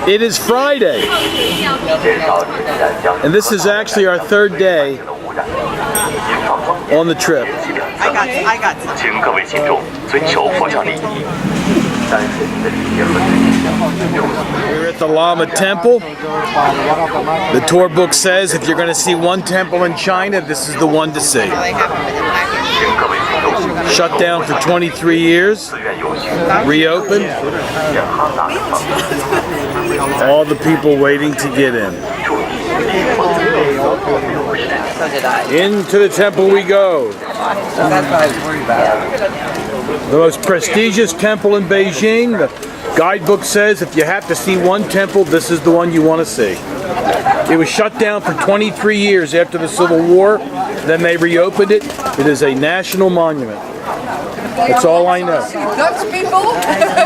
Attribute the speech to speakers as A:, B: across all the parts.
A: It is Friday, and this is actually our third day on the trip.
B: I got some.
C: 请各位群众遵守佛教礼仪。
A: We're at the Lama Temple. The tour book says if you're going to see one temple in China, this is the one to see. Shut down for 23 years, reopened. All the people waiting to get in. Into the temple we go. The most prestigious temple in Beijing. The guidebook says if you have to see one temple, this is the one you want to see. It was shut down for 23 years after the Civil War. Then they reopened it. It is a national monument. That's all I know.
B: Dutch people?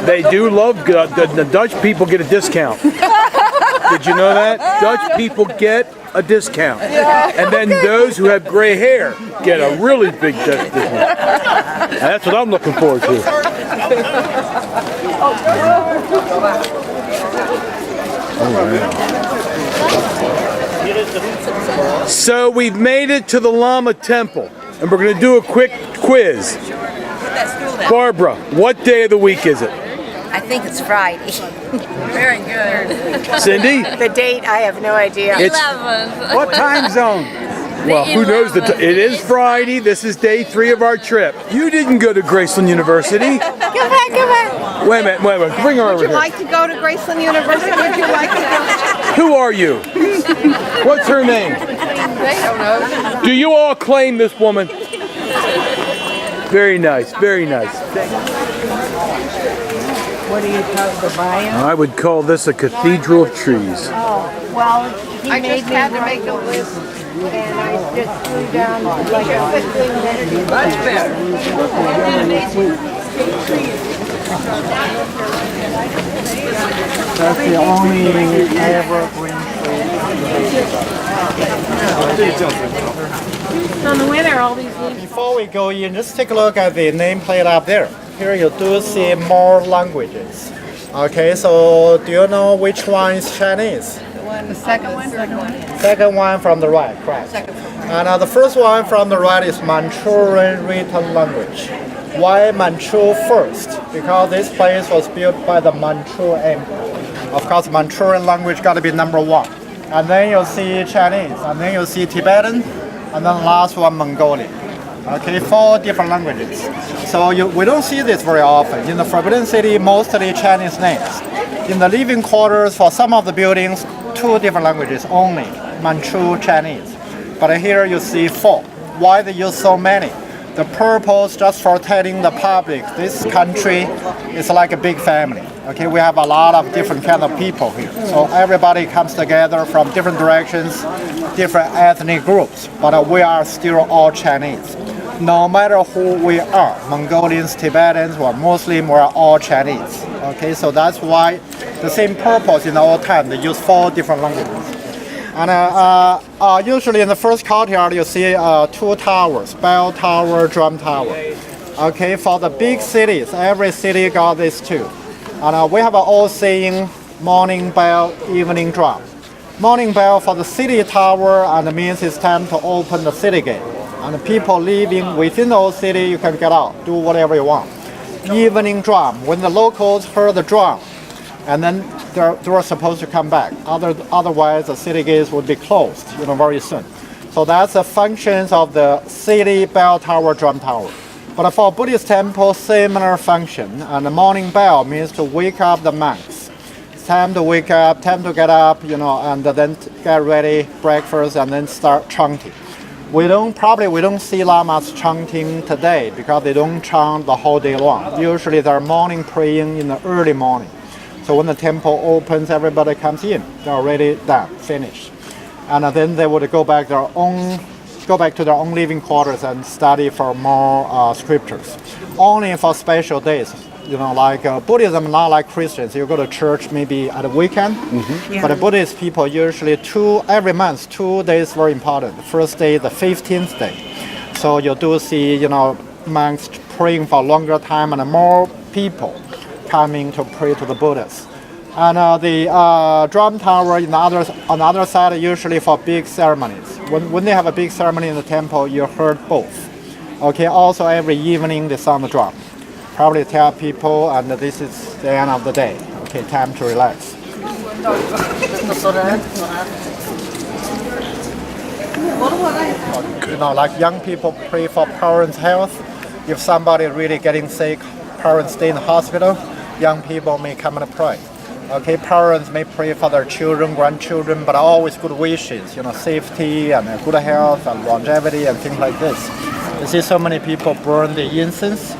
A: They do love the Dutch people get a discount. Did you know that? Dutch people get a discount. And then those who have gray hair get a really big discount. And that's what I'm looking forward to. So we've made it to the Lama Temple, and we're going to do a quick quiz. Barbara, what day of the week is it?
D: I think it's Friday.
B: Very good.
A: Cindy?
D: The date, I have no idea.
A: It's,
B: 11.
A: what time zone? Well, who knows the it is Friday. This is day 3 of our trip. You didn't go to Graceland University.
D: Come on.
A: Wait a minute. Bring her over
B: Would you
A: here.
B: like to go to Graceland University? Would you like to go?
A: Who are you? What's her name?
B: They don't know.
A: Do you all claim this woman? Very nice, very nice.
D: What do you call the bio?
A: I would call this a cathedral of trees.
D: Oh, well, he
B: I
D: made
B: just
D: me
B: had to
D: write
B: make a list.
D: and I just threw down like a 15-minute.
B: Much better.
E: That's the only evergreen
D: On the winter, all these leaves.
E: Before we go in, just take a look at the nameplate up there. Here you do see more languages. Okay, so do you know which one is Chinese?
B: The second one?
E: Second one from the right, correct. And the first one from the right is Manchurian written language. Why Manchu first? Because this place was built by the Manchu Emperor. Of course, Manchurian language got to be number 1. And then you'll see Chinese, and then you'll see Tibetan, and then last one Mongolian. Okay, 4 different languages. So we don't see this very often. In the Forbidden City, mostly Chinese names. In the living quarters, for some of the buildings, 2 different languages only, Manchu, Chinese. But here you see 4. Why they use so many? The purpose just for telling the public this country is like a big family. Okay, we have a lot of different kind of people here. So everybody comes together from different directions, different ethnic groups, but we are still all Chinese. No matter who we are, Mongolians, Tibetans, or Muslim, we are all Chinese. Okay, so that's why the same purpose in the old time, they use 4 different languages. And usually in the first courtyard, you see 2 towers, bell tower, drum tower. Okay, for the big cities, every city got these 2. And we have all saying morning bell, evening drum. Morning bell for the city tower, and it means it's time to open the city gate. And the people living within the old city, you can get out, do whatever you want. Evening drum, when the locals heard the drum, and then they were supposed to come back. Otherwise, the city gates would be closed, very soon. So that's the functions of the city bell tower, drum tower. But for Buddhist temple, similar function. And the morning bell means to wake up the monks. It's time to wake up, time to get up, and then get ready, breakfast, and then start chanting. We don't see lamas chanting today because they don't chant the whole day long. Usually they're morning praying in the early morning. So when the temple opens, everybody comes in. They're already done, finished. And then they would go back to their own living quarters and study for more scriptures. Only for special days, like Buddhism, not like Christians. You go to church maybe at a weekend, but the Buddhist people usually every month, 2 days very important. The first day, the 15th day. So you do see, monks praying for a longer time and more people coming to pray to the Buddhas. And the drum tower on the other side usually for big ceremonies. When they have a big ceremony in the temple, you heard both. Okay, also every evening they sound the drum. Probably tell people, and this is the end of the day. Okay, time to relax. You know, like young people pray for parents' health. If somebody really getting sick, parents stay in the hospital, young people may come and pray. Okay, parents may pray for their children, grandchildren, but always good wishes, you know, safety and good health and longevity and things like this. You see so many people burn the incense.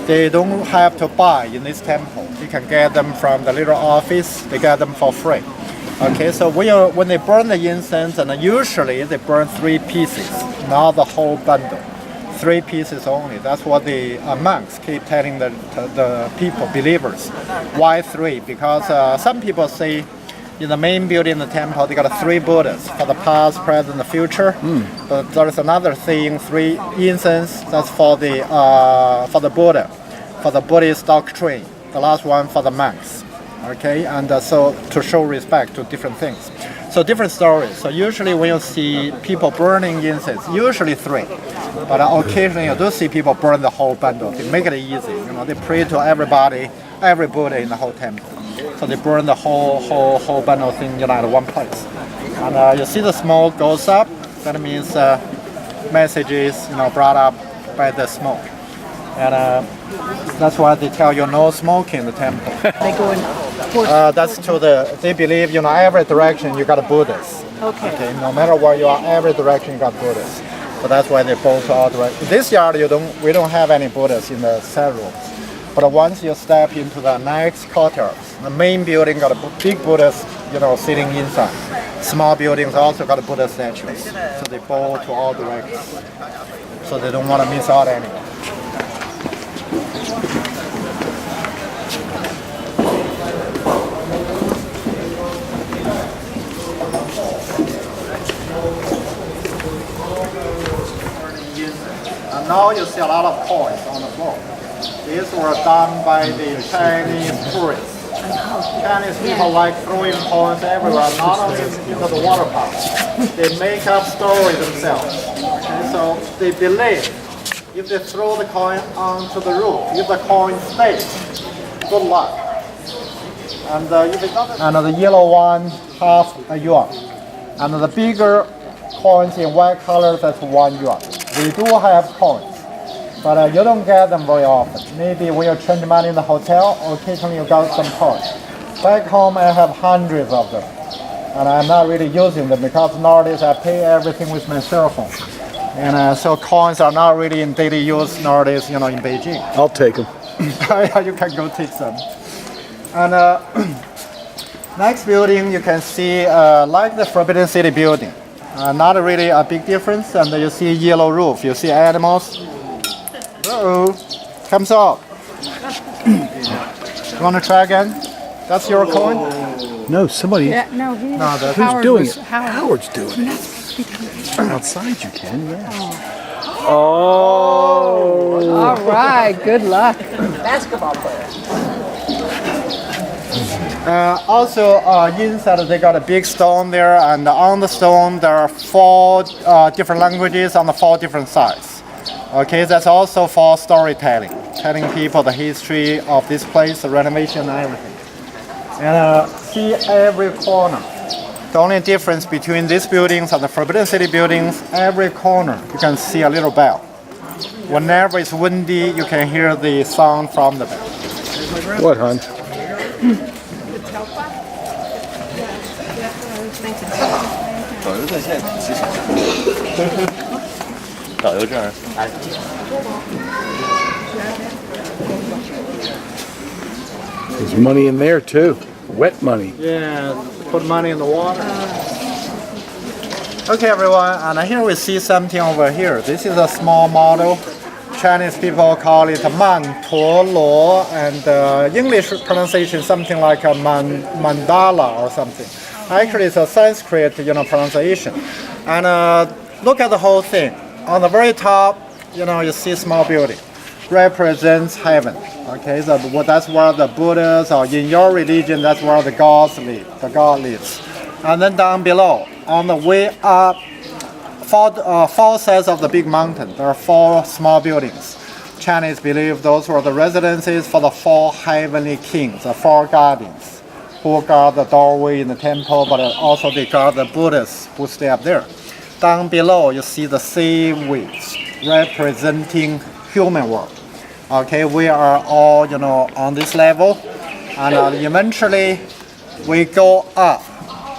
E: They don't have to buy in this temple. You can get them from the little office. They get them for free. Okay, so when they burn the incense, and usually they burn 3 pieces, not the whole bundle. 3 pieces only. That's what the monks keep telling the people, believers. Why 3? Because some people say in the main building in the temple, they got 3 Buddhas for the past, present, and the future. But there's another thing, 3 incense. That's for the Buddha, for the Buddhist doctrine. The last one for the monks. Okay, and so to show respect to different things. So different stories. So usually when you see people burning incense, usually 3. But occasionally you do see people burn the whole bundle to make it easy. You know, they pray to everybody, every Buddha in the whole temple. So they burn the whole bundle thing, you know, at one place. And you see the smoke goes up. That means messages, you know, brought up by the smoke. And that's why they tell you no smoking in the temple.
B: They go in.
E: That's they believe, you know, every direction you got Buddhas. Okay. No matter where you are, every direction you got Buddhas. So that's why they bow to all directions. This yard, we don't have any Buddhas in the cell rooms. But once you step into the next courtyard, the main building got a big Buddhas, you know, sitting inside. Small buildings also got Buddha statues. So they bow to all directions. So they don't want to miss out anyone. And now you see a lot of coins on the floor. These were done by the Chinese tourists. Chinese people like throwing coins everywhere, not only into the water park. They make up stories themselves. Okay, so they believe if they throw the coin onto the roof, if the coin stays, good luck. And if it doesn't, and the yellow one, half a yuan. And the bigger coins in white color, that's 1 yuan. We do have coins, but you don't get them very often. Maybe when you change money in the hotel, occasionally you got some coins. Back home, I have hundreds of them, and I'm not really using them because nowadays I pay everything with my cell phone. And so coins are not really in daily use nowadays, you know, in Beijing.
A: I'll take them.
E: You can go take some. And next building, you can see like the Forbidden City building. Not really a big difference, and you see yellow roof. You see animals. Comes out. You want to try again? That's your coin?
A: No, somebody.
B: Yeah, no,
A: Who's
B: Howard
A: doing
B: was-
A: it?
B: Howard.
A: Howard's doing it. Outside you can, yeah. Oh.
B: All right, good luck.
E: Also, inside they got a big stone there, and on the stone there are 4 different languages on the 4 different sides. Okay, that's also for storytelling, telling people the history of this place, the renovation and everything. And see every corner. The only difference between these buildings and the Forbidden City buildings, every corner you can see a little bell. Whenever it's windy, you can hear the sound from the bell.
A: What, hon? There's money in there too. Wet money.
E: Yeah, put money in the water. Okay, everyone, and here we see something over here. This is a small model. Chinese people call it man tuo luo, and English pronunciation something like a mandala or something. Actually, it's a Sanskrit, pronunciation. And look at the whole thing. On the very top, you see small building. represents heaven. Okay, so that's where the Buddhas, or in your religion, that's where the gods live. The god lives. And then down below, on the way up, four sides of the big mountain, there are 4 small buildings. Chinese believe those were the residences for the 4 heavenly kings, the 4 guardians, who guard the doorway in the temple, but also they guard the Buddhists who stay up there. Down below, you see the same waves representing human world. Okay, we are all, on this level, and eventually we go up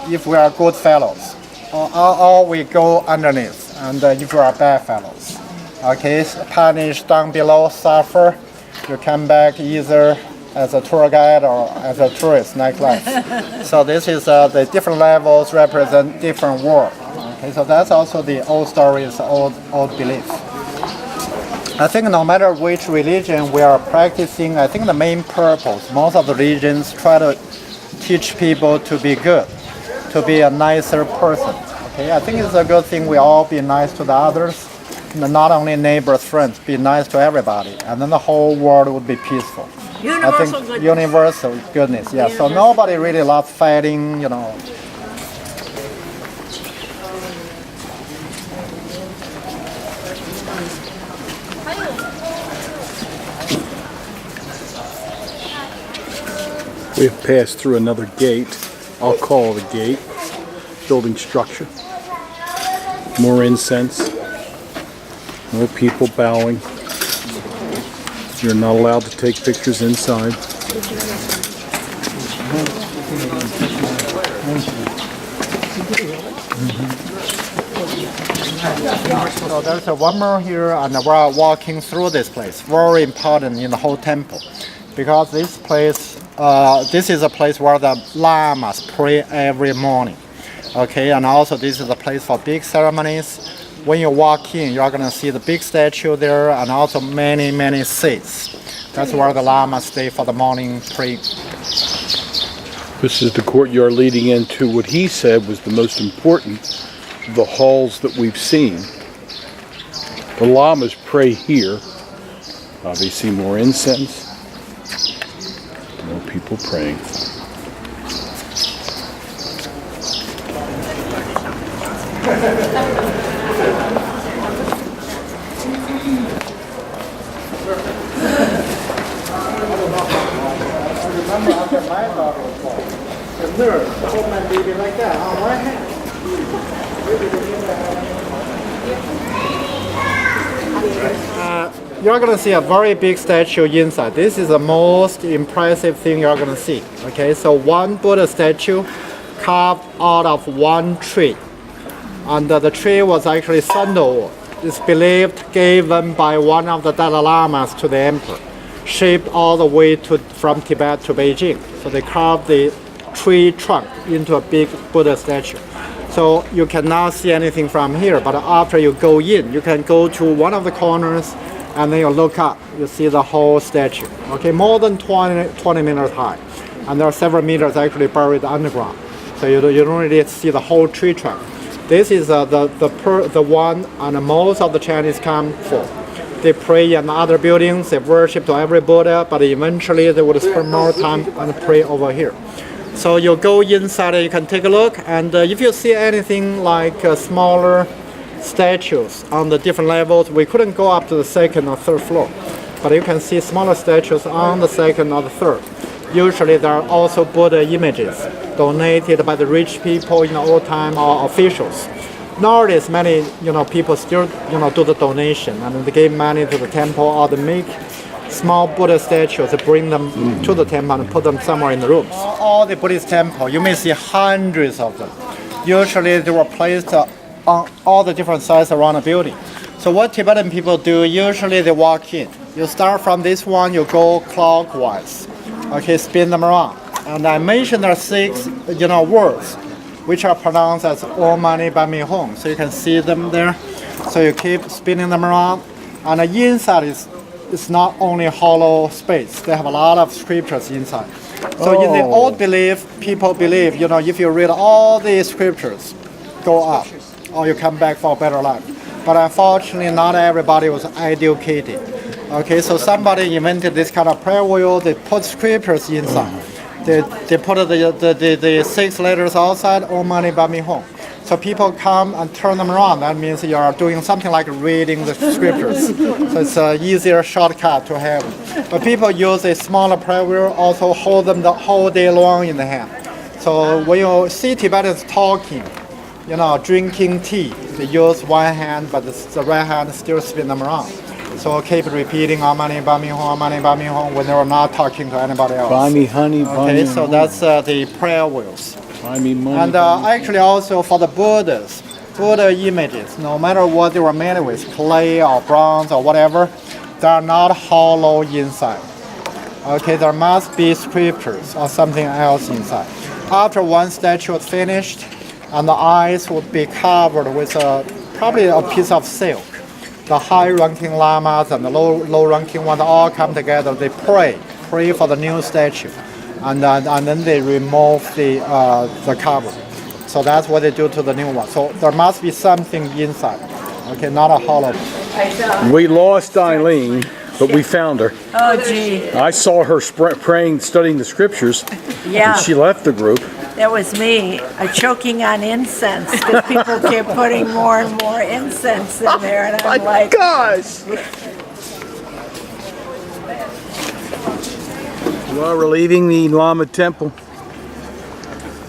E: if we are good fellows, or we go underneath, and if we are bad fellows. Okay, punished down below, suffer, you come back either as a tour guide or as a tourist, nightlife. So this is the different levels represent different world. Okay, so that's also the old stories, old belief. I think no matter which religion we are practicing, I think the main purpose, most of the religions try to teach people to be good, to be a nicer person. Okay, I think it's a good thing we all be nice to the others, not only neighbors, friends, be nice to everybody, and then the whole world would be peaceful.
D: Universal goodness.
E: Universal goodness, yeah. So nobody really loves fighting,
A: We've passed through another gate. I'll call it a gate. Building structure. More incense. More people bowing. You're not allowed to take pictures inside.
E: So there's one more here, and we're walking through this place. Very important in the whole temple, because this place, this is a place where the lamas pray every morning. Okay, and also this is a place for big ceremonies. When you walk in, you're going to see the big statue there, and also many seats. That's where the lamas stay for the morning prayer.
A: This is the courtyard leading into what he said was the most important of the halls that we've seen. The lamas pray here. Obviously more incense. More people praying.
E: You're going to see a very big statue inside. This is the most impressive thing you're going to see. Okay, so one Buddha statue carved out of one tree. And the tree was actually sandalwood. It's believed given by one of the Dalai Lamas to the Emperor, shipped all the way from Tibet to Beijing. So they carved the tree trunk into a big Buddha statue. So you cannot see anything from here, but after you go in, you can go to one of the corners and then you look up, you see the whole statue. Okay, more than 20 meters high. And there are several meters actually buried underground. So you don't really see the whole tree trunk. This is the one and most of the Chinese come for. They pray in other buildings, they worship to every Buddha, but eventually they would spend more time and pray over here. So you go inside and you can take a look, and if you see anything like smaller statues on the different levels, we couldn't go up to the second or third floor, but you can see smaller statues on the second or the third. Usually there are also Buddha images donated by the rich people in the old time or officials. Nowadays, many people still do the donation and they give money to the temple, or they make small Buddha statues, they bring them to the temple and put them somewhere in the rooms. All the Buddhist temples, you may see hundreds of them. Usually they were placed on all the different sides around the building. So what Tibetan people do, usually they walk in. You start from this one, you go clockwise. Okay, spin them around. And I mentioned there are 6 words which are pronounced as Om Mani Padme Hum. So you can see them there. So you keep spinning them around. And the inside is not only hollow space. They have a lot of scriptures inside. So in the old belief, people believe, if you read all these scriptures, go up, or you come back for a better life. But unfortunately, not everybody was educated. Okay, so somebody invented this kind of prayer wheel. They put scriptures inside. They put the 6 letters outside. Om Mani Padme Hum. So people come and turn them around. That means you are doing something like reading the scriptures. So it's an easier shortcut to heaven. But people use a smaller prayer wheel, also hold them the whole day long in the hand. So when you see Tibetans talking, drinking tea, they use one hand, but the right hand still spin them around. So keep repeating Om Mani Padme Hum, Om Mani Padme Hum when they're not talking to anybody else.
A: Buy me honey, buy me
E: Okay, so that's the prayer wheels.
A: Buy me money.
E: And actually also for the Buddha images, no matter what they were made with, clay or bronze or whatever, they are not hollow inside. Okay, there must be scriptures or something else inside. After one statue is finished, and the eyes would be covered with probably a piece of silk. The high-ranking lamas and the low-ranking ones all come together. They pray for the new statue, and then they remove the cover. So that's what they do to the new one. So there must be something inside. Okay, not a hollow.
A: We lost Eileen, but we found her.
D: Oh, gee.
A: I saw her praying, studying the scriptures.
D: Yeah.
A: And she left the group.
D: That was me, choking on incense because people kept putting more and more incense in there, and I'm like,
A: gosh! Well, we're leaving the Lama Temple.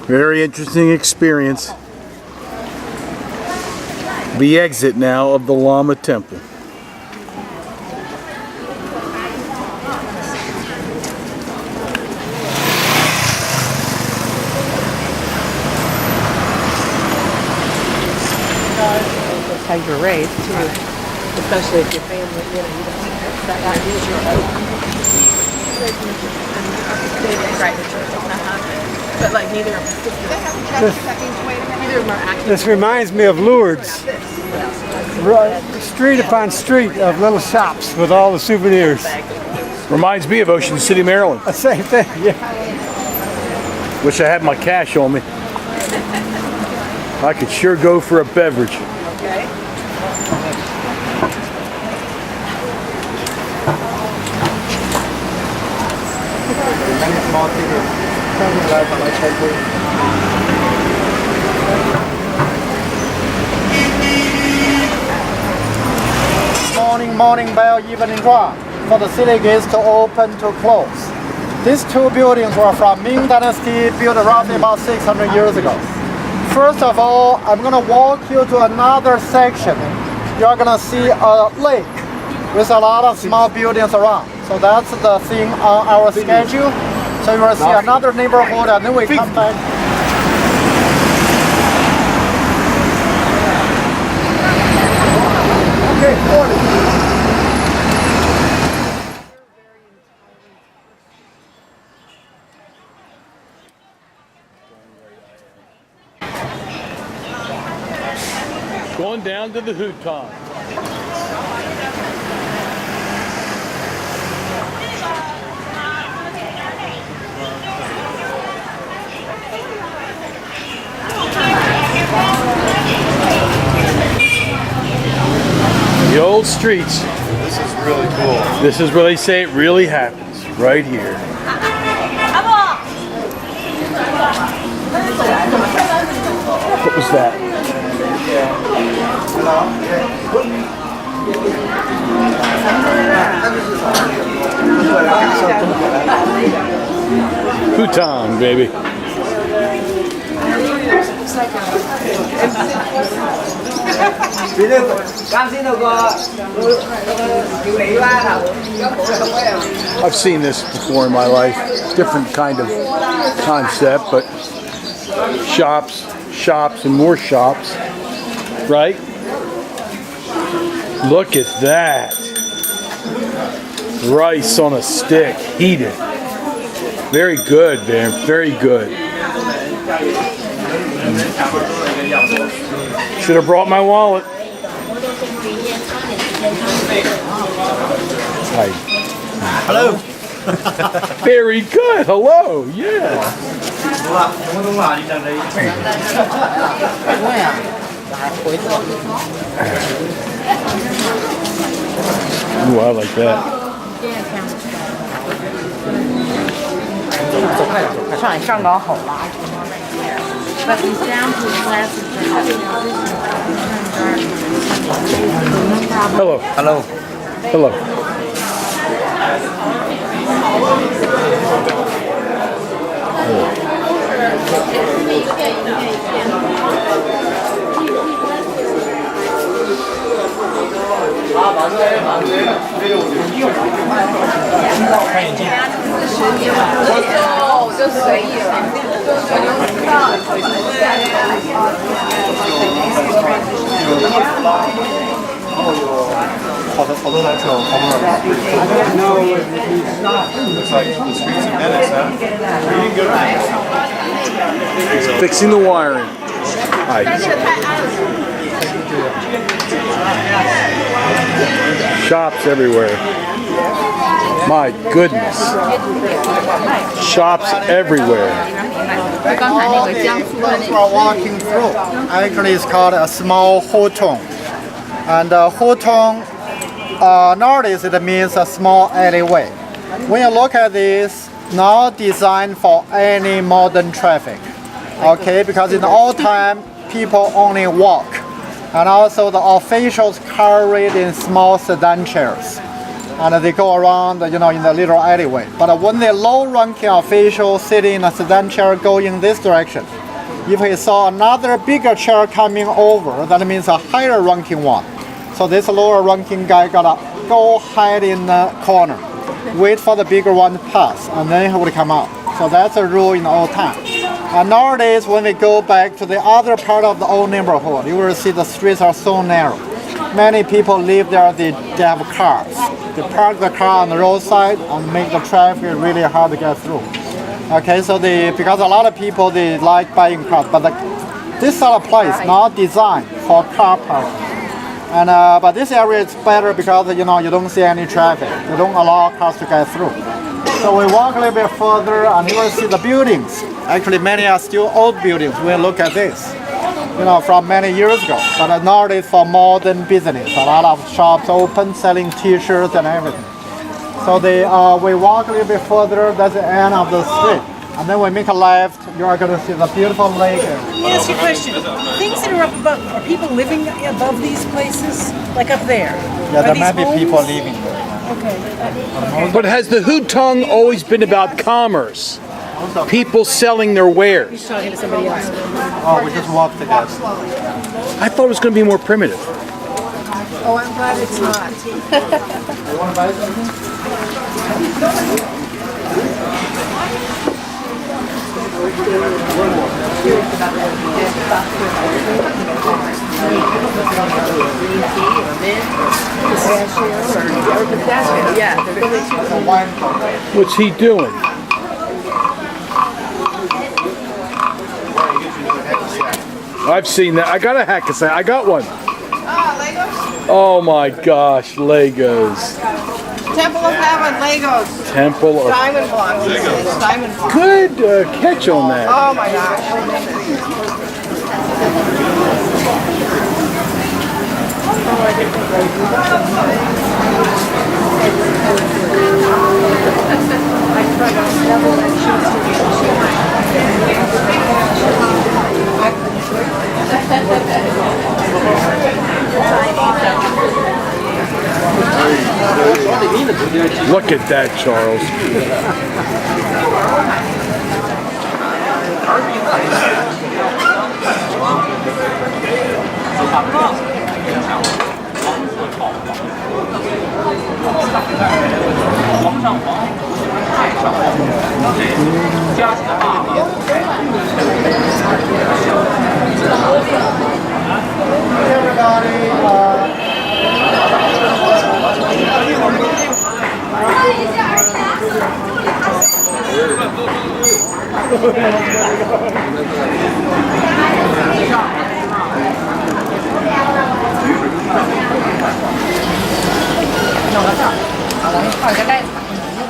A: Very interesting experience. The exit now of the Lama Temple.
B: How you're raised too, especially if your family, you don't have that is your own. Right, the church. But like neither of them are active.
F: This reminds me of Lourdes. Street upon street of little shops with all the souvenirs.
A: Reminds me of Ocean City, Maryland.
F: The same thing, yeah.
A: Wish I had my cash on me. I could sure go for a beverage.
B: Okay.
E: Morning bell, evening drum, for the city gates to open to close. These 2 buildings were from Ming Dynasty, built roughly about 600 years ago. First of all, I'm going to walk you to another section. You're going to see a lake with a lot of small buildings around. So that's the thing on our schedule. So you will see another neighborhood, and then we come back. Okay, morning.
A: Going down to the hutong. The old streets.
G: This is really cool.
A: This is where they say it really happens, right here. What was that? Hutong, baby. I've seen this before in my life. Different kind of concept, but shops, and more shops, right? Look at that. Rice on a stick, heated. Very good, man, very good. Should have brought my wallet. Hi.
G: Hello.
A: Very good, hello, yeah. Ooh, I like that.
B: 上岗好啦。But these down to classes
A: Hello.
G: Hello.
A: Hello.
G: Looks like the streets of Venice, huh? Reading good things.
A: Fixing the wiring. Hi. Shops everywhere. My goodness. Shops everywhere.
E: All the entrance we're walking through actually is called a small hutong. And hutong, nowadays it means a small alleyway. When you look at this, not designed for any modern traffic. Okay, because in the old time, people only walk. And also the officials carried in small sedan chairs. And they go around, in the little alleyway. But when the low-ranking official sitting in a sedan chair go in this direction, if he saw another bigger chair coming over, that means a higher-ranking one. So this lower-ranking guy gotta go hide in the corner, wait for the bigger one to pass, and then he would come out. So that's a rule in the old time. And nowadays, when we go back to the other part of the old neighborhood, you will see the streets are so narrow. Many people live there, they have cars. They park the car on the roadside and make the traffic really hard to get through. Okay, so because a lot of people, they like buying cars, but this sort of place not designed for car parking. And but this area is better because you don't see any traffic. They don't allow cars to get through. So we walk a little bit further and you will see the buildings. Actually, many are still old buildings. We look at this, from many years ago. But nowadays for modern business, a lot of shops open selling T-shirts and everything. So we walk a little bit further. That's the end of the street. And then we make a left. You are going to see the beautiful lake.
H: Let me ask you a question. Things that are up above, are people living above these places? Like up there?
E: Yeah, there might be people living there.
H: Okay.
A: But has the hutong always been about commerce? People selling their wares?
H: He's talking to somebody else.
E: Oh, we just walked the gas.
A: I thought it was going to be more primitive.
B: Oh, I'm glad it's not.
E: You want to buy something?
B: Yeah, they're really cheap.
A: What's he doing? I've seen that. I got a Hackasack. I got one. Oh my gosh, Legos.
B: Temple of Heaven, Legos.
A: Temple of...
B: Diamond blocks. It's diamond blocks.
A: Good catch on that.
B: Oh my gosh.
A: Look at that, Charles.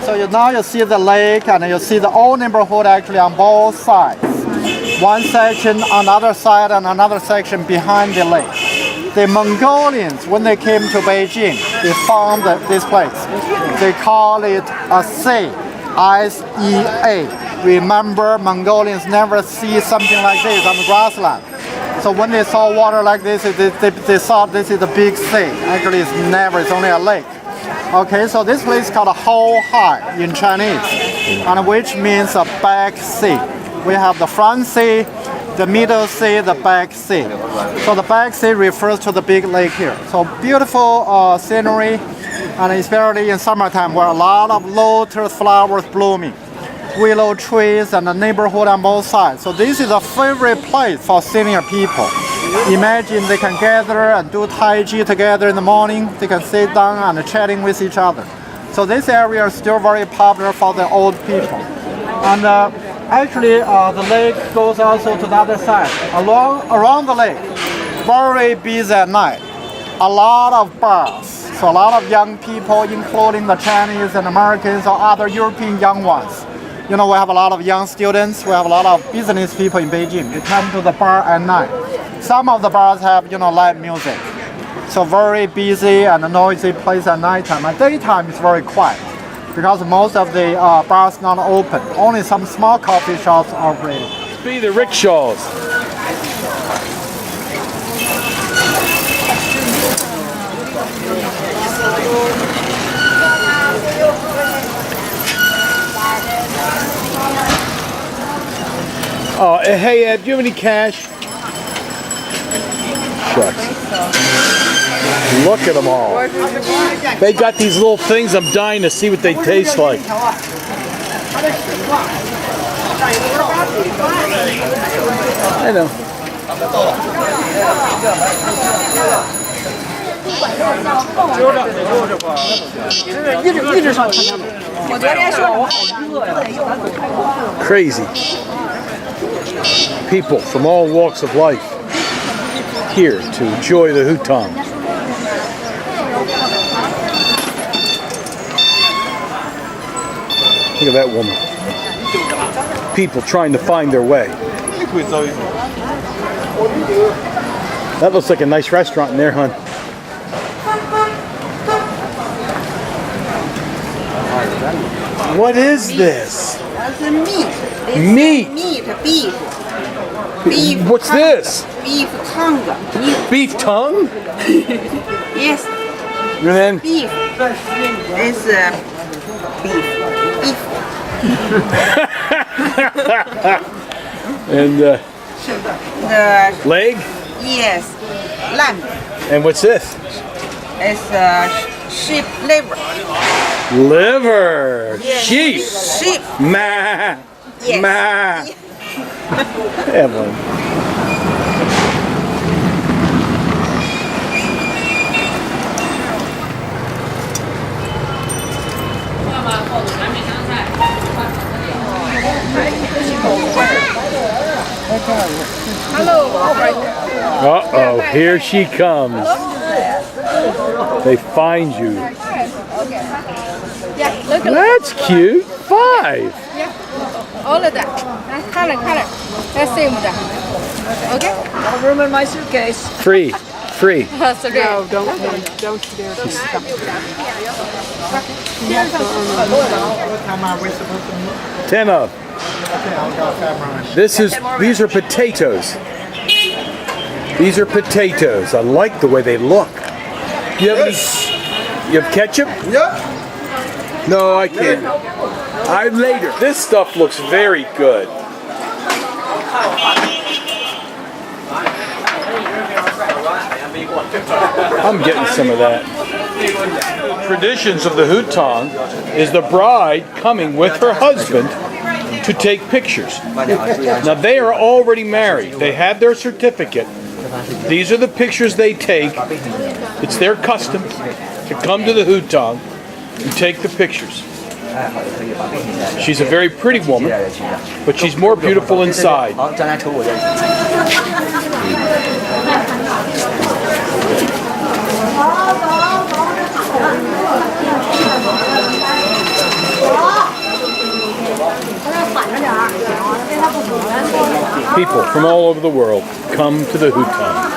E: So now you see the lake and you see the old neighborhood actually on both sides. One section on the other side and another section behind the lake. the Mongolians, when they came to Beijing, they found this place. They call it a sea, S-E-A. Remember, Mongolians never see something like this on the grassland. So when they saw water like this, they thought this is a big sea. Actually, it's never, it's only a lake. Okay, so this place is called Houhai in Chinese, and which means a back sea. We have the front sea, the middle sea, the back sea. So the back sea refers to the big lake here. So beautiful scenery, and especially in summertime where a lot of lotus flowers blooming, willow trees, and the neighborhood on both sides. So this is a favorite place for senior people. Imagine they can gather and do Tai Chi together in the morning. They can sit down and chatting with each other. So this area is still very popular for the old people. And actually, the lake goes also to the other side. Around the lake, very busy at night. A lot of bars. So a lot of young people, including the Chinese and Americans or other European young ones. You know, we have a lot of young students. We have a lot of business people in Beijing. They come to the bar at night. Some of the bars have, live music. So very busy and noisy place at nighttime. At daytime, it's very quiet because most of the bars not open. Only some small coffee shops are operating.
A: Be the rickshaws. Oh, hey Ed, do you have any cash? Shucks. Look at them all. They got these little things. I'm dying to see what they taste like. I know. Crazy. People from all walks of life here to enjoy the hutong. Look at that woman. People trying to find their way. That looks like a nice restaurant in there, hon. What is this?
D: That's meat.
A: Meat.
D: Meat, beef.
A: What's this?
D: Beef tongue.
A: Beef tongue?
D: Yes,
A: And then
D: beef. It's beef.
A: and
D: The
A: leg.
D: yes, lamb.
A: And what's this?
D: It's sheep liver.
A: Liver.
D: Yes.
A: Sheep.
D: Sheep.
A: Ma.
D: Yes.
A: Ma. Evelyn. Uh-oh, here she comes. They find you. That's cute. 5.
I: All of that. Color. That's same with that. Okay? Room in my suitcase.
A: Free.
B: No, don't dare to stop.
A: 10 of. These are potatoes. These are potatoes. I like the way they look. You have you have ketchup?
G: Yeah.
A: No, I can't. I later. This stuff looks very good. I'm getting some of that. Traditions of the hutong is the bride coming with her husband to take pictures. Now they are already married. They have their certificate. These are the pictures they take. It's their custom to come to the hutong and take the pictures. She's a very pretty woman, but she's more beautiful inside. People from all over the world come to the hutong.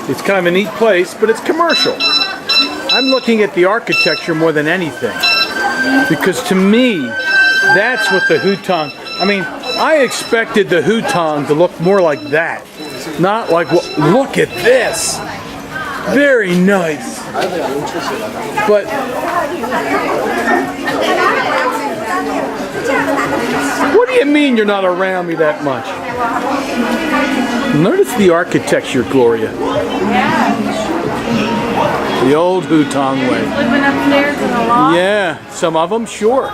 A: It's kind of a neat place, but it's commercial. I'm looking at the architecture more than anything. Because to me, that's what the hutong, I mean, I expected the hutong to look more like that. Not like, look at this. Very nice. But what do you mean you're not around me that much? Notice the architecture, Gloria. The old hutong way.
B: Living upstairs in the loft?
A: Yeah, some of them, sure.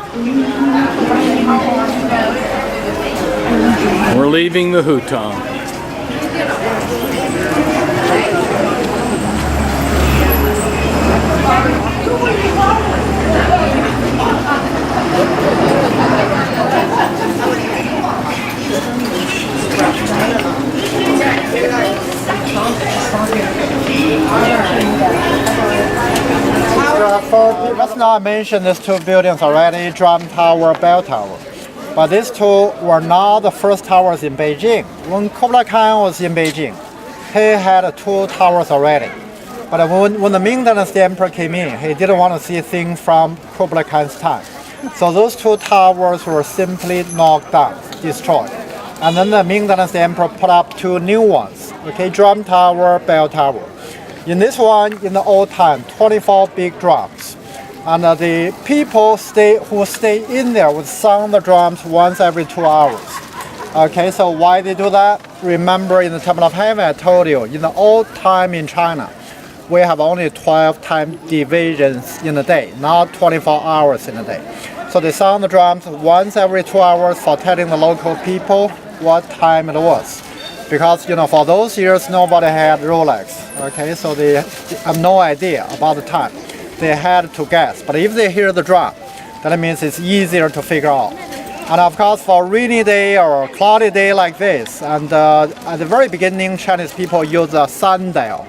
A: We're leaving the hutong.
E: Let's not mention these two buildings already, Drum Tower, Bell Tower. But these two were not the first towers in Beijing. When Kublai Khan was in Beijing, he had two towers already. But when the Ming Dynasty Emperor came in, he didn't want to see things from Kublai Khan's time. So those two towers were simply knocked down, destroyed. And then the Ming Dynasty Emperor put up two new ones, okay, Drum Tower, Bell Tower. In this one, in the old time, 24 big drums. And the people who stay in there would sound the drums once every 2 hours. Okay, so why they do that? Remember in the Temple of Heaven, I told you, in the old time in China, we have only 12 time divisions in a day, not 24 hours in a day. So they sound the drums once every 2 hours for telling the local people what time it was. Because, for those years, nobody had Rolex, okay? So they have no idea about the time. They had to guess. But if they hear the drum, that means it's easier to figure out. And of course, for a rainy day or a cloudy day like this, and at the very beginning, Chinese people use a sundial.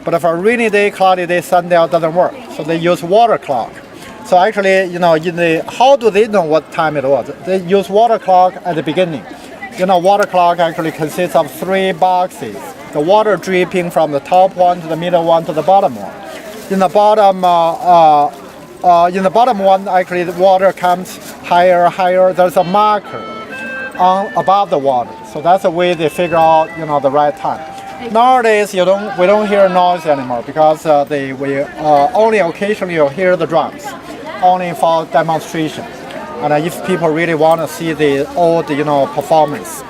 E: But for a rainy day, cloudy day, sundial doesn't work. So they use water clock. So actually, how do they know what time it was? They use water clock at the beginning. Water clock actually consists of 3 boxes. The water dripping from the top one to the middle one to the bottom one. In the bottom one, actually the water comes higher. There's a marker above the water. So that's the way they figure out, the right time. Nowadays, we don't hear noise anymore because only occasionally you'll hear the drums, only for demonstration. And if people really want to see the old, performance.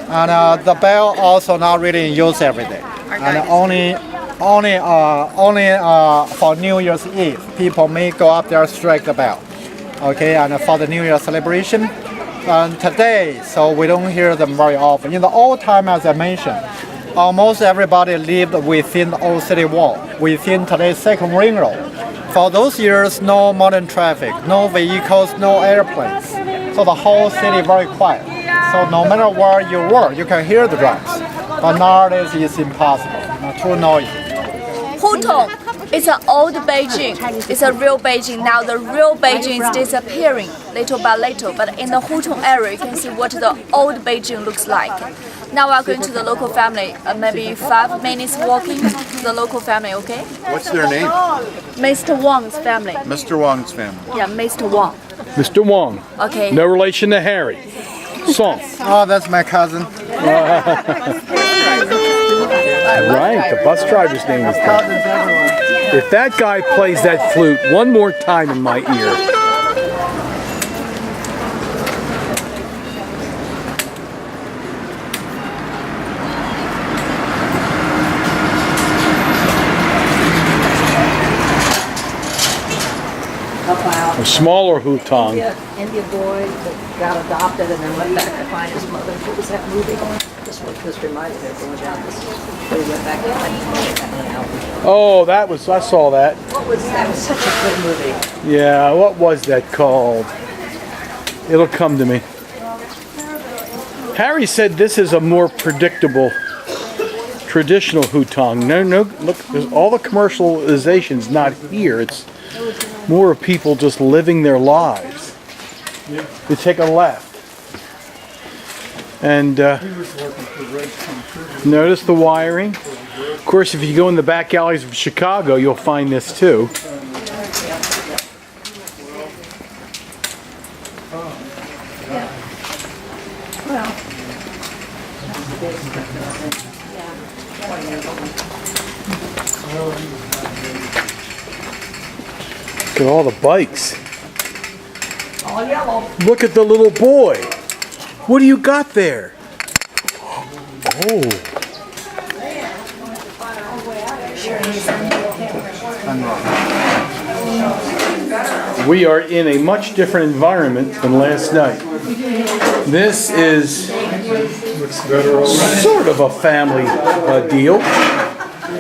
E: And the bell also not really in use every day. And only for New Year's Eve, people may go up there strike the bell. Okay, and for the New Year celebration. And today, so we don't hear them very often. In the old time, as I mentioned, almost everybody lived within the old city wall, within today's second ring road. For those years, no modern traffic, no vehicles, no airplanes. So the whole city very quiet. So no matter where you were, you can hear the drums. But nowadays, it's impossible, too noisy.
J: Hutong is an old Beijing. It's a real Beijing. Now the real Beijing is disappearing little by little. But in the hutong area, you can see what the old Beijing looks like. Now we are going to the local family. Maybe 5 minutes walking to the local family. Okay?
G: What's their name?
J: Mr. Wong's family.
G: Mr. Wong's family.
J: Yeah, Mr. Wong.
A: Mr. Wong.
J: Okay.
A: No relation to Harry. Song.
E: Oh, that's my cousin.
A: Right, the bus driver's name is that. If that guy plays that flute one more time in my ear. A smaller hutong.
B: Indian boy that got adopted and then went back to find his mother. What was that movie? This reminded me of going down this. But he went back to find his mother.
A: Oh, I saw that.
B: What was that? Was such a good movie.
A: Yeah, what was that called? It'll come to me. Harry said this is a more predictable, traditional hutong. No, look, all the commercialization's not here. It's more of people just living their lives. You take a left. And notice the wiring. Of course, if you go in the back alleys of Chicago, you'll find this too. Look at all the bikes. Look at the little boy. What do you got there? Oh. We are in a much different environment than last night. This is sort of a family deal.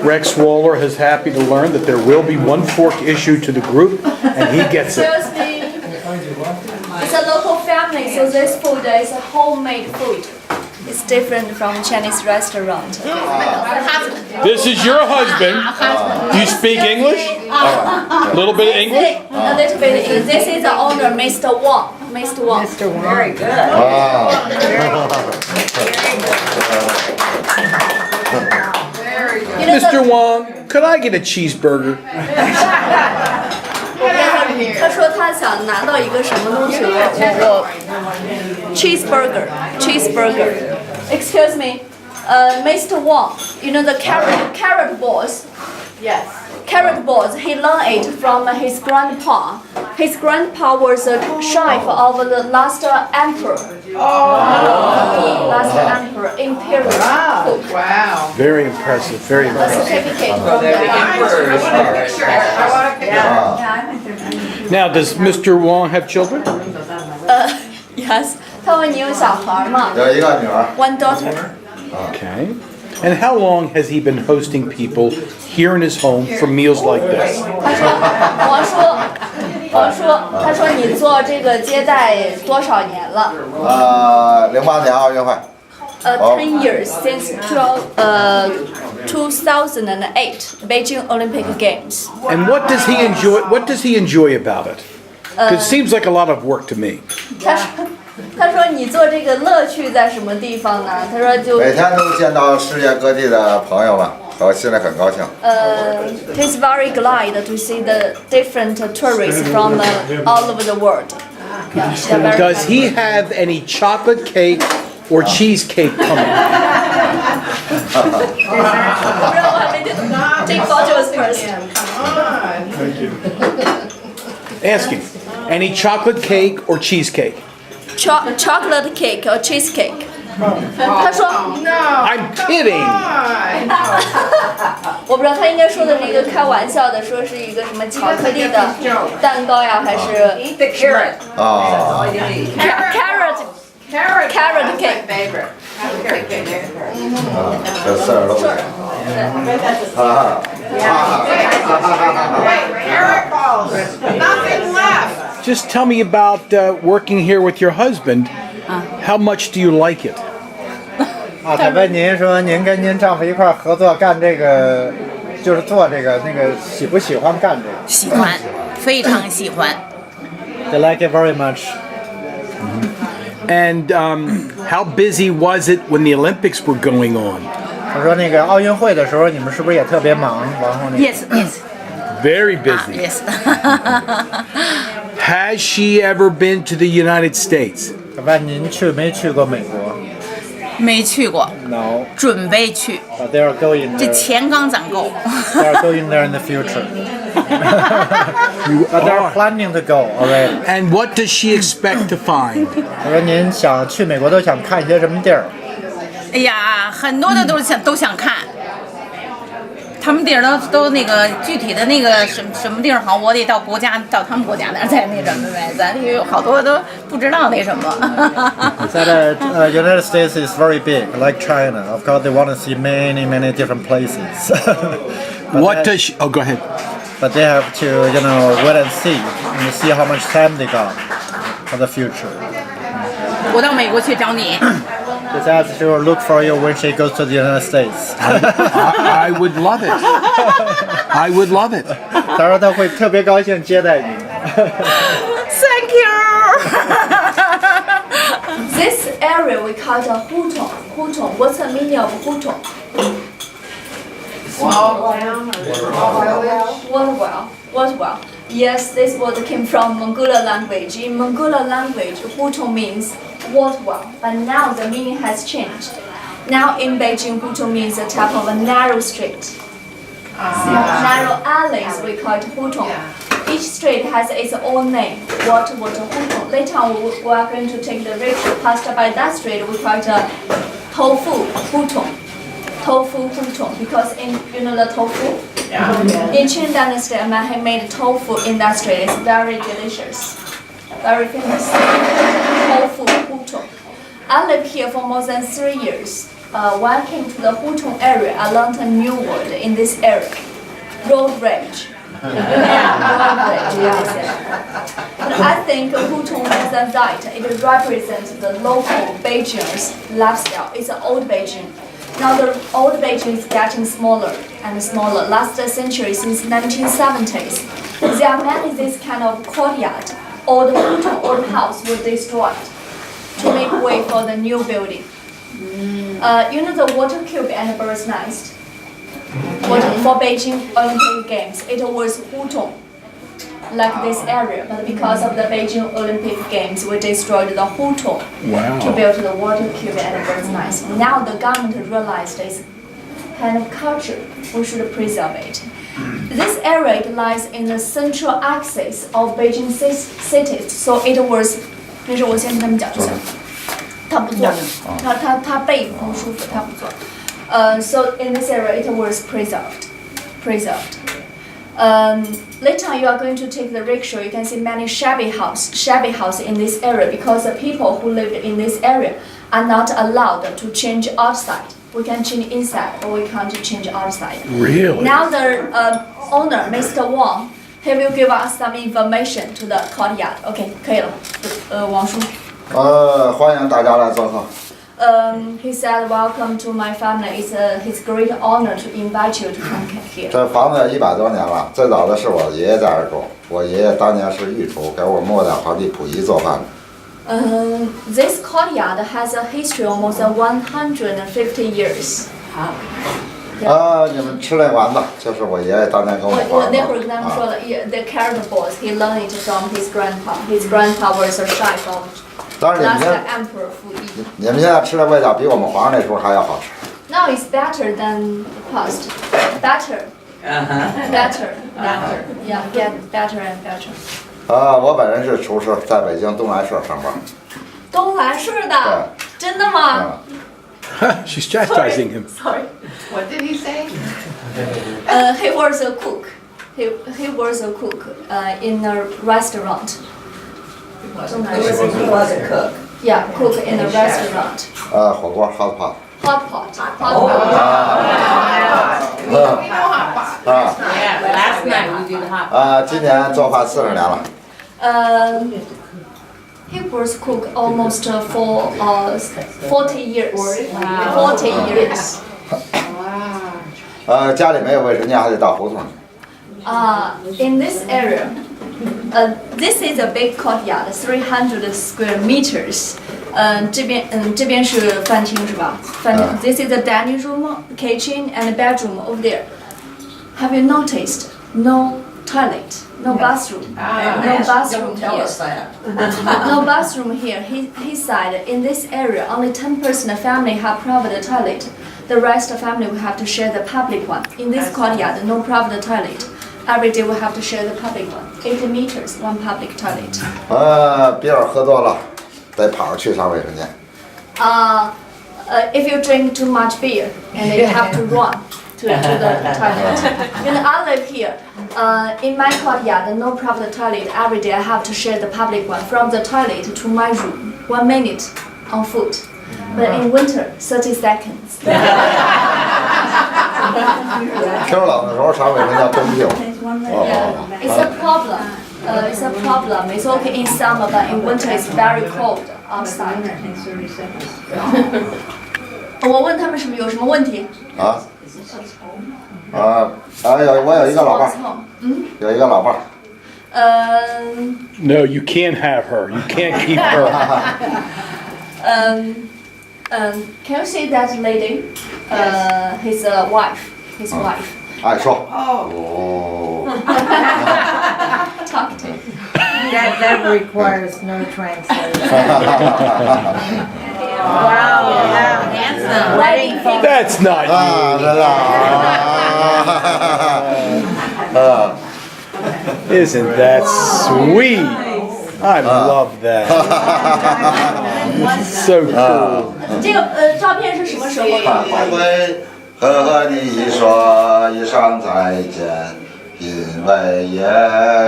A: Rex Waller is happy to learn that there will be one fork issued to the group, and he gets it.
J: It's a local family, so this food is a homemade food. It's different from Chinese restaurant.
A: This is your husband. Do you speak English? A little bit of English?
J: A little bit. This is the owner, Mr. Wong. Mr. Wong.
B: Mr. Wong. Very good.
A: Mr. Wong, could I get a cheeseburger?
J: 他说他想拿到一个什么东西，我 cheeseburger. Excuse me, Mr. Wong, you know the carrot balls?
B: Yes.
J: Carrot balls, he learned it from his grandpa. His grandpa was a chef of the last emperor. Last emperor, imperial cook.
B: Wow.
A: Very impressive, very
J: A
A: impressive.
J: certificate from the emperor.
A: Now, does Mr. Wong have children?
J: Yes. 他问你有小孩吗？
G: 有一个女儿。
J: One daughter.
A: Okay. And how long has he been hosting people here in his home for meals like this?
J: 他说你做这个接待多少年了
G: 08年奥运会。
J: 10 years since 2008 Beijing Olympic Games.
A: And what does he enjoy? What does he enjoy about it? Because it seems like a lot of work to me.
J: 他说你做这个乐趣在什么地方呢？他说就
G: 每天都见到世界各地的朋友们，我心里很高兴。
J: he's very glad to see the different tourists from all over the world.
A: Does he have any chocolate cake or cheesecake coming?
J: Take photos first.
A: Ask him. Any chocolate cake or cheesecake?
J: Chocolate cake or cheesecake? 他说
A: I'm kidding.
J: 我不知道他应该说的是一个开玩笑的，说是一个什么巧克力的蛋糕呀，还是
B: Eat the carrot.
G: 啊。
J: carrot cake?
B: Favorite. Carrot cake.
G: 这事儿都。
B: Carrot balls. Nothing left.
A: Just tell me about working here with your husband. How much do you like it?
E: 他问您说，您跟您丈夫一块合作干这个，就是做这个喜不喜欢干这个？
K: 喜欢，非常喜欢。
E: They like it very much.
A: And how busy was it when the Olympics were going on?
E: 我说那个奥运会的时候，你们是不是也特别忙？然后那个
K: Yes, yes.
A: Very busy.
K: Yes.
A: Has she ever been to the United States?
E: 他问您没去过美国
K: 没去过，
E: ？No.
K: 准备去，
E: But they are going
K: 这
E: there.
K: 钱刚攒够。
E: They are going there in the future. But they are planning to go already.
A: And what does she expect to find?
E: 我说您想去美国都想看些什么地儿？
K: 哎呀，很多的都想看。他们地儿都那个具体的那个什么地儿好，我得到他们国家那儿才那什么呗，咱有好多都不知道那什么。
E: That United States is very big, like China. Of course, they want to see many different places.
A: What does she? Oh, go ahead.
E: But they have to, wait and see how much time they got for the future.
K: 我到美国去找你。
E: Just ask to look for you when she goes to the United States.
A: I would love it. I would love it.
E: 他说他会特别高兴接待你。
K: Thank you.
J: This area we call it a hutong. Hutong. What's the meaning of hutong? Water well. Yes, this word came from Mongolian language. In Mongolian language, hutong means water well, but now the meaning has changed. Now in Beijing, hutong means a type of a narrow street. Narrow alleys, we call it hutong. Each street has its own name. What hutong? Later on, we are going to take the rickshaw passed by that street. We call it a tofu hutong. Tofu hutong, because in the tofu. In Qing Dynasty, a man had made tofu in that street. It's very delicious, very famous. Tofu hutong. I lived here for more than 3 years. When I came to the hutong area, I learned a new word in this area: road rage. But I think hutong more than that. It represents the local Beijingers' lifestyle. It's an old Beijing. Now the old Beijing is getting smaller and smaller. Last century, since 1970s, there are many this kind of courtyard. Old hutong, old house were destroyed to make way for the new building. The water cube and bird's nest. For Beijing Olympic Games, it was hutong, like this area. But because of the Beijing Olympic Games, we destroyed the hutong to build the water cube and bird's nest. Now the government realized this kind of culture, we should preserve it. This area lies in the central axis of Beijing city, so it was. 那是我先跟他们讲一下，他不做，他背不舒服，他不做。So in this area, it was preserved. Later on, you are going to take the rickshaw. You can see many shabby house in this area because the people who lived in this area are not allowed to change outside. We can change inside, but we can't change outside.
A: Really?
J: Now the owner, Mr. Wong, he will give us some information to the courtyard. Okay, 可以了。王叔。
L: 欢迎大家来做客。
J: He said, "Welcome to my family. It's his great honor to invite you to come here."
L: 这房子100多年了，最早的是我爷爷在这儿住。我爷爷当年是御厨，给我末代皇帝溥仪做饭。
J: This courtyard has a history of almost 150 years.
L: 你们吃这丸子，就是我爷爷当年给我们画的。
J: 那会儿跟他们说了 ，the carrot balls. He learned it from his grandpa. His grandpa was a chef of last emperor Fu.
L: 你们现在吃的味道比我们皇上那时候还要好吃。
J: Now it's better than the past. Better. Yeah, get better and better.
L: 我本人是厨师，在北京东来社上班。
J: 东来社的，真的吗
A: ？She's chastising him.
J: Sorry.
I: What did he say?
J: He was a cook. He was a cook in a restaurant.
B: He was a cook.
J: Yeah, cook in a restaurant.
L: 火锅 hot pot.
J: Hot pot.
K: Yeah, last night we did hot pot.
L: 今年做饭40年了。
J: He was cook almost for 40 years. 40 years.
L: 家里没有卫生间，还得到胡同去。
J: In this area, this is a big courtyard, 300 square meters. 这边是饭厅是吧？饭厅。This is the dining room, kitchen, and bedroom over there. Have you noticed? No toilet, no bathroom, no bathroom here. No bathroom here. His side in this area, only 10% family have private toilet. The rest of family will have to share the public one. In this courtyard, no private toilet. Every day we have to share the public one. 80 meters, one public toilet.
L: 比尔喝多了，得跑着去上卫生间。
J: If you drink too much beer, and you have to run to the toilet. I live here. In my courtyard, no private toilet. Every day I have to share the public one. From the toilet to my room, 1 minute on foot. But in winter, 30 seconds.
L: 天冷的时候上卫生间冻屁股。
J: It's a problem. It's a problem. It's okay in summer, but in winter it's very cold outside. 我问他们是不是有什么问题？
L: 我有一个老伴儿，有一个老伴儿。
A: No, you can't have her. You can't keep her.
J: Can you see that lady? His wife. His wife.
L: 爱说。
J: Talkative.
D: That requires no translation.
K: Wow, handsome.
J: Wedding picture.
A: That's not you.
L: 啊，
A: Isn't that sweet? I love that. So cool.
J: 这个照片是什么时候的？
L: 我会和你说一声再见，因为也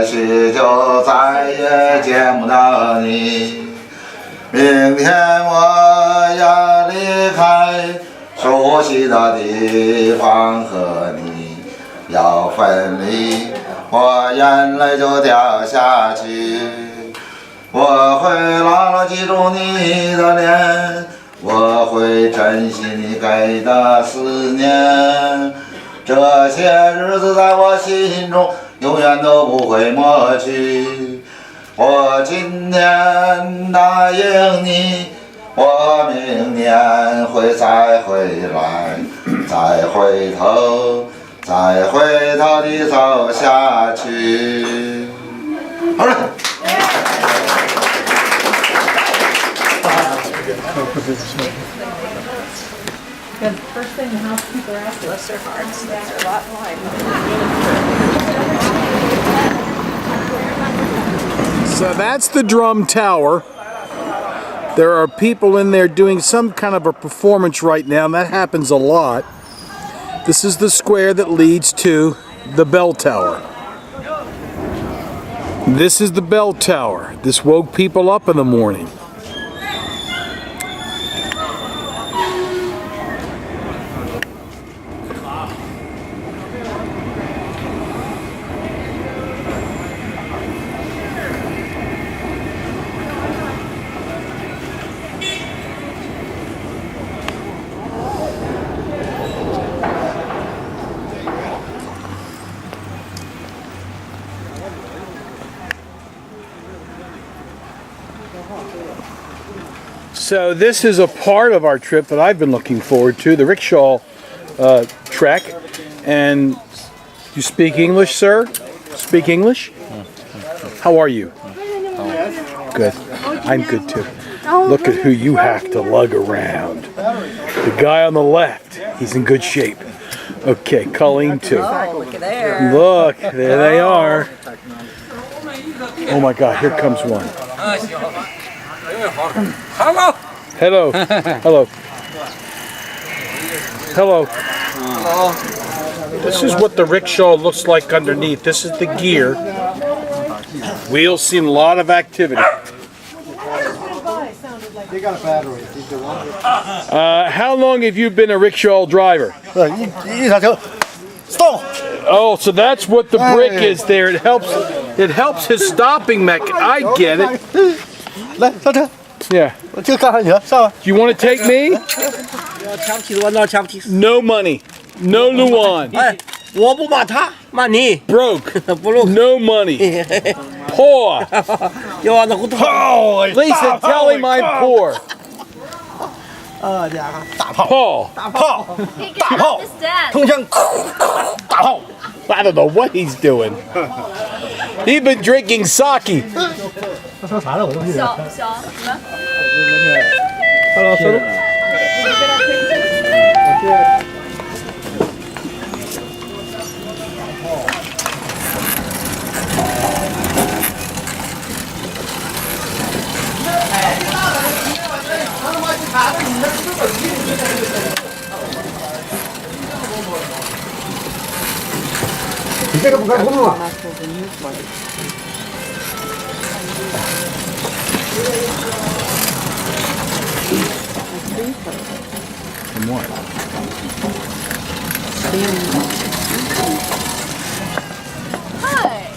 L: 许就再也见不到你。明天我要离开熟悉的地方，和你要分离，我眼泪就掉下去。我会牢牢记住你的脸，我会珍惜你给的思念，这些日子在我心中永远都不会抹去。我今天答应你，我明年会再回来，再回头地走下去。好了。
B: The first thing the housekeeper asked us, their hearts, that's their lot in life.
A: So that's the drum tower. There are people in there doing some kind of a performance right now, and that happens a lot. This is the square that leads to the bell tower. This is the bell tower. This woke people up in the morning. So this is a part of our trip that I've been looking forward to, the rickshaw trek. And you speak English, sir? Speak English? How are you? Good. I'm good too. Look at who you have to lug around. The guy on the left, he's in good shape. Okay, Colleen too.
B: Oh, look at there.
A: Look, there they are. Oh my God, here comes one.
M: Hello.
A: Hello. Hello. Hello. Hello. This is what the rickshaw looks like underneath. This is the gear. Wheels seen a lot of activity.
E: They got a battery.
A: How long have you been a rickshaw driver?
E: Stop.
A: Oh, so that's what the brick is there. It helps his stopping mechanism. I get it. Yeah. Do you want to take me? No money. No Luan. Broke. No money. Poor. Lisa, tell him I'm poor. Paul.
J: He can understand.
A: I don't know what he's doing. He's been drinking sake. From what?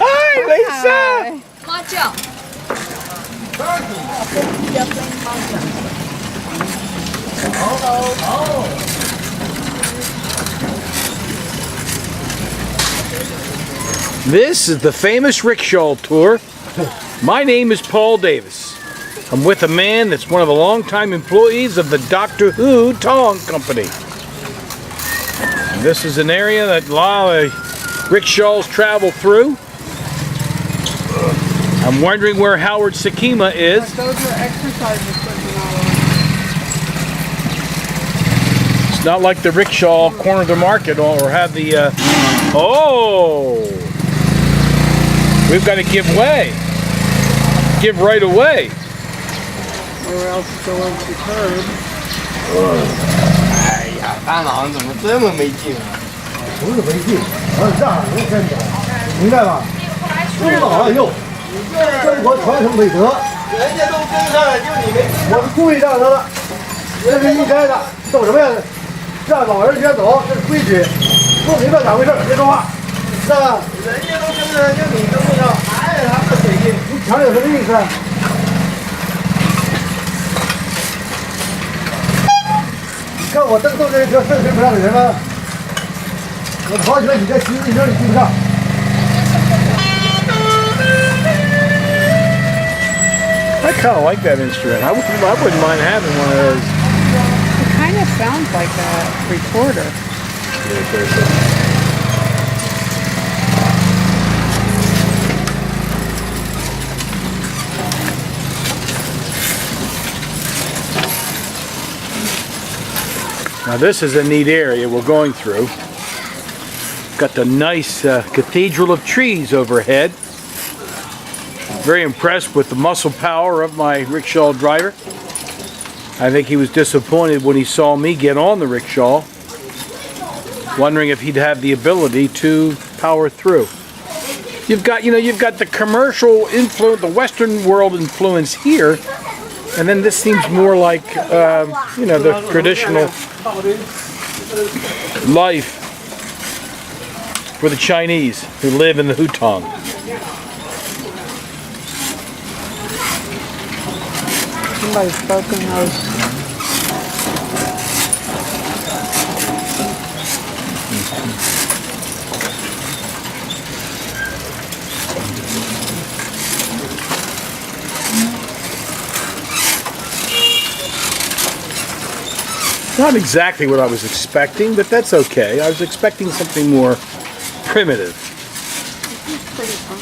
A: Hi, Lisa.
J: Mahjong.
A: This is the famous rickshaw tour. My name is Paul Davis. I'm with a man that's one of the longtime employees of the Dr. Hutong Company. And this is an area that a lot of rickshaws travel through. I'm wondering where Howard Sakima is.
I: Those are exercise equipment all over.
A: It's not like the rickshaw corner of the market or have the, oh! We've got to give way. Give right away.
I: Or else go over the curb.
F: 哎呀，大脑怎么这么没劲啊？不是没劲，我这样能真的，明白吧？说老了又，中国传统美德，人家都跟上了，就你没跟上。我是故意让他的，这是应该的。懂什么呀？让老人先走，这是规矩。不明白咋回事，别说话，知道吧？人家都跟上，就你跟不上，哎，他不水劲，你抢有什么意思？ 看我蹬动这车，顺水不上的人吗？我跑起来，你这骑自行车你骑不上。
A: I kind of like that instrument. I wouldn't mind having one of those.
I: It kind of sounds like a recorder.
A: Now this is a neat area we're going through. Got the nice cathedral of trees overhead. Very impressed with the muscle power of my rickshaw driver. I think he was disappointed when he saw me get on the rickshaw, wondering if he'd have the ability to power through. You've got the commercial influence, the Western world influence here, and then this seems more like the traditional life for the Chinese who live in the hutong.
I: Somebody's broken those.
A: Not exactly what I was expecting, but that's okay. I was expecting something more primitive.
I: It's pretty fun.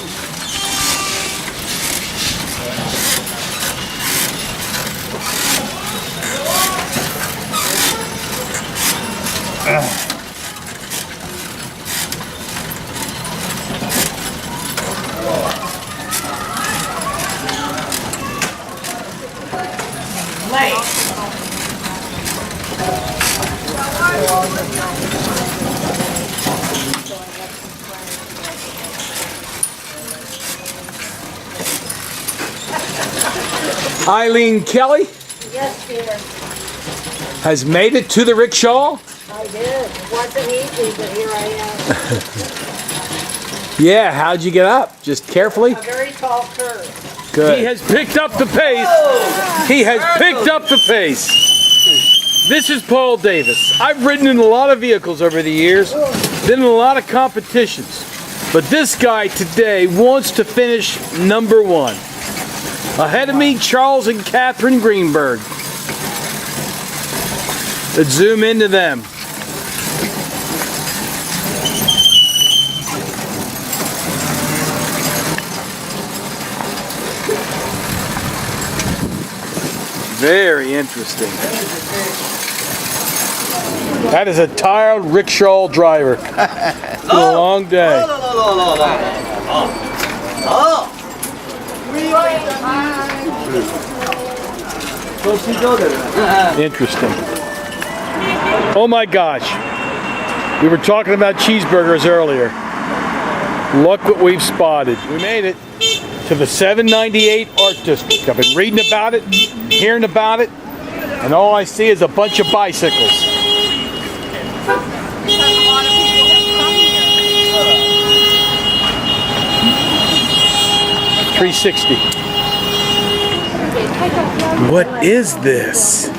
A: Eileen Kelly
B: Yes, dear.
A: has made it to the rickshaw.
B: I did. It wasn't easy, but here I am.
A: Yeah, how'd you get up? Just carefully?
B: A very tall curve.
A: Good. He has picked up the pace. He has picked up the pace. This is Paul Davis. I've ridden in a lot of vehicles over the years, been in a lot of competitions, but this guy today wants to finish number one. Ahead of me, Charles and Catherine Greenberg. Let's zoom into them. Very interesting. That is a tired rickshaw driver. It's been a long day. Interesting. Oh my gosh. We were talking about cheeseburgers earlier. Look what we've spotted. We made it to the 798 Art District. I've been reading about it, hearing about it, and all I see is a bunch of bicycles. $360. What is this?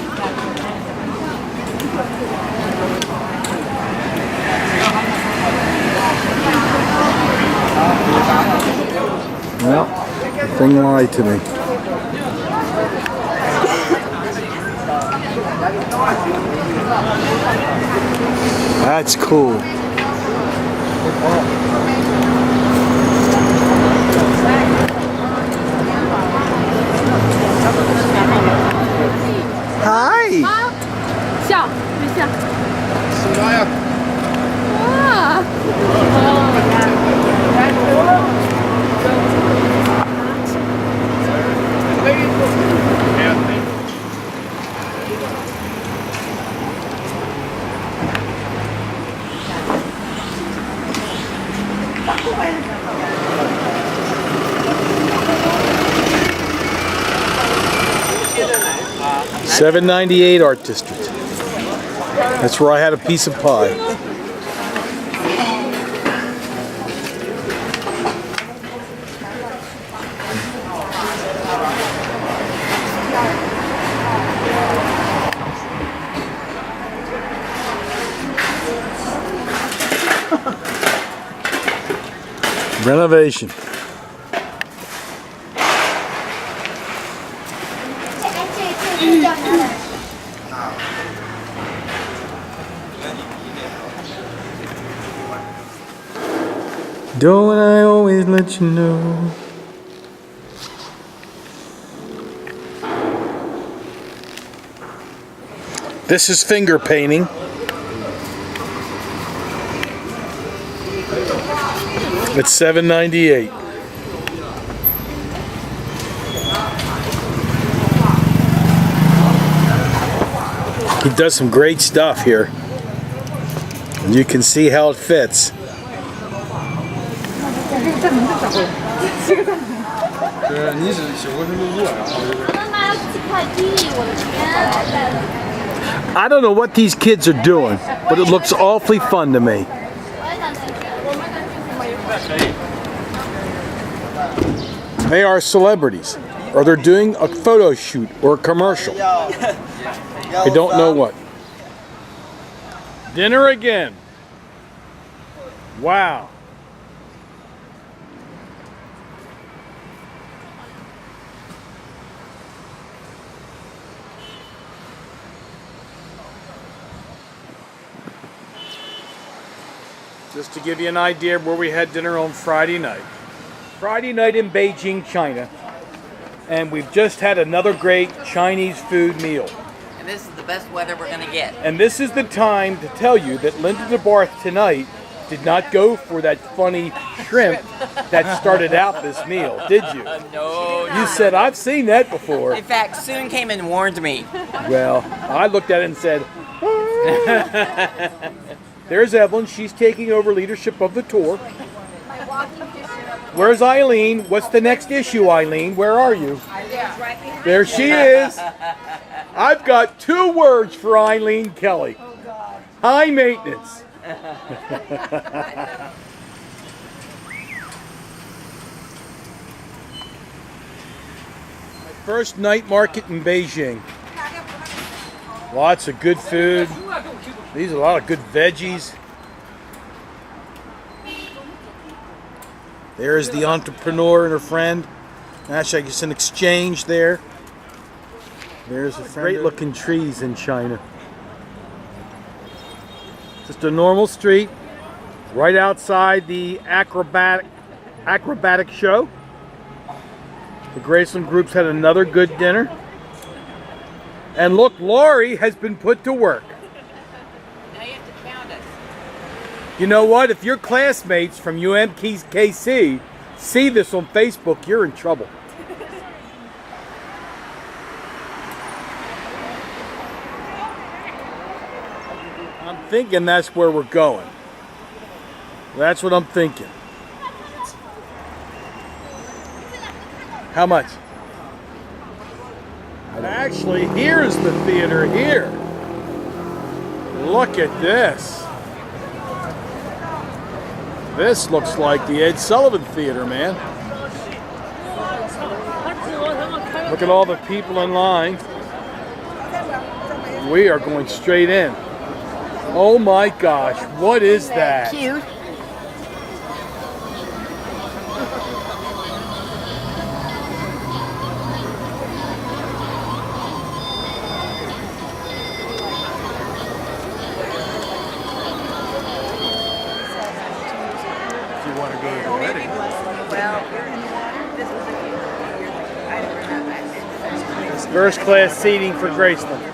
A: Well, the thing lied to me. That's cool. Hi.
I: 笑，别笑。哇！
A: 798 Art District. That's where I had a piece of pie. Renovation. Don't I always let you know? This is finger painting. It's $7.98. He does some great stuff here. And you can see how it fits. I don't know what these kids are doing, but it looks awfully fun to me. They are celebrities, or they're doing a photo shoot or a commercial. I don't know what. Dinner again. Wow. Just to give you an idea of where we had dinner on Friday night. Friday night in Beijing, China. And we've just had another great Chinese food meal.
M: And this is the best weather we're going to get.
A: And this is the time to tell you that Linda DeBarth tonight did not go for that funny shrimp that started out this meal, did you?
M: No.
A: You said, I've seen that before.
M: In fact, Soon came and warned me.
A: Well, I looked at it and said, ah. There's Evelyn. She's taking over leadership of the tour. Where's Eileen? What's the next issue, Eileen? Where are you? There she is. I've got 2 words for Eileen Kelly. High maintenance. My first night market in Beijing. Lots of good food. These are a lot of good veggies. There's the entrepreneur and her friend. Actually, it's an exchange there. There's a great looking trees in China. Just a normal street right outside the acrobatic show. The Graceland groups had another good dinner. And look, Laurie has been put to work.
M: Now you have to count us.
A: You know what? If your classmates from UMKC see this on Facebook, you're in trouble. I'm thinking that's where we're going. That's what I'm thinking. How much? And actually, here's the theater here. Look at this. This looks like the Ed Sullivan Theater, man. Look at all the people in line. We are going straight in. Oh my gosh, what is that?
M: Cute.
A: First class seating for Graceland.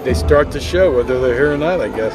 A: they start the show, whether they're here or not, I guess.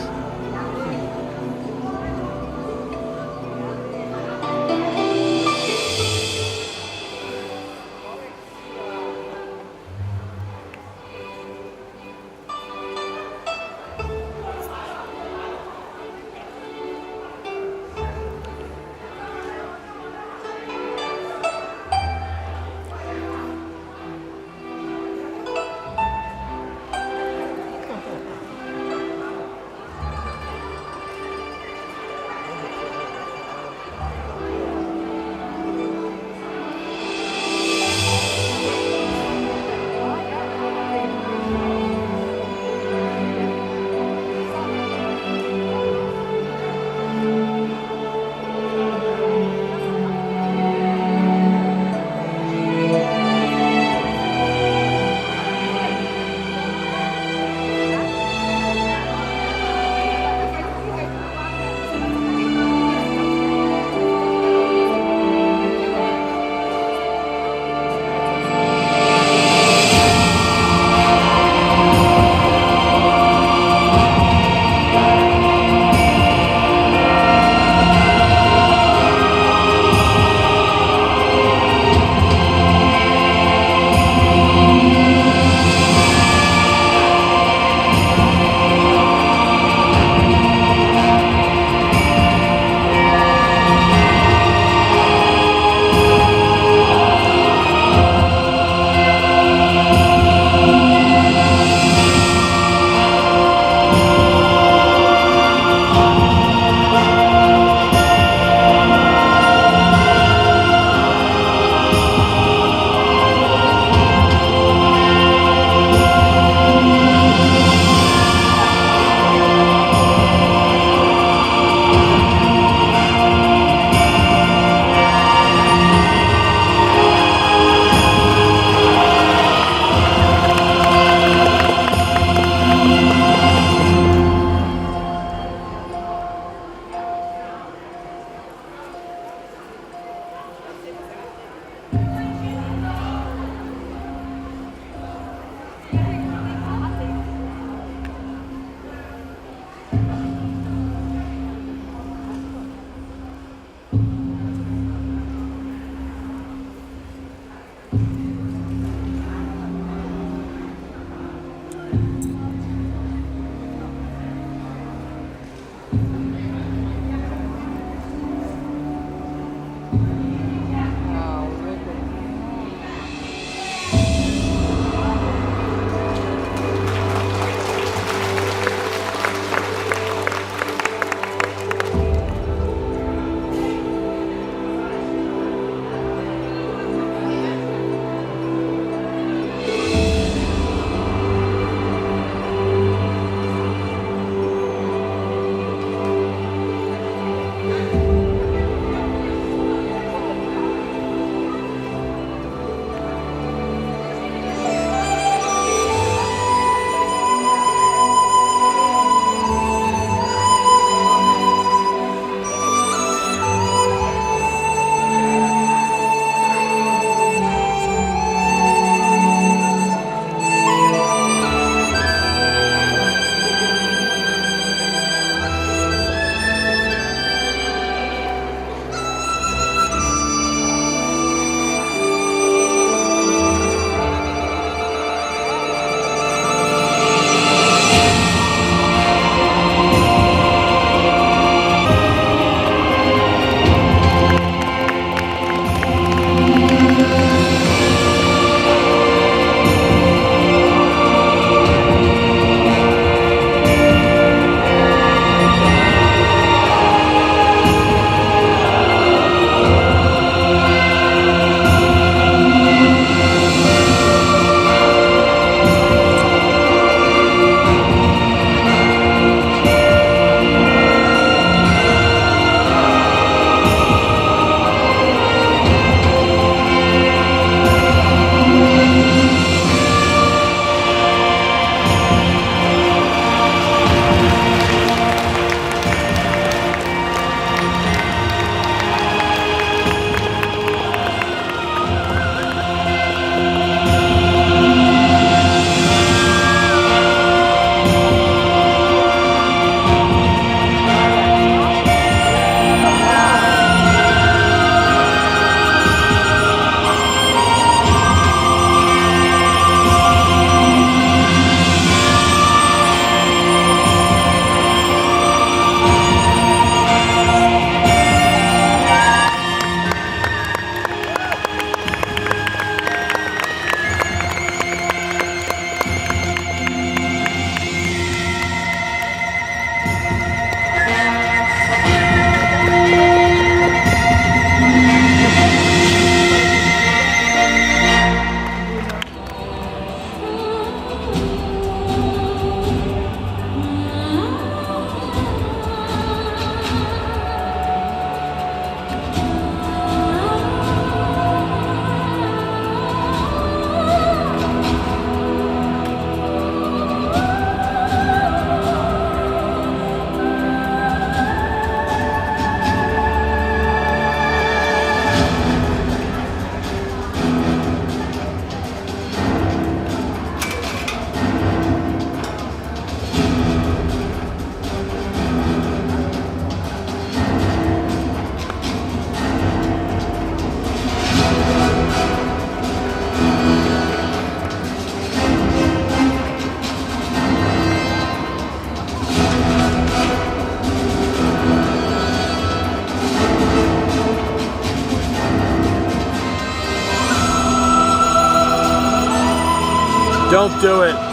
A: Don't do it.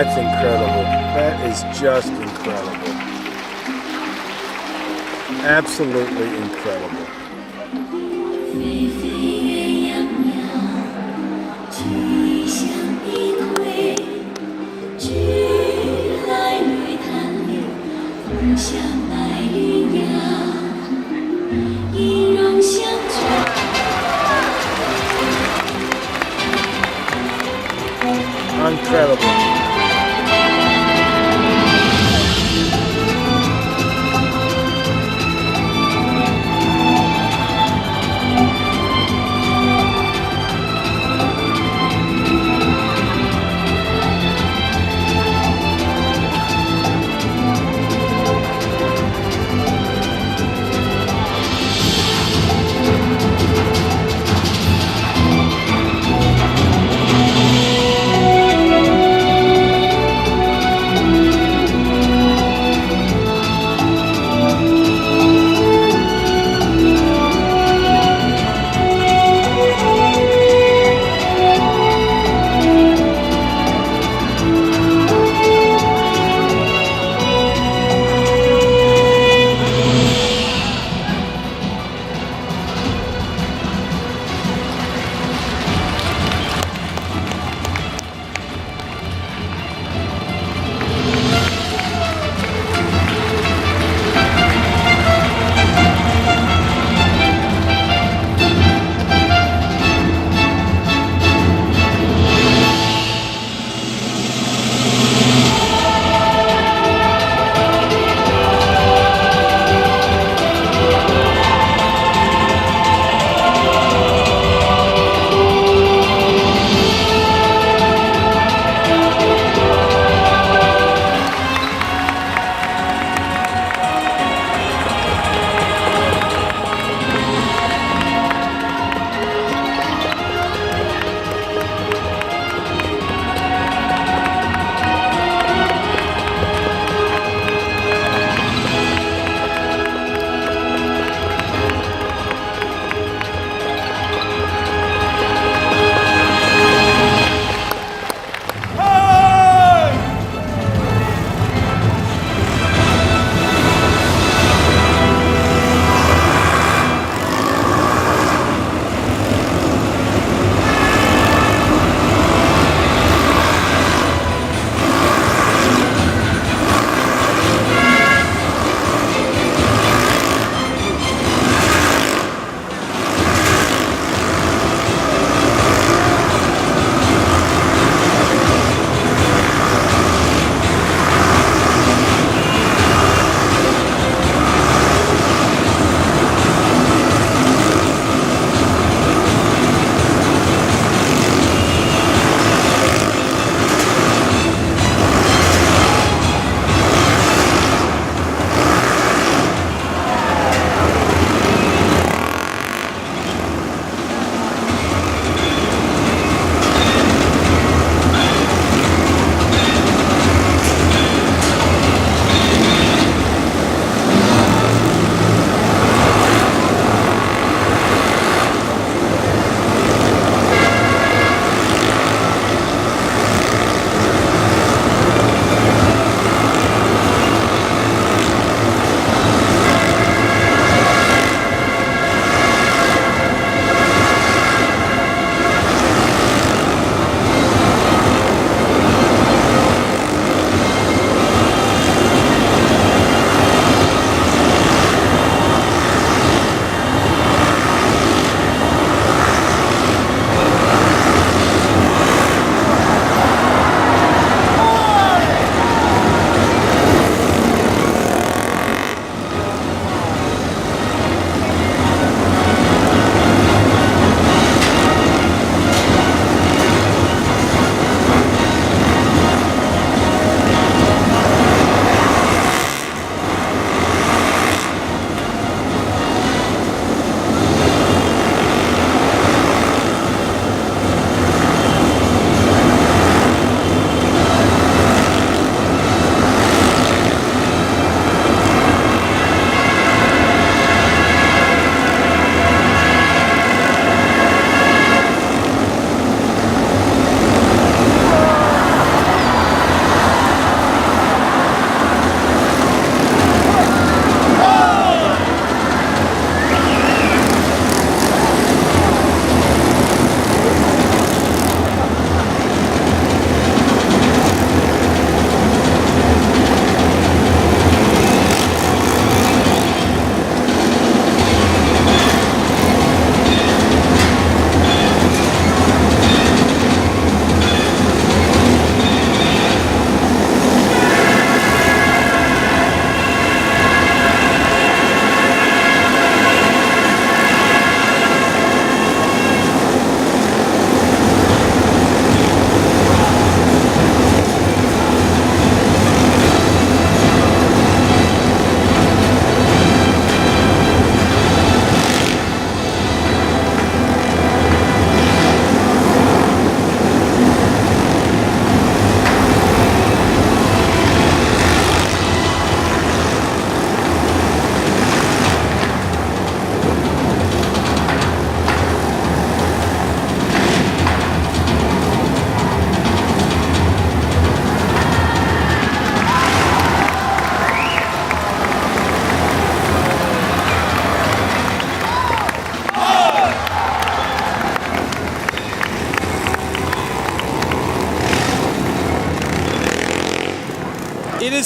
A: That's incredible. That is just incredible. Absolutely incredible. Incredible.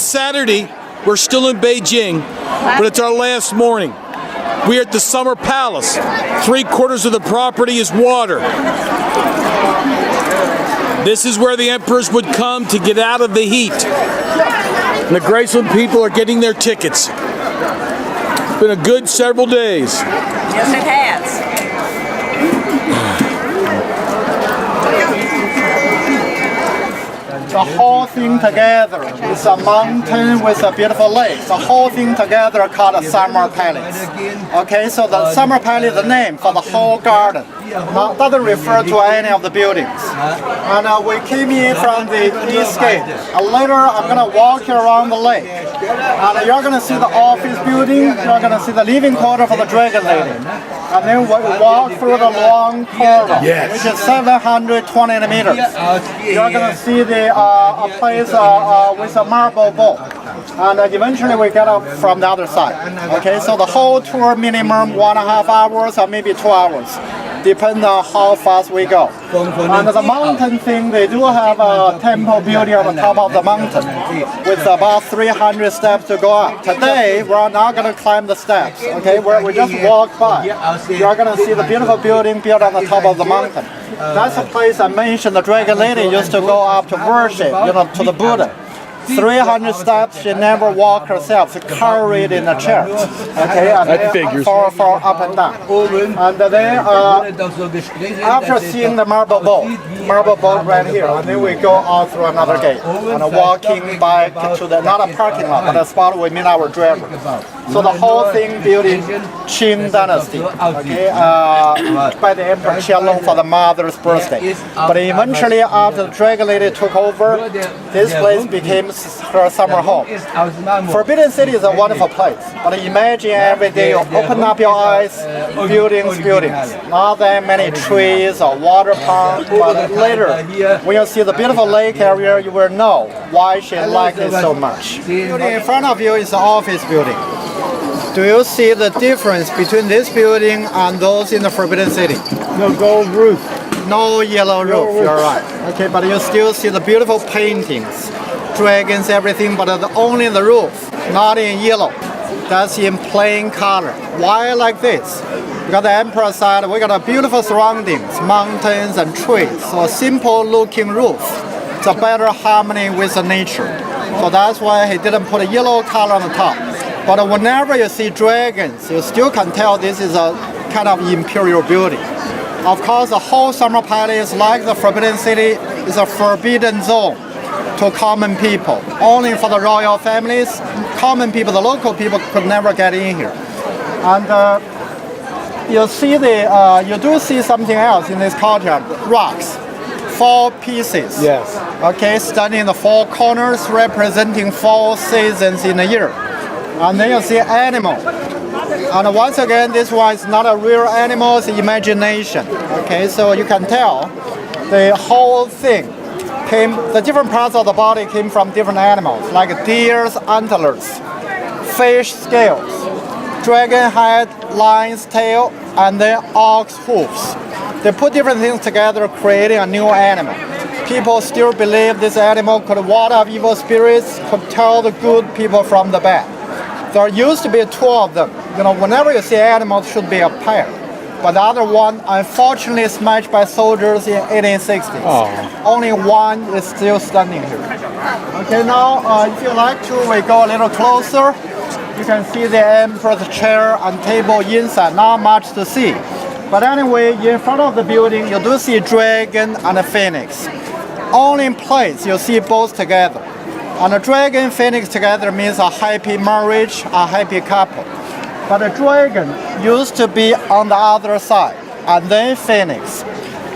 A: Saturday. We're still in Beijing, but it's our last morning. We're at the Summer Palace. 3/4 of the property is water. This is where the emperors would come to get out of the heat. And the Graceland people are getting their tickets. It's been a good several days.
M: Yes, it has.
E: The whole thing together is a mountain with a beautiful lake. The whole thing together called a Summer Palace. Okay, so the Summer Palace is the name for the whole garden. Doesn't refer to any of the buildings. And we came in from the east gate. Later, I'm going to walk you around the lake. And you're going to see the office building. You're going to see the living quarter for the Dragon Lady. And then we walk through the long corridor, which is 720 meters. You're going to see a place with a marble bowl. And eventually we get up from the other side. Okay, so the whole tour minimum 1.5 hours or maybe 2 hours. Depends on how fast we go. And the mountain thing, they do have a temple building on the top of the mountain with about 300 steps to go up. Today, we're not going to climb the steps, okay? We just walk by. You're going to see the beautiful building built on the top of the mountain. That's the place I mentioned the Dragon Lady used to go up to worship, to the Buddha. 300 steps, she never walked herself, she carried in a chair. Okay, and
A: that figures.
E: For up and down. And then, after seeing the marble boat right here, and then we go out through another gate, and walking back to the, not a parking lot, but a spot we meet our driver. So the whole thing built in Qing Dynasty, okay, by the Empress Xi'an for the mother's birthday. But eventually, after the Dragon Lady took over, this place became her summer home. Forbidden City is a wonderful place, but imagine every day you open up your eyes, buildings. Not that many trees or water pond, but later, when you see the beautiful lake area, you will know why she liked it so much. Building in front of you is the office building. Do you see the difference between this building and those in the Forbidden City?
F: No gold roof.
E: No yellow roof, you're right. Okay, but you still see the beautiful paintings, dragons, everything, but only the roof, not in yellow. That's in plain color. Why like this? Because the Empress side, we got a beautiful surroundings, mountains and trees, so a simple looking roof. It's a better harmony with the nature. So that's why he didn't put a yellow color on the top. But whenever you see dragons, you still can tell this is a kind of imperial building. Of course, the whole Summer Palace, like the Forbidden City, is a forbidden zone to common people. Only for the royal families, common people, the local people could never get in here. And you do see something else in this courtyard, rocks. 4 pieces.
F: Yes.
E: Okay, standing in the 4 corners, representing 4 seasons in a year. And then you see animal. And once again, this one is not a real animal, it's imagination. Okay, so you can tell the whole thing the different parts of the body came from different animals, like deer's antlers, fish scales, dragon head, lion's tail, and then ox hoofs. They put different things together, creating a new animal. People still believe this animal could ward off evil spirits, could tell the good people from the bad. There used to be 2 of them. Whenever you see animals, should be a pair. But the other one, unfortunately, smashed by soldiers in 1860s.
A: Oh.
E: Only one is still standing here. Okay, now if you like to, we go a little closer. You can see the Empress chair and table inside. Not much to see. But anyway, in front of the building, you do see dragon and a phoenix. Only place you see both together. And a dragon phoenix together means a happy marriage, a happy couple. But the dragon used to be on the other side, and then phoenix.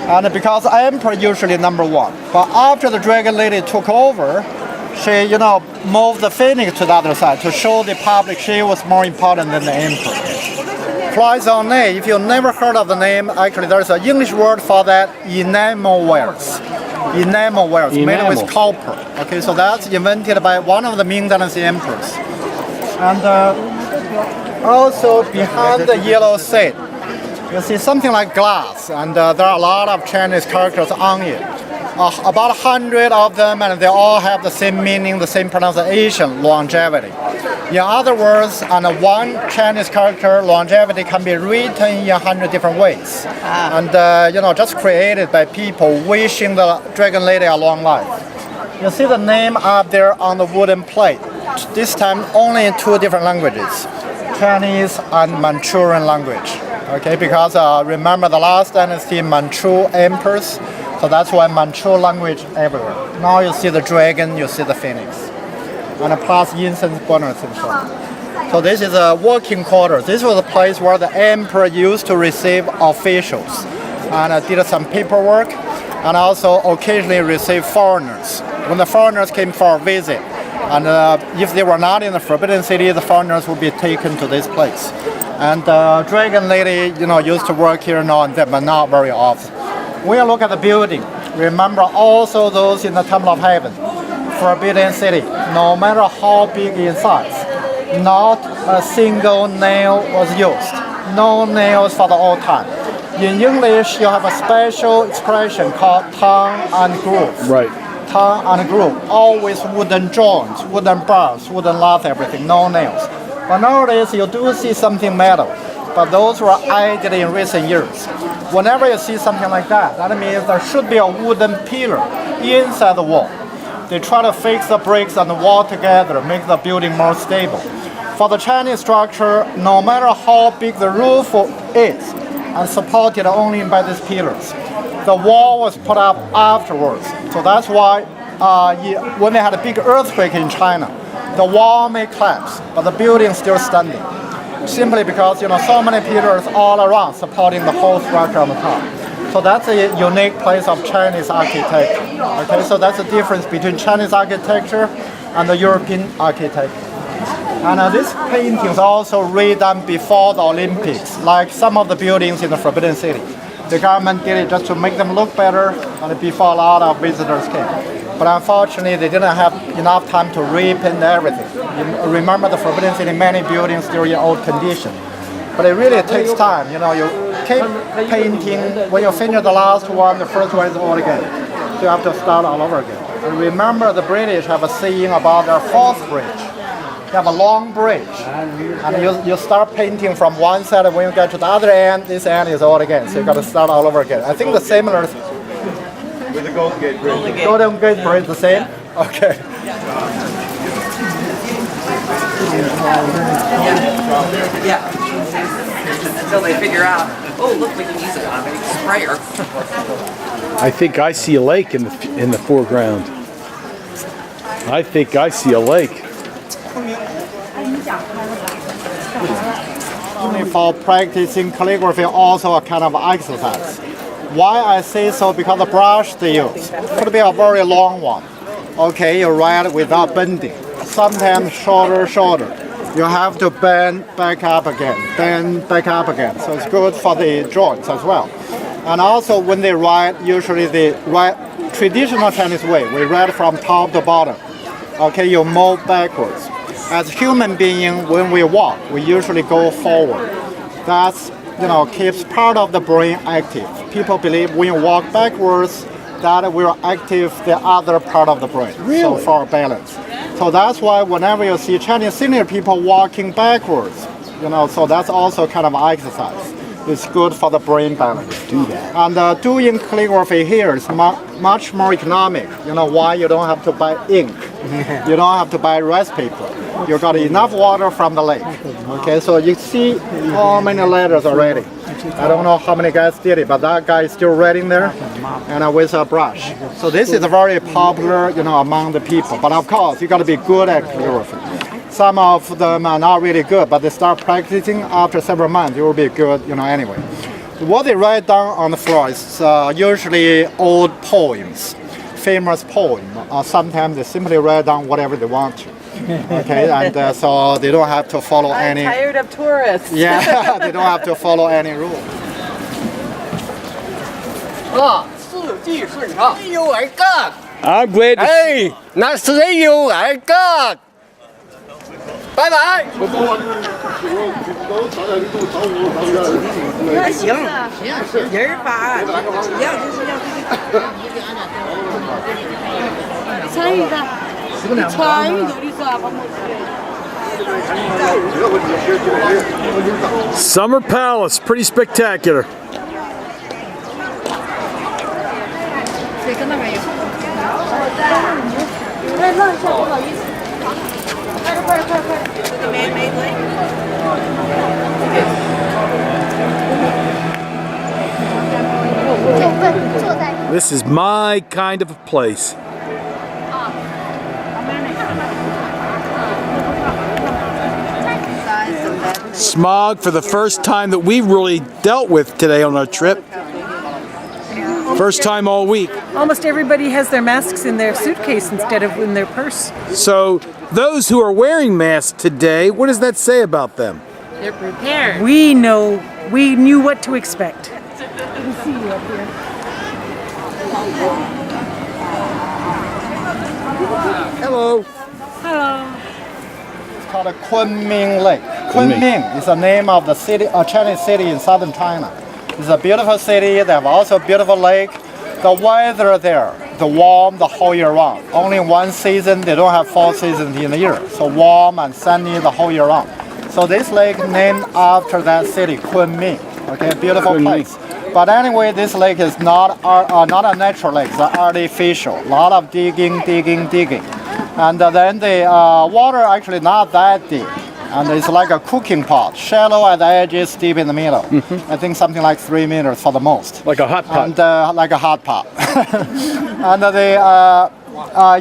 E: And because Emperor usually number 1. But after the Dragon Lady took over, she, moved the phoenix to the other side to show the public she was more important than the emperor. Cloisonné, if you've never heard of the name, actually there's an English word for that, enamelwares. Enamelwares, made with copper. Okay, so that's invented by one of the Ming Dynasty emperors. And also behind the yellow seat, you see something like glass, and there are a lot of Chinese characters on it. about 100 of them, and they all have the same meaning, the same pronunciation, longevity. In other words, on one Chinese character, longevity can be written in 100 different ways. And, just created by people wishing the Dragon Lady a long life. You see the name up there on the wooden plate. This time only in 2 different languages, Chinese and Manchurian language. Okay, because remember the last dynasty, Manchu Empress, so that's why Manchu language everywhere. Now you see the dragon, you see the phoenix, and plus incense burners in front. So this is a working quarters. This was a place where the emperor used to receive officials and did some paperwork, and also occasionally receive foreigners. When the foreigners came for a visit, and if they were not in the Forbidden City, the foreigners would be taken to this place. And Dragon Lady, used to work here now and then, but not very often. When you look at the building, remember also those in the Temple of Heaven, Forbidden City, no matter how big in size, not a single nail was used. No nails for the old time. In English, you have a special expression called tongue and groove.
A: Right.
E: Tongue and groove, always wooden joints, wooden bars, wooden lath, everything, no nails. But nowadays, you do see something metal, but those were added in recent years. Whenever you see something like that, that means there should be a wooden pillar inside the wall. They try to fix the bricks and the wall together, make the building more stable. For the Chinese structure, no matter how big the roof is, and supported only by these pillars, the wall was put up afterwards. So that's why when they had a big earthquake in China, the wall may collapse, but the building is still standing. Simply because so many pillars all around supporting the whole structure on the top. So that's a unique place of Chinese architecture. Okay, so that's the difference between Chinese architecture and the European architecture. And these paintings also redone before the Olympics, like some of the buildings in the Forbidden City. The government did it just to make them look better, and before a lot of visitors came. But unfortunately, they didn't have enough time to repaint everything. You remember the Forbidden City, many buildings still in old condition. But it really takes time. You keep painting. When you finish the last one, the first one is all again. So you have to start all over again. And remember, the British have a saying about their Forth Bridge. You have a long bridge, and you start painting from one side, and when you get to the other end, this end is all again. So you got to start all over again. I think the similar
G: with the Golden Gate Bridge.
E: Golden Gate Bridge, the same? Okay.
M: Yeah. Until they figure out, oh, look, we can use it on a big sprayer.
A: I think I see a lake in the foreground. I think I see a lake.
E: For practicing calligraphy, also a kind of exercise. Why I say so? Because the brush they use could be a very long one. Okay, you write without bending. Sometimes shorter. You have to bend back up again, So it's good for the joints as well. And also when they write, usually they write traditional Chinese way. We write from top to bottom. Okay, you move backwards. As human beings, when we walk, we usually go forward. That's, keeps part of the brain active. People believe when you walk backwards, that will active the other part of the brain. Really? So for balance. So that's why whenever you see Chinese senior people walking backwards, so that's also kind of exercise. It's good for the brain balance.
A: Do that.
E: And doing calligraphy here is much more economic. You know why? You don't have to buy ink. You don't have to buy rice paper. You got enough water from the lake. Okay, so you see how many letters already. I don't know how many guys did it, but that guy is still writing there, and with a brush. So this is very popular, among the people. But of course, you got to be good at calligraphy. Some of them are not really good, but they start practicing after several months. You will be good, anyway. What they write down on the floor is usually old poems, famous poem. Sometimes they simply write down whatever they want to. Okay, and so they don't have to follow any.
M: I'm tired of tourists.
E: Yeah, they don't have to follow any rule.
F: 四季顺畅。You are God.
A: I'm glad to
F: Hey, nice to see you. I God. Bye bye.
H: 那行，人儿吧，主要就是要这个。
A: Summer Palace, pretty spectacular. This is my kind of a place. Smog for the first time that we've really dealt with today on our trip. First time all week.
H: Almost everybody has their masks in their suitcase instead of in their purse.
A: So those who are wearing masks today, what does that say about them?
H: They're prepared. We knew what to expect. We see you up here.
A: Hello.
H: Hello.
E: It's called a Kunming Lake. Kunming is the name of the city, a Chinese city in southern China. It's a beautiful city. They have also a beautiful lake. The weather there, the warm the whole year round. Only one season. They don't have 4 seasons in the year. So warm and sunny the whole year round. So this lake named after that city, Kunming. Okay, beautiful place. But anyway, this lake is not a natural lake. It's artificial. A lot of digging. And then the water actually not that deep. And it's like a cooking pot, shallow at the edges, deep in the middle. I think something like 3 meters for the most.
A: Like a hot pot.
E: And like a hot pot. And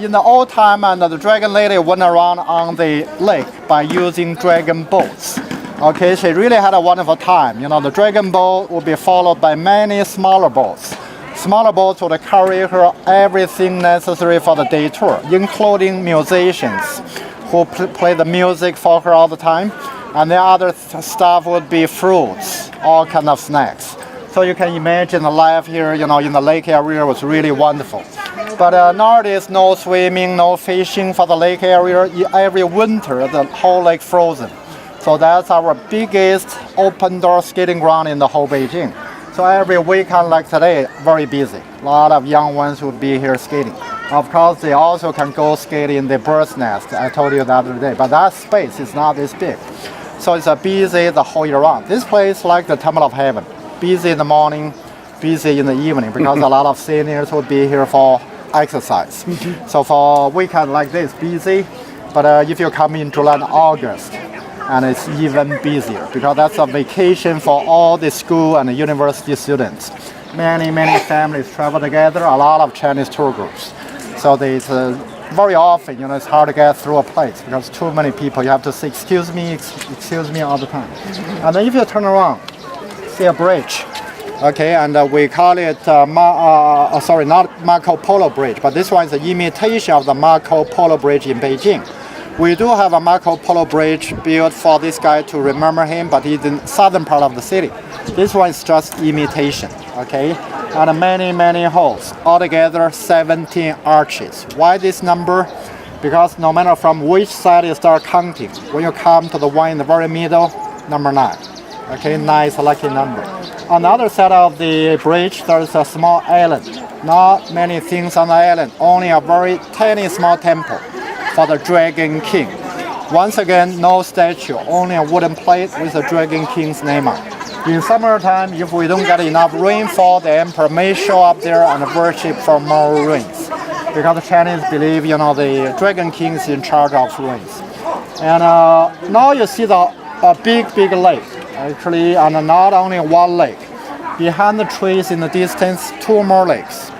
E: in the old time, and the dragon lady went around on the lake by using dragon boats. Okay, she really had a wonderful time. You know, the dragon boat would be followed by many smaller boats. Smaller boats would carry her everything necessary for the day tour, including musicians who play the music for her all the time. And the other stuff would be fruits, all kind of snacks. So you can imagine the life here, you know, in the lake area was really wonderful. But nowadays, no swimming, no fishing for the lake area. Every winter, the whole lake frozen. So that's our biggest open door skating ground in the whole Beijing. So every weekend like today, very busy. A lot of young ones would be here skating. Of course, they also can go skate in the bird's nest, I told you the other day. But that space is not this big. So it's busy the whole year round. This place like the Temple of Heaven. Busy in the morning, busy in the evening, because a lot of seniors would be here for exercise. So for a weekend like this, busy. But if you come in July and August, and it's even busier because that's a vacation for all the school and the university students. Many families travel together, a lot of Chinese tour groups. So it's very often, you know, it's hard to get through a place because too many people. You have to say, excuse me all the time. And then if you turn around, see a bridge. Okay, and we call it, not Marco Polo Bridge, but this one is an imitation of the Marco Polo Bridge in Beijing. We do have a Marco Polo Bridge built for this guy to remember him, but he's in southern part of the city. This one is just imitation, okay? And many holes. Altogether, 17 arches. Why this number? Because no matter from which side you start counting, when you come to the one in the very middle, number 9. Okay, 9 is a lucky number. On the other side of the bridge, there's a small island. Not many things on the island, only a very tiny small temple for the Dragon King. Once again, no statue, only a wooden plate with the Dragon King's name on. In summertime, if we don't get enough rainfall, the emperor may show up there and worship for more rains. Because the Chinese believe, you know, the Dragon King is in charge of rains. And now you see a big lake, actually, and not only one lake. Behind the trees in the distance, 2 more lakes,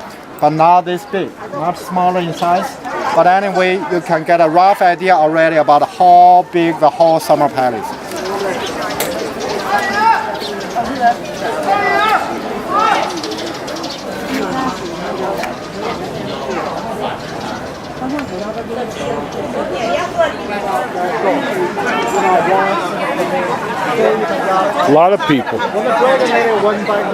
E: but not this big, much smaller in size. But anyway, you can get a rough idea already about how big the whole summer palace is.
A: A lot of people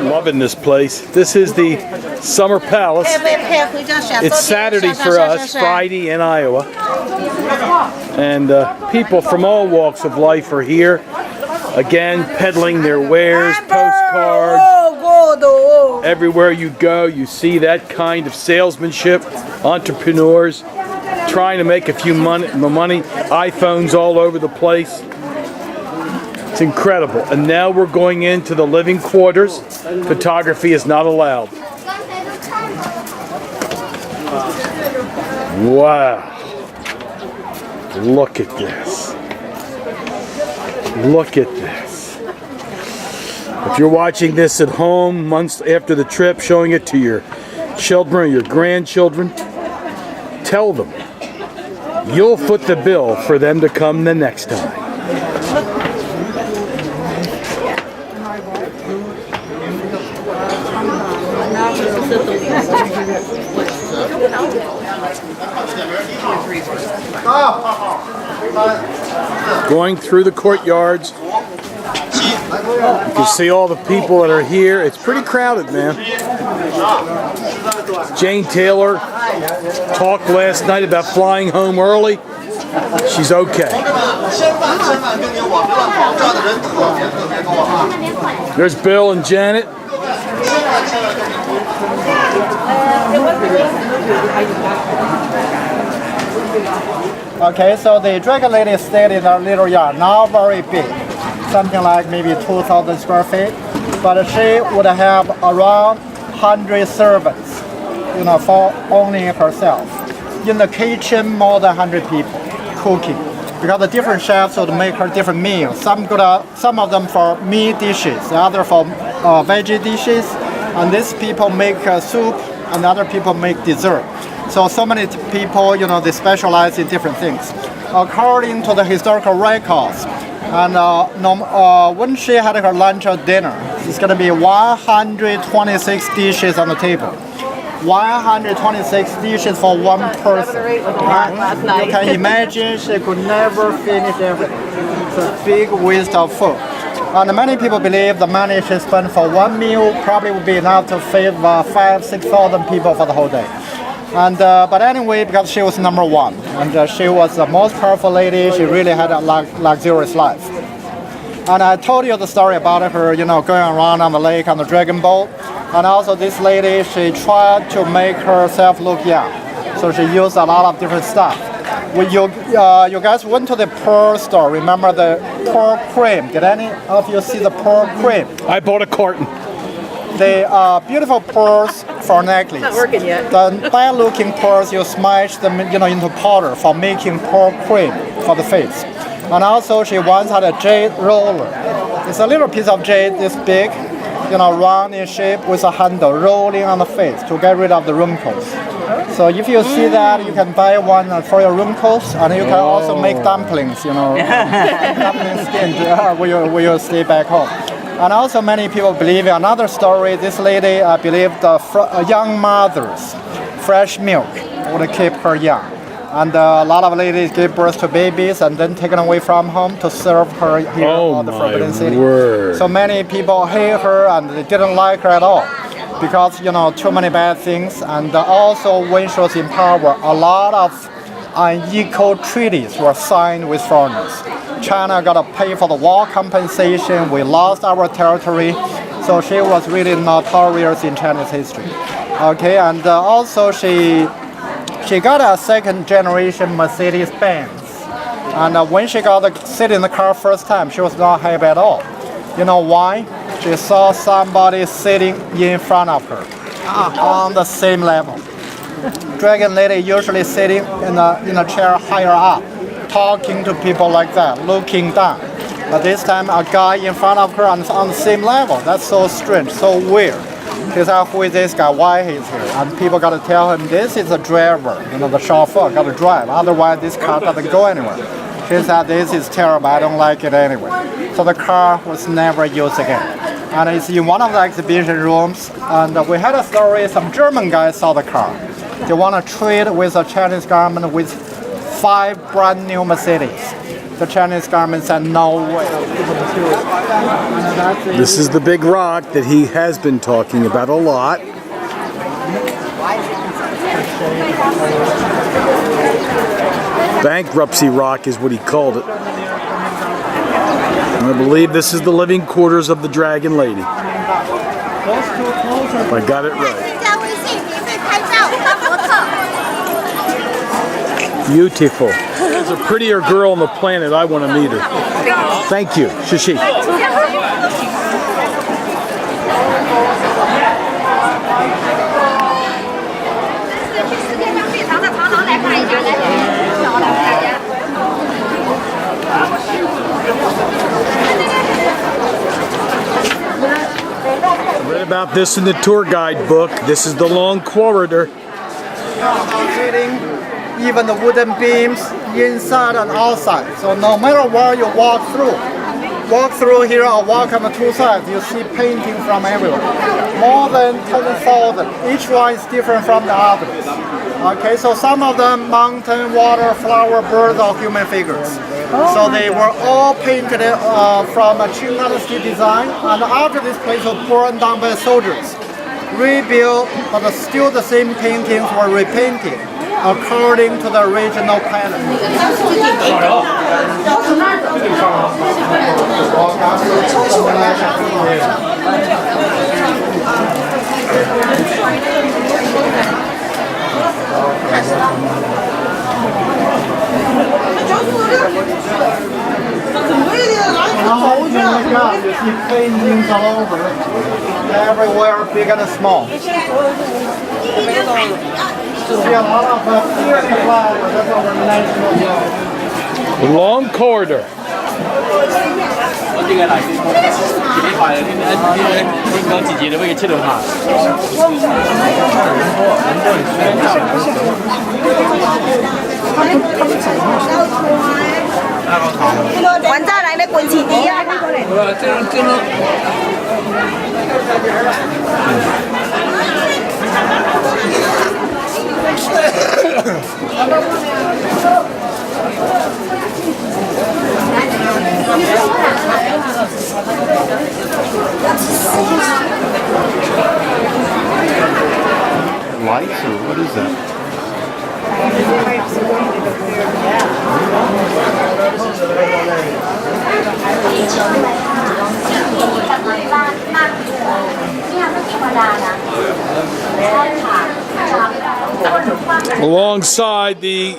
A: loving this place. This is the Summer Palace. It's Saturday for us, Friday in Iowa. And people from all walks of life are here. Again, peddling their wares, postcards, Everywhere you go, you see that kind of salesmanship, entrepreneurs trying to make a few money, iPhones all over the place. It's incredible. And now we're going into the living quarters. Photography is not allowed. Wow. Look at this. Look at this. If you're watching this at home months after the trip, showing it to your children or your grandchildren, tell them you'll foot the bill for them to come the next time. Going through the courtyards, you see all the people that are here. It's pretty crowded, man. Jane Taylor talked last night about flying home early. She's okay. There's Bill and Janet.
E: Okay, so the Dragon Lady stayed in a little yard, not very big, something like maybe 2,000 square feet, but she would have around 100 servants, for only herself. In the kitchen, more than 100 people cooking, because the different chefs would make her different meals. Some of them for meat dishes, the other for veggie dishes, and these people make soup, and other people make dessert. So many people, they specialize in different things. According to the historical records, and when she had her lunch or dinner, it's going to be 126 dishes on the table. 126 dishes for one person. You can imagine she could never finish everything. It's a big waste of food. And many people believe the money she spent for one meal probably would be enough to feed 5,000-6,000 people for the whole day. And but anyway, because she was number one, and she was the most powerful lady, she really had a luxurious life. And I told you the story about her, going around on the lake on the dragon boat. And also this lady, she tried to make herself look young. So she used a lot of different stuff. When you guys went to the pearl store, remember the pearl cream? Did any of you see the pearl cream?
A: I bought a carton.
E: The beautiful pearls for necklace.
B: Not working yet.
E: The bad-looking pearls, you smash them, into powder for making pearl cream for the face. And also, she once had a jade roller. It's a little piece of jade this big, round in shape with a handle rolling on the face to get rid of the wrinkles. So if you see that, you can buy one for your wrinkles, and you can also make dumplings, dumpling skin when you stay back home. And also many people believe in another story. This lady believed young mothers, fresh milk would keep her young. And a lot of ladies give birth to babies and then taken away from home to serve her here in the Forbidden City.
A: Word.
E: So many people hate her and they didn't like her at all because, too many bad things. And also when she was in power, a lot of unequal treaties were signed with foreigners. China got to pay for the war compensation. We lost our territory. So she was really notorious in Chinese history. Okay, and also she got a second generation Mercedes Benz. And when she got to sit in the car first time, she was not happy at all. You know why? She saw somebody sitting in front of her on the same level. Dragon Lady usually sitting in a chair higher up, talking to people like that, looking down. But this time a guy in front of her on the same level. That's so strange, so weird. She said, who is this guy? Why he's here? And people got to tell him this is a driver, the chauffeur got to drive. Otherwise this car doesn't go anywhere. She said, this is terrible, I don't like it anyway. So the car was never used again. And it's in one of the exhibition rooms. And we had a story, some German guys saw the car. They want to trade with a Chinese government with 5 brand new Mercedes. The Chinese government said no way.
A: This is the big rock that he has been talking about a lot. Bankruptcy rock is what he called it. And I believe this is the living quarters of the Dragon Lady. I got it right. Beautiful. There's a prettier girl on the planet. I want to meet her. Thank you. Shishi. I read about this in the tour guide book. This is the long corridor.
E: Even the wooden beams inside and outside. So no matter where you walk through here or walk on the two sides, you see painting from everywhere. More than 10,000. Each one is different from the others. Okay, so some of them mountain, water, flower, birds, or human figures. So they were all painted from a Qing dynasty design, and after this place was burned down by soldiers, rebuilt, but still the same paintings were repainted according to the original pattern. Oh my God, you see paintings all over, everywhere, big and small. See a lot of beautiful flowers, that's our national flower.
A: Long corridor.
G: Lights or what is that?
A: Alongside the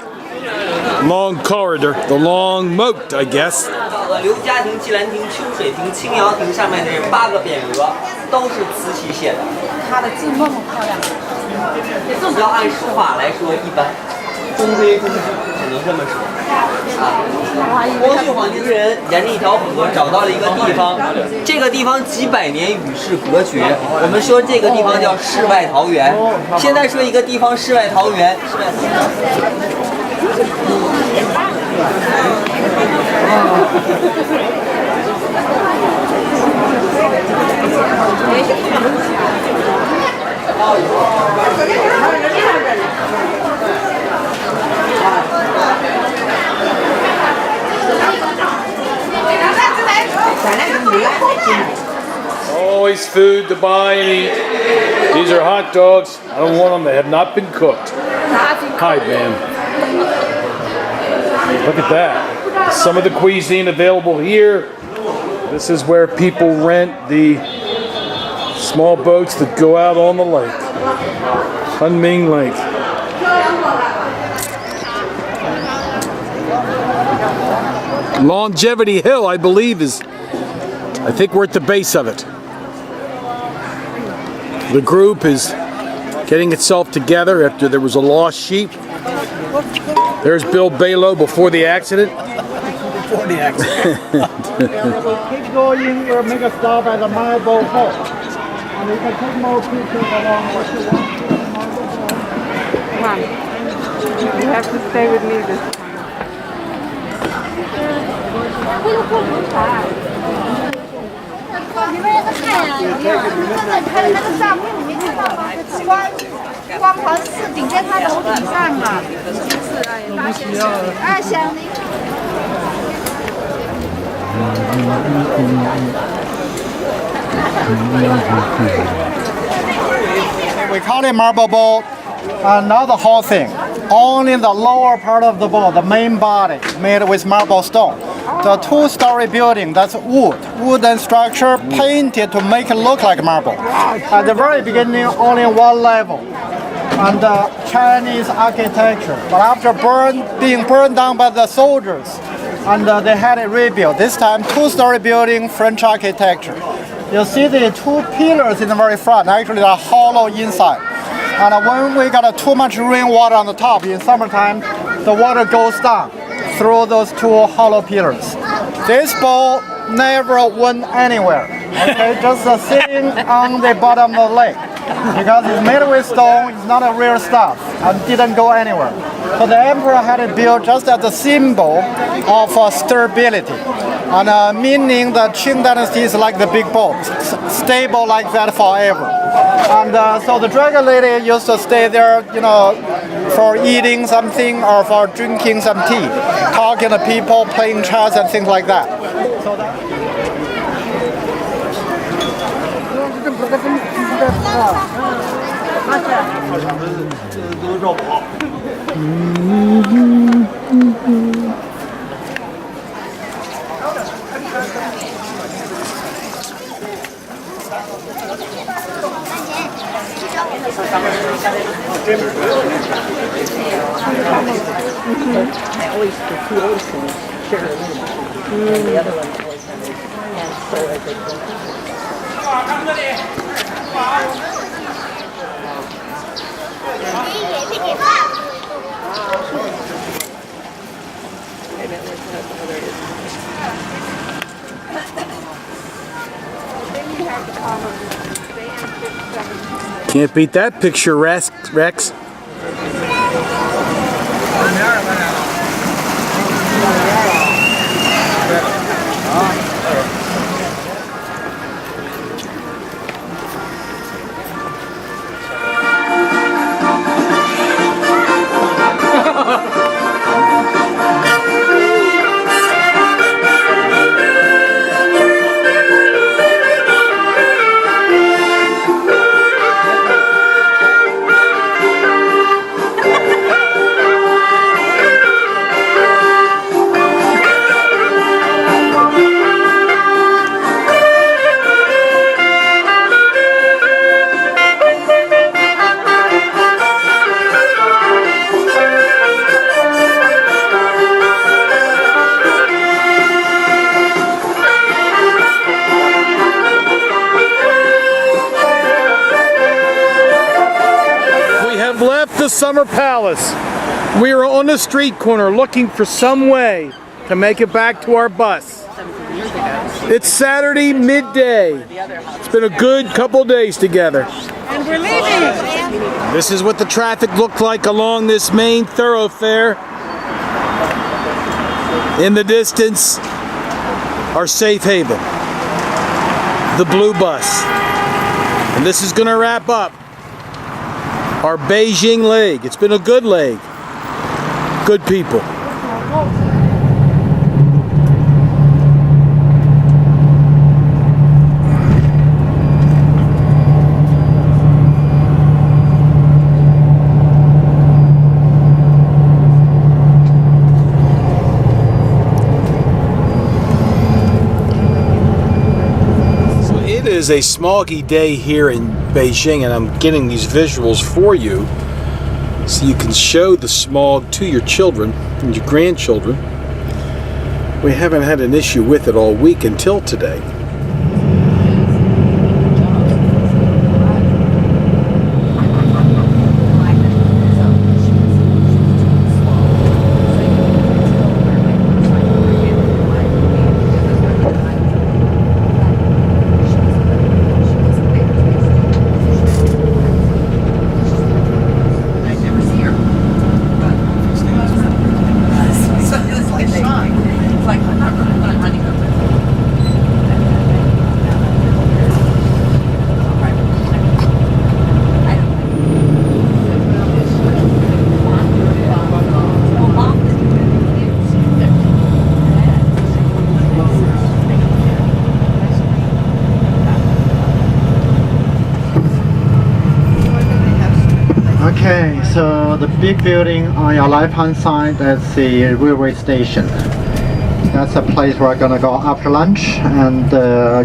A: long corridor, the long moat, I guess.
M: 刘家亭、纪兰亭、秋水亭、青瑶亭上面的这8个匾额都是瓷器写的。它的字梦漂亮。要按书法来说，一般中规中矩，只能这么说。光绪皇帝的人沿着一条河找到了一个地方，这个地方几百年与世隔绝。我们说这个地方叫世外桃源。现在说一个地方世外桃源，Always
A: food to buy and eat. These are hot dogs. I don't want them. They have not been cooked. Hi, man. Look at that. Some of the cuisine available here. This is where people rent the small boats that go out on the lake. Kunming Lake. Longevity Hill, I believe, I think we're at the base of it. The group is getting itself together after there was a lost sheep. There's Bill Balow before the accident.
E: Before the accident. We'll keep going, we'll make a stop at the Marble Hall. And we can take more pictures along what you want.
N: Come on. You have to stay with me this time.
I: 你们那个太阳，你看看那个照片，你没看到吗？光环是顶在他头顶上嘛。是哎，大香的。哎，香的。
E: We call it marble bowl, not the whole thing. Only the lower part of the bowl, the main body, made with marble stone. the two-story building, that's wooden structure painted to make it look like marble. At the very beginning, only one level, and Chinese architecture. But after being burned down by the soldiers, and they had it rebuilt. This time, two-story building, French architecture. You see the two pillars in the very front, actually they're hollow inside. And when we got too much rainwater on the top in summertime, the water goes down through those two hollow pillars. This boat never went anywhere. Okay, just sitting on the bottom of the lake. Because it's made with stone, it's not a real stuff, and didn't go anywhere. So the emperor had it built just as a symbol of stability, and meaning the Qing dynasty is like the big boat, stable like that forever. And so the dragon lady used to stay there, you know, for eating something or for drinking some tea, talking to people, playing chess and things like that. So that
F: 都绕跑。
B: I always, the two oldest ones share a room, and the other one always has it. And so as they go.
A: Can't beat that picture, Rex. The Summer Palace. We are on the street corner looking for some way to make it back to our bus. It's Saturday midday. It's been a good couple days together.
H: And we're leaving.
A: This is what the traffic looked like along this main thoroughfare. In the distance, our safe haven, the blue bus. And this is going to wrap up our Beijing leg. It's been a good leg. Good people. So it is a smoggy day here in Beijing, and I'm getting these visuals for you so you can show the smog to your children and your grandchildren. We haven't had an issue with it all week until today.
E: Okay, so the big building on your left-hand side, that's the railway station. That's a place we're gonna go after lunch. And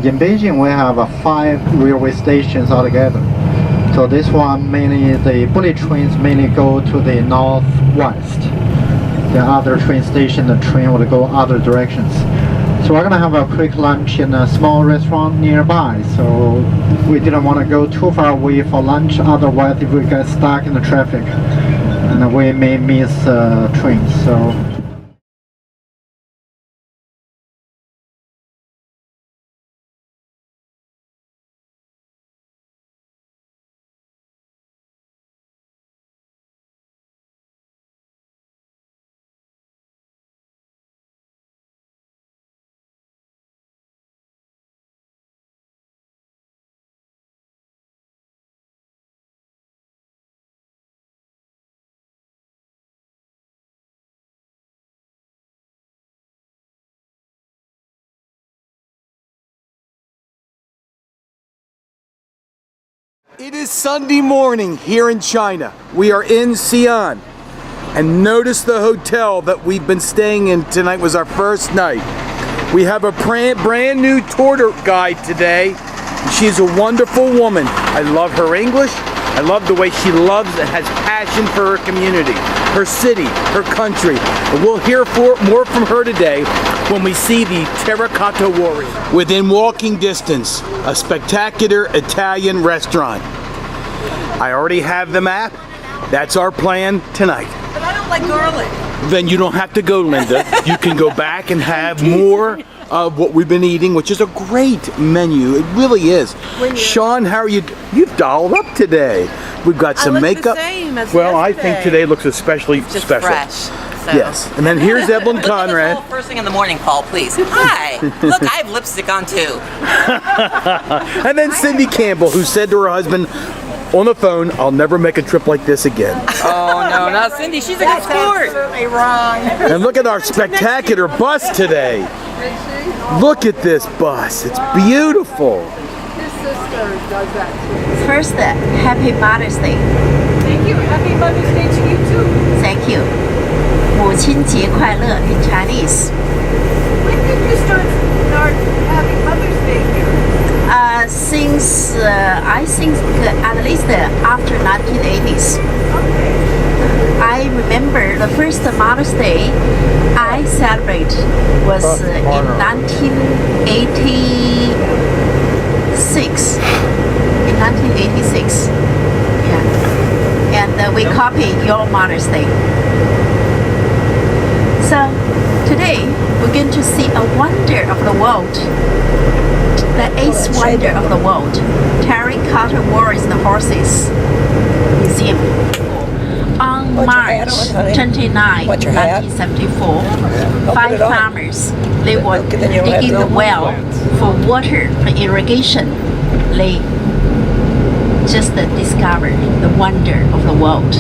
E: in Beijing, we have 5 railway stations altogether. So this one mainly, the bullet trains mainly go to the northwest. The other train station, the train would go other directions. So we're gonna have a quick lunch in a small restaurant nearby. So we didn't want to go too far away for lunch. Otherwise, if we get stuck in the traffic, and we may miss trains. So.
A: It is Sunday morning here in China. We are in Xi'an. And notice the hotel that we've been staying in tonight was our first night. We have a brand new tour guide today. She's a wonderful woman. I love her English. I love the way she loves and has passion for her community, her city, her country. And we'll hear more from her today when we see the Terracotta Warriors. Within walking distance, a spectacular Italian restaurant. I already have the map. That's our plan tonight.
H: But I don't like garlic.
A: Then you don't have to go, Linda. You can go back and have more of what we've been eating, which is a great menu. It really is. Sean, how are you? You've dolled up today. We've got some makeup.
O: The same as
A: well, I
O: yesterday.
A: think today looks especially
O: Just
A: special.
O: fresh. So.
A: Yes. And then here's Evelyn Conrad.
O: First thing in the morning, Paul, please. Hi. Look, I have lipstick on too.
A: And then Cindy Campbell, who said to her husband on the phone, "I'll never make a trip like this again."
O: Oh no, not Cindy. She's a good sport.
H: Absolutely wrong.
A: And look at our spectacular bus today. Look at this bus. It's beautiful.
I: His sister does that too.
B: First, Happy Mother's Day.
H: Thank you. Happy Mother's Day to you too.
B: Thank you. 母亲节快乐 in Chinese.
H: When did you start having Mother's Day here?
B: Since I think at least after 1980s. I remember the first Mother's Day I celebrate was in 1986. In 1986, yeah, and we copy your Mother's Day. So today we're going to see a wonder of the world. The 8th wonder of the world, Terracotta Warriors and Horses Museum. On March 29, 1974, 5 farmers, they were digging the well for water for irrigation. They just discovered the wonder of the world.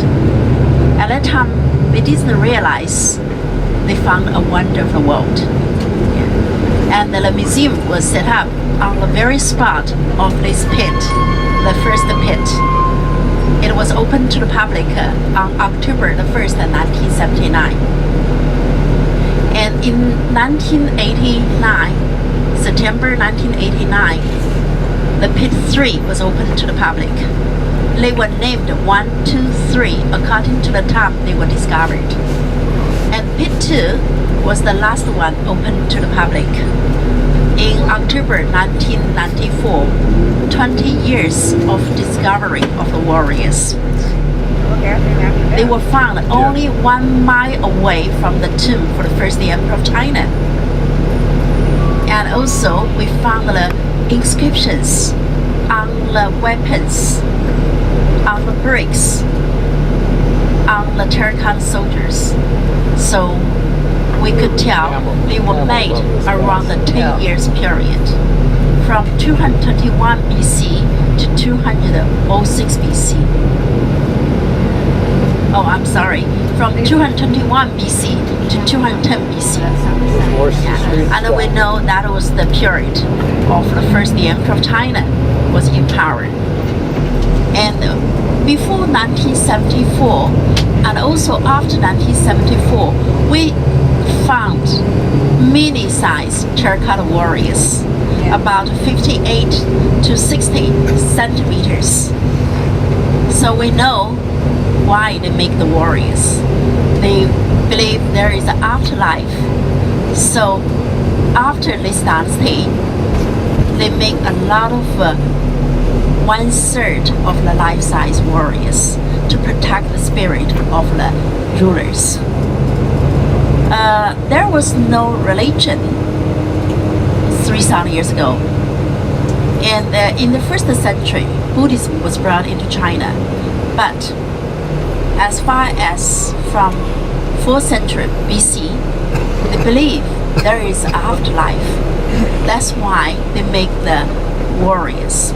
B: At that time, they didn't realize they found a wonder of the world. And the museum was set up on the very spot of this pit, the first pit. It was opened to the public on October the 1st, 1979. And in 1989, September 1989, the pit 3 was opened to the public. They were named 1, 2, 3 according to the time they were discovered. And pit 2 was the last one opened to the public. In October 1994, 20 years of discovery of the warriors. They were found only 1 mile away from the tomb for the first emperor of China. And also we found the inscriptions on the weapons, on the bricks, on the terracotta soldiers. So we could tell they were made around the 10 years period, from 221 BC to 206 BC. Oh, I'm sorry, from 221 BC to 210 BC. Yeah. And we know that was the period of the first emperor of China was in power. And before 1974, and also after 1974, we found mini-sized terracotta warriors, about 58 to 60 centimeters. So we know why they make the warriors. They believe there is an afterlife. So after this dynasty, they make a lot of 1/3 of the life-size warriors to protect the spirit of the rulers. There was no religion 3,000 years ago. And in the 1st century, Buddhism was brought into China. But as far as from 4th century BC, they believe there is an afterlife. That's why they make the warriors.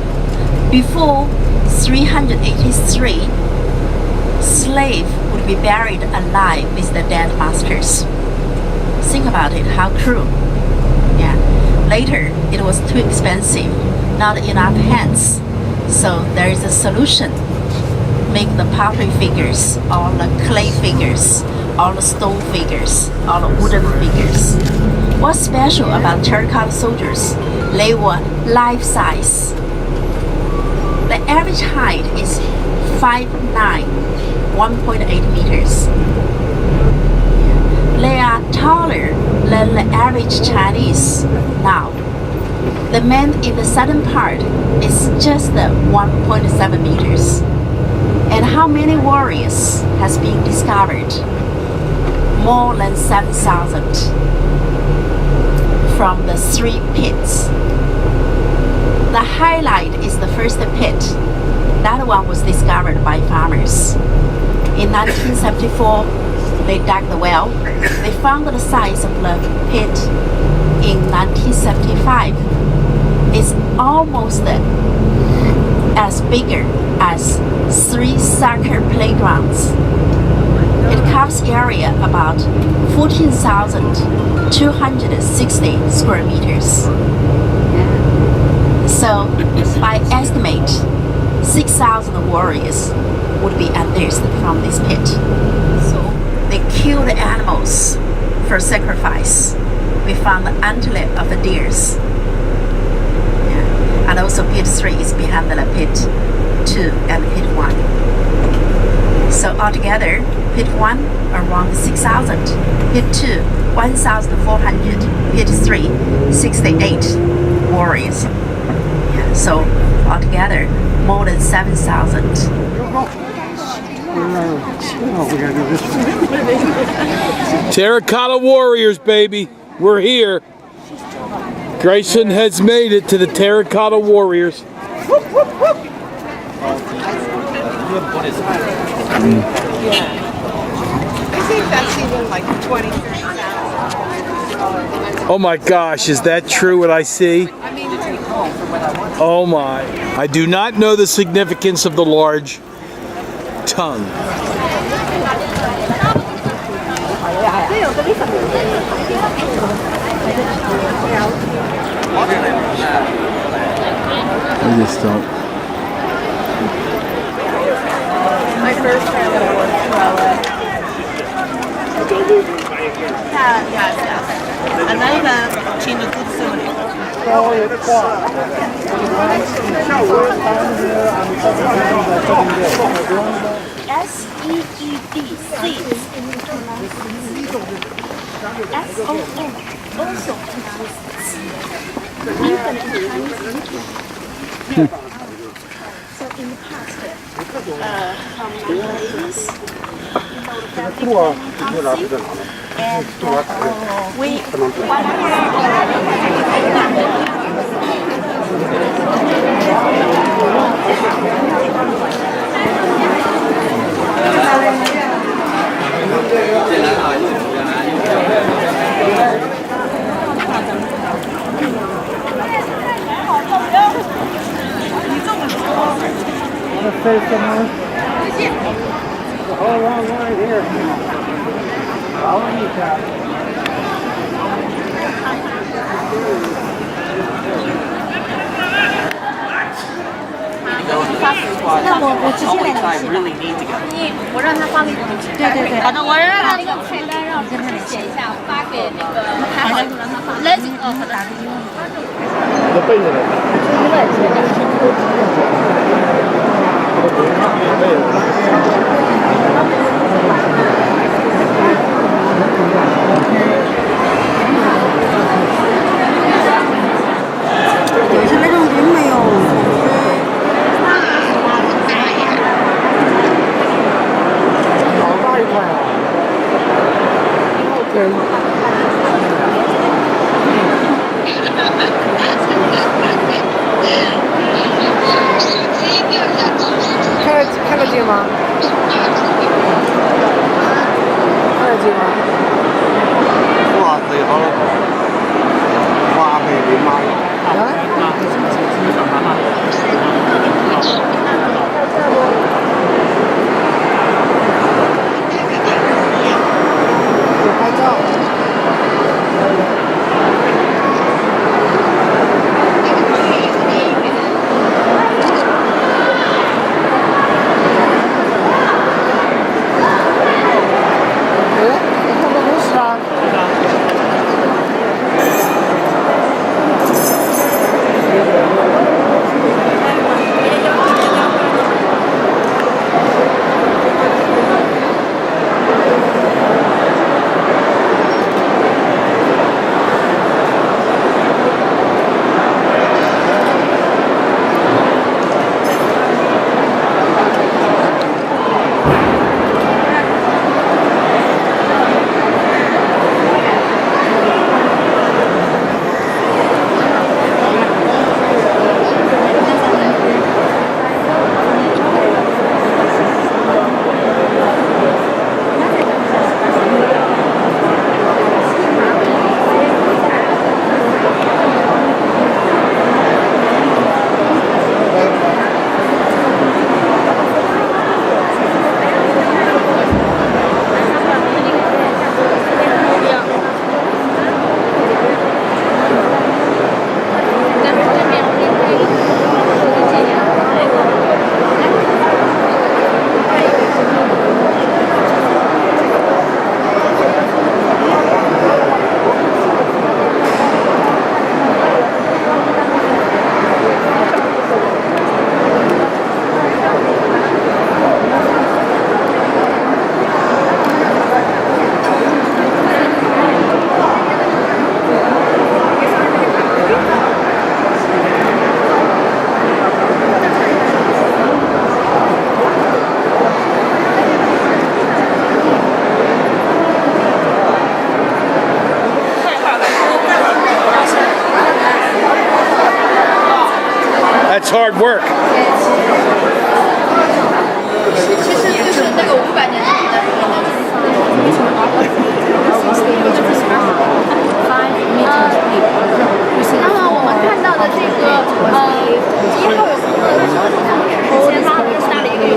B: Before 383, slave would be buried alive with the dead masters. Think about it, how cruel. Yeah. Later, it was too expensive, not enough hands. So there is a solution. Make the pottery figures, or the clay figures, or the stone figures, or the wooden figures. What's special about terracotta soldiers? They were life-size. The average height is 5'9", 1.8 meters. They are taller than the average Chinese now. The man in the southern part is just 1.7 meters. And how many warriors has been discovered? More than 7,000 from the 3 pits. The highlight is the first pit. That one was discovered by farmers. In 1974, they dug the well. They found the size of the pit in 1975. It's almost as bigger as 3 soccer playgrounds. It covers area about 14,260 square meters. So, by estimate, 6,000 warriors would be unearthed from this pit. So, they kill the animals for sacrifice. We found the antler of the deers. And also pit 3 is behind the pit 2 and pit 1. So altogether, pit 1 around 6,000, pit 2 1,400, pit 3 68 warriors. Yeah, so altogether more than 7,000.
A: Terracotta Warriors, baby. We're here. Graceland has made it to the Terracotta Warriors.
H: I think that's even like 20.
A: Oh my gosh, is that true what I see? Oh my. I do not know the significance of the large tongue. I just don't.
D: My first time I worked
K: Yes. And then change the good symmetry.
B: SEED, seeds. SOM, also pronounced. Even in Chinese literature. So in the past, ladies, and we
F: The whole long line here. Follow me, Tom.
H: 那我直接来联系。
K: 我让他发给你。对对对。好的，我让他那个菜单让。
J: 写一下，发给那个还好让他发。Legend of
F: 你背着呢。
N: 有些那种并没有同学。好大一块啊！对。看得见吗？看得见吗？
F: 哇塞，好了！哇塞，你妈呀！
N: 有拍照。
A: That's hard work.
J: 其实就是那个500年前的那么我们看到的这个1号之前它是搭了一个有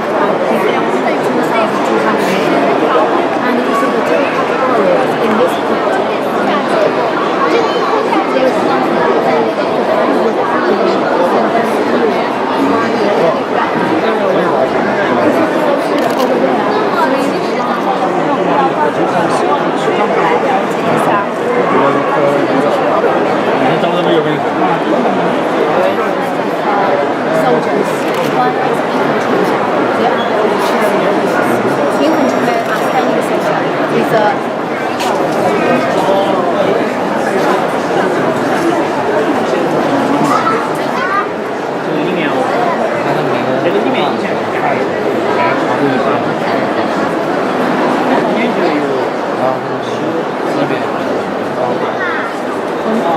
I: 哦。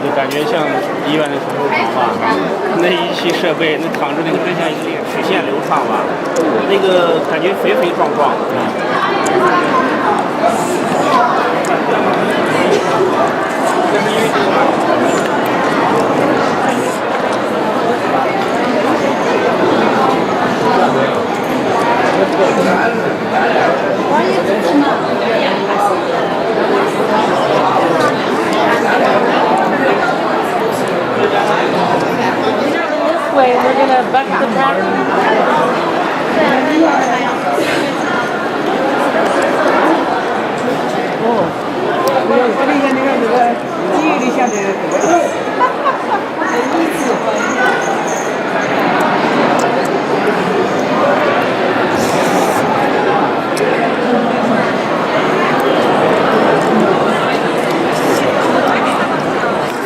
P: 个感觉像医院的手术房吧，那仪器设备，那躺着那个真像一个曲线流畅吧，那个感觉肥肥壮壮的。
N: This way, we're gonna buck the pattern.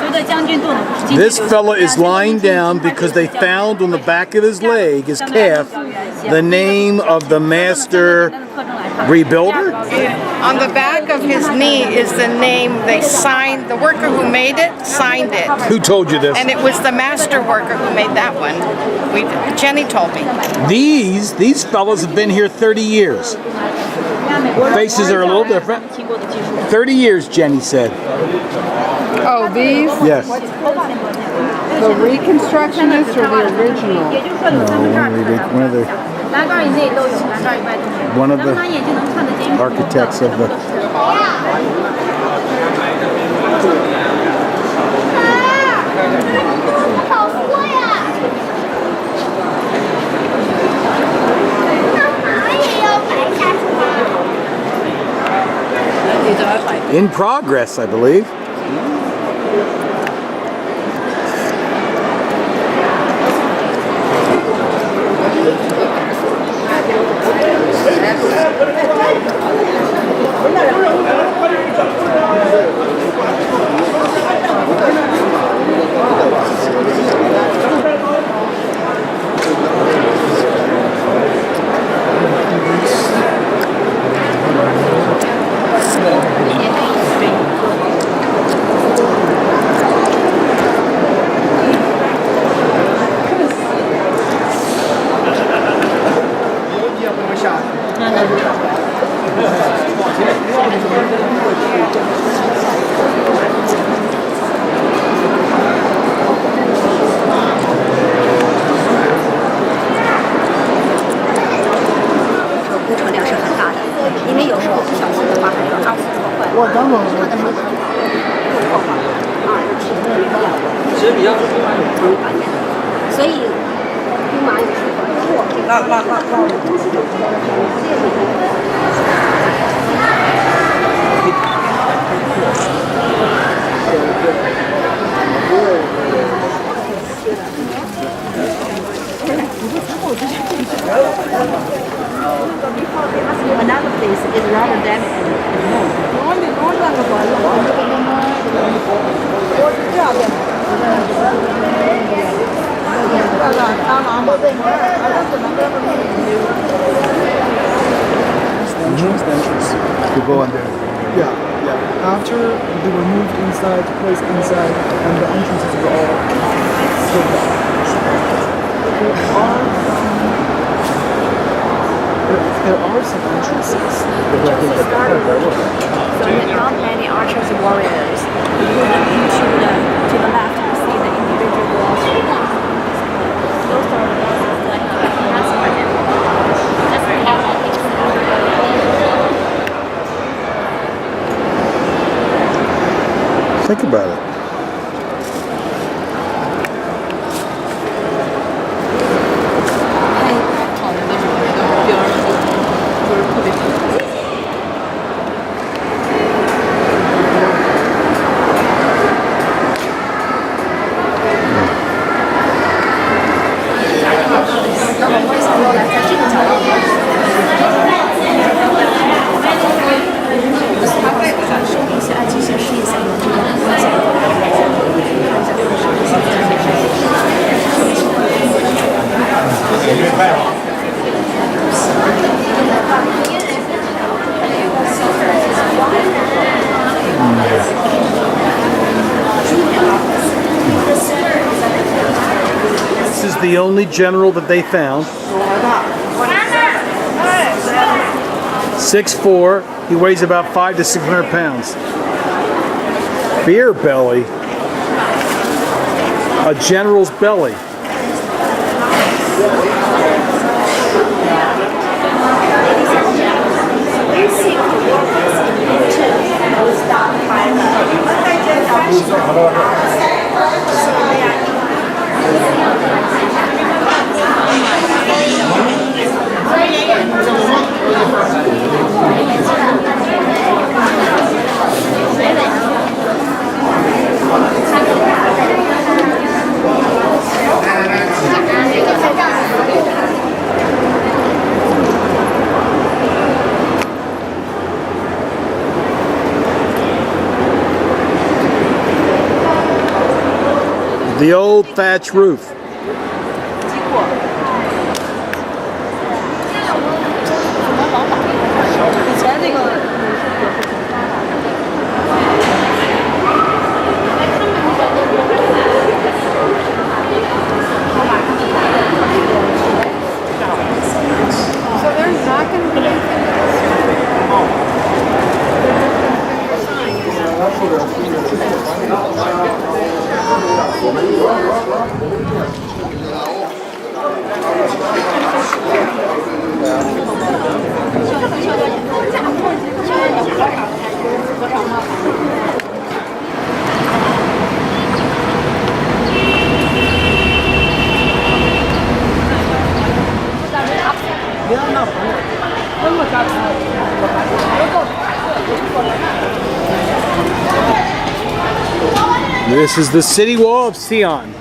K: 随着将军盾。
A: This fella is lying down because they found on the back of his leg, his calf, the name of the master rebuilder?
Q: On the back of his knee is the name they signed. The worker who made it signed it.
A: Who told you this?
Q: And it was the master worker who made that one. Jenny told me.
A: These fellas have been here 30 years. Faces are a little different. 30 years, Jenny said.
N: Oh, these?
A: Yes.
N: The reconstructionist or the original?
A: No, one of the architects of the. In progress, I believe.
B: Another place is rather damaged.
E: To go on there. Yeah. After they were moved inside, placed inside, and the entrances were all sealed up. There are some entrances.
B: Just start working. So there are not many archers and warriors. You to the left, you see the individual walls. Those are the ones like that's for them.
A: Think about it. the only general that they found. 6'4". He weighs about 500 to 600 pounds. Beer belly. A general's belly. The old thatch roof. This is the city wall of Xi'an.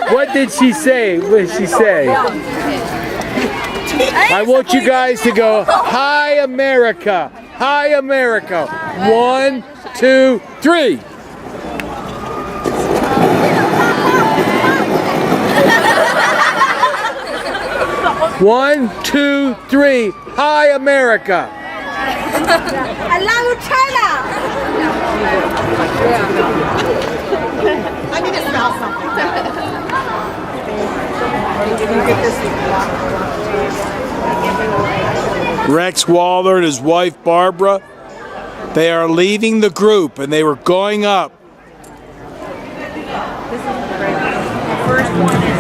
A: What did she say? What did she say? I want you guys to go, "Hi America, hi America." 1, 2, 3. One, two, three. Hi America.
D: I love China. I need to smell something.
A: Rex Waller and his wife Barbara, they are leaving the group and they were going up.
N: This is great. The first one is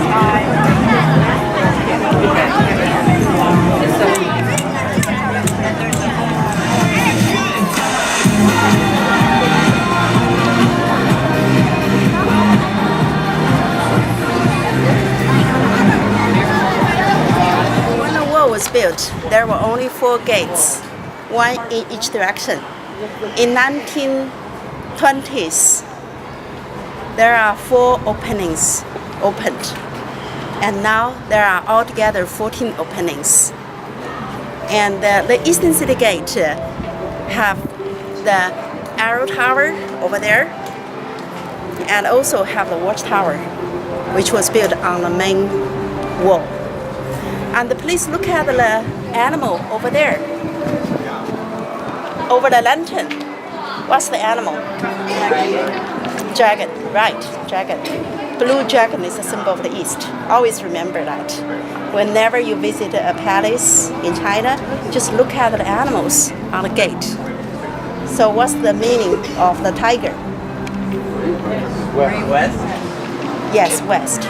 B: When the wall was built, there were only 4 gates, one in each direction. In 1920s, there are 4 openings opened, and now there are altogether 14 openings. And the Eastern City Gate have the arrow tower over there, and also have the watchtower, which was built on the main wall. And please look at the animal over there, over the lantern. What's the animal? Dragon, right, dragon. Blue dragon is a symbol of the East. Always remember that. Whenever you visit a palace in China, just look at the animals on the gate. So what's the meaning of the tiger?
M: West?
B: Yes, west.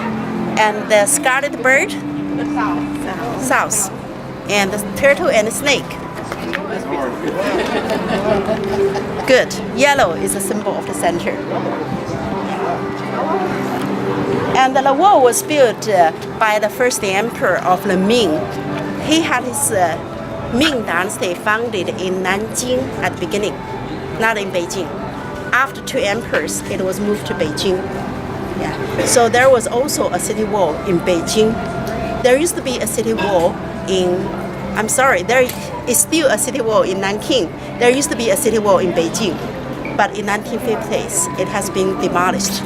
B: And the scarlet bird? South. And the turtle and the snake? Good. Yellow is a symbol of the center. And the wall was built by the first emperor of the Ming. He had his
R: Ming Dynasty founded in Nanjing at the beginning, not in Beijing. After 2 emperors, it was moved to Beijing. Yeah. So there was also a city wall in Beijing. There used to be a city wall there is still a city wall in Nanking. There used to be a city wall in Beijing, but in 1950s, it has been demolished.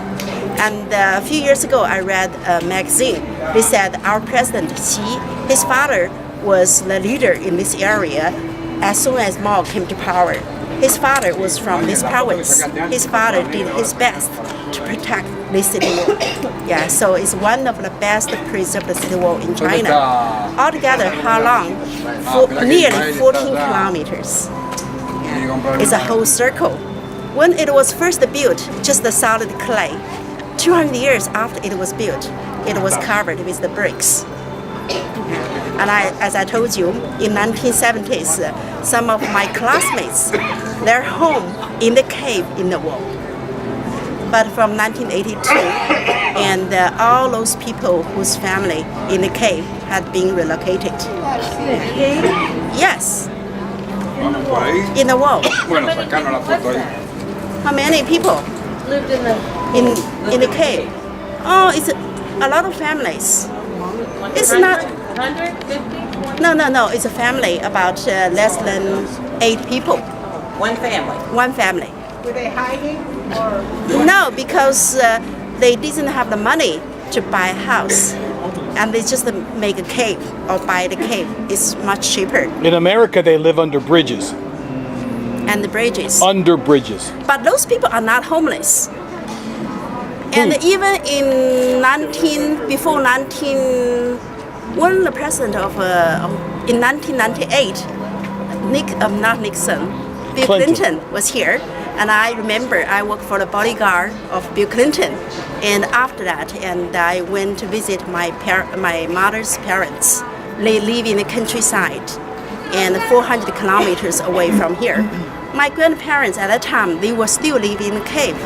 R: And a few years ago, I read a magazine. They said our president, Xi, his father was the leader in this area as soon as Mao came to power. His father was from this province. His father did his best to protect this city wall. Yeah, so it's one of the best preserved city wall in China. Altogether, how long? Nearly 14 kilometers. Yeah. It's a whole circle. When it was first built, just the solid clay. 200 years after it was built, it was covered with the bricks. And as I told you, in 1970s, some of my classmates, their home in the cave in the wall. But from 1982, and all those people whose family in the cave had been relocated. Yes. In the wall. How many people lived in the cave? Oh, it's a lot of families. It's not 150? No. It's a family about less than 8 people.
O: One family.
R: One family.
D: Were they hiding or?
R: No, because they didn't have the money to buy a house, and they just make a cave or buy the cave. It's much cheaper.
A: In America, they live under bridges.
R: And the bridges.
A: Under bridges.
R: But those people are not homeless. And even when the president in 1998, Bill Clinton was here, and I remember I worked for the bodyguard of Bill Clinton, and after that, and I went to visit my mother's parents. They live in the countryside, and 400 kilometers away from here. My grandparents at that time, they were still living in a cave.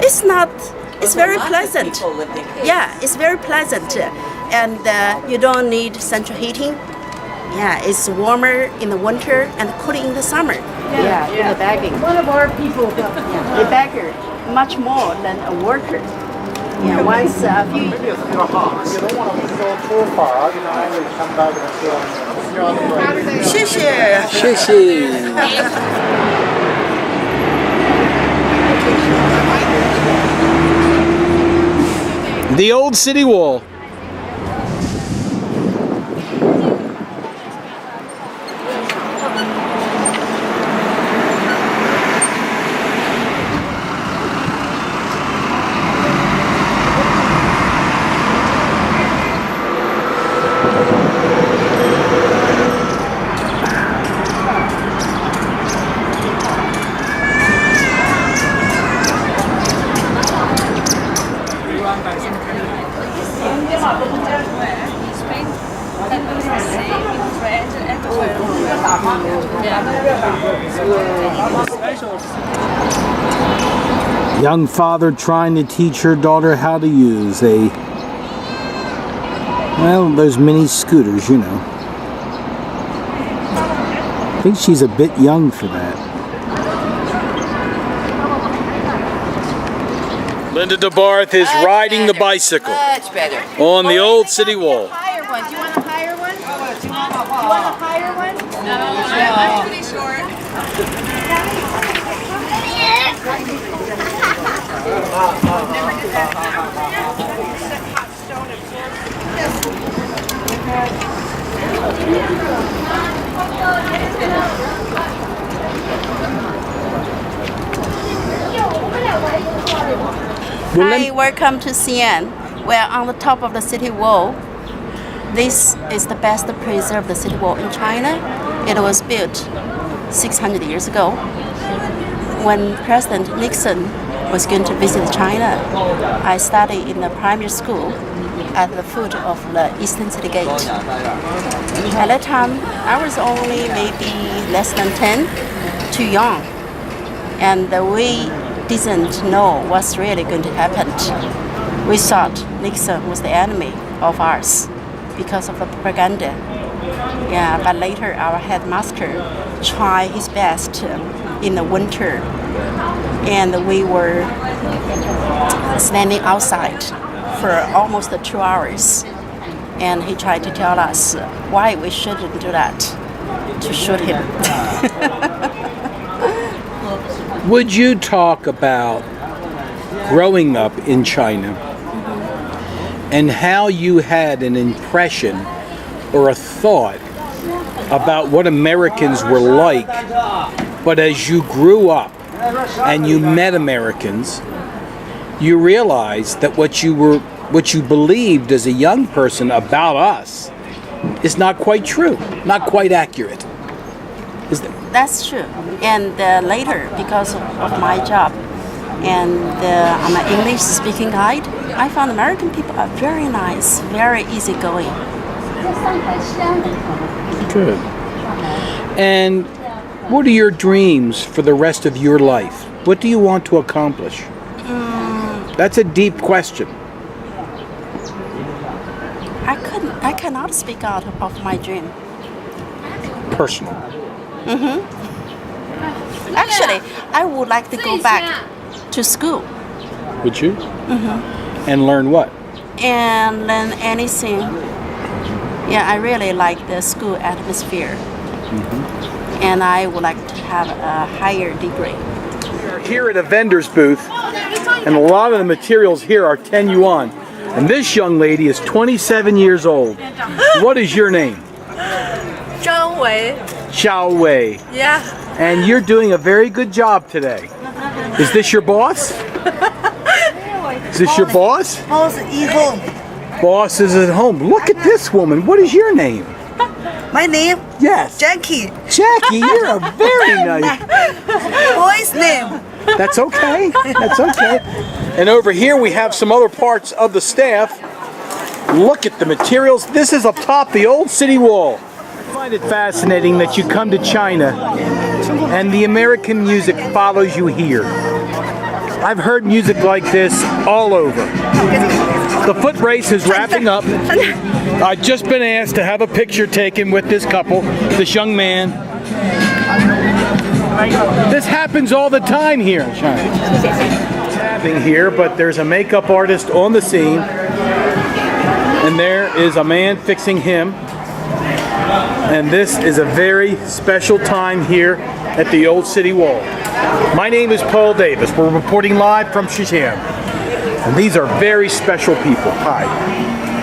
R: It's very pleasant. Yeah, it's very pleasant. And you don't need central heating. Yeah, it's warmer in the winter and cooler in the summer. Yeah, in the bagging.
D: One of our people,
R: a bagger, much more than a worker. Yeah, once a few years.
E: You don't want to go too far. You know, you come back and
A: 谢谢。The old city wall. Young father trying to teach her daughter how to use those mini scooters, you know. I think she's a bit young for that. Linda DeBarth is riding the bicycle on the old city wall.
D: Do you want to hire one? Do you want to hire one? No, I'm pretty short.
R: Hi, welcome to Xi'an. We're on the top of the city wall. This is the best preserved city wall in China. It was built 600 years ago when President Nixon was going to visit China. I studied in the primary school at the foot of the Eastern City Gate. At that time, I was only maybe less than 10, too young. And we didn't know what's really going to happen. We thought Nixon was the enemy of ours because of the propaganda. Yeah, but later our headmaster tried his best in the winter, and we were standing outside for almost 2 hours, and he tried to tell us why we shouldn't do that, to shoot him.
A: Would you talk about growing up in China and how you had an impression or a thought about what Americans were like, but as you grew up and you met Americans, you realized that what you believed as a young person about us is not quite true, not quite accurate.
R: That's true. And later, because of my job, and I'm an English-speaking guide, I found American people are very nice, very easygoing.
A: Good. And what are your dreams for the rest of your life? What do you want to accomplish? That's a deep question.
R: I cannot speak out of my dream.
A: Personal.
R: Actually, I would like to go back to school.
A: Would you? And learn what?
R: And learn anything. Yeah, I really like the school atmosphere. And I would like to have a higher degree.
A: We're here at a vendor's booth, and a lot of the materials here are 10 yuan. And this young lady is 27 years old. What is your name?
S: Zhang Wei.
A: Xiao Wei.
S: Yeah.
A: And you're doing a very good job today. Is this your boss? Is this your boss?
S: Boss is home.
A: Boss is at home. Look at this woman. What is your name?
S: My name?
A: Yes.
S: Jackie.
A: Jackie, you're a very nice.
S: Boy's name.
A: That's okay. That's okay. And over here we have some other parts of the staff. Look at the materials. This is up top the old city wall. I find it fascinating that you come to China and the American music follows you here. I've heard music like this all over. The foot race is wrapping up. I've just been asked to have a picture taken with this couple, this young man. This happens all the time here in China. It's happening here, but there's a makeup artist on the scene, and there is a man fixing him. And this is a very special time here at the Old City Wall. My name is Paul Davis. We're reporting live from Xi'an. And these are very special people. Hi.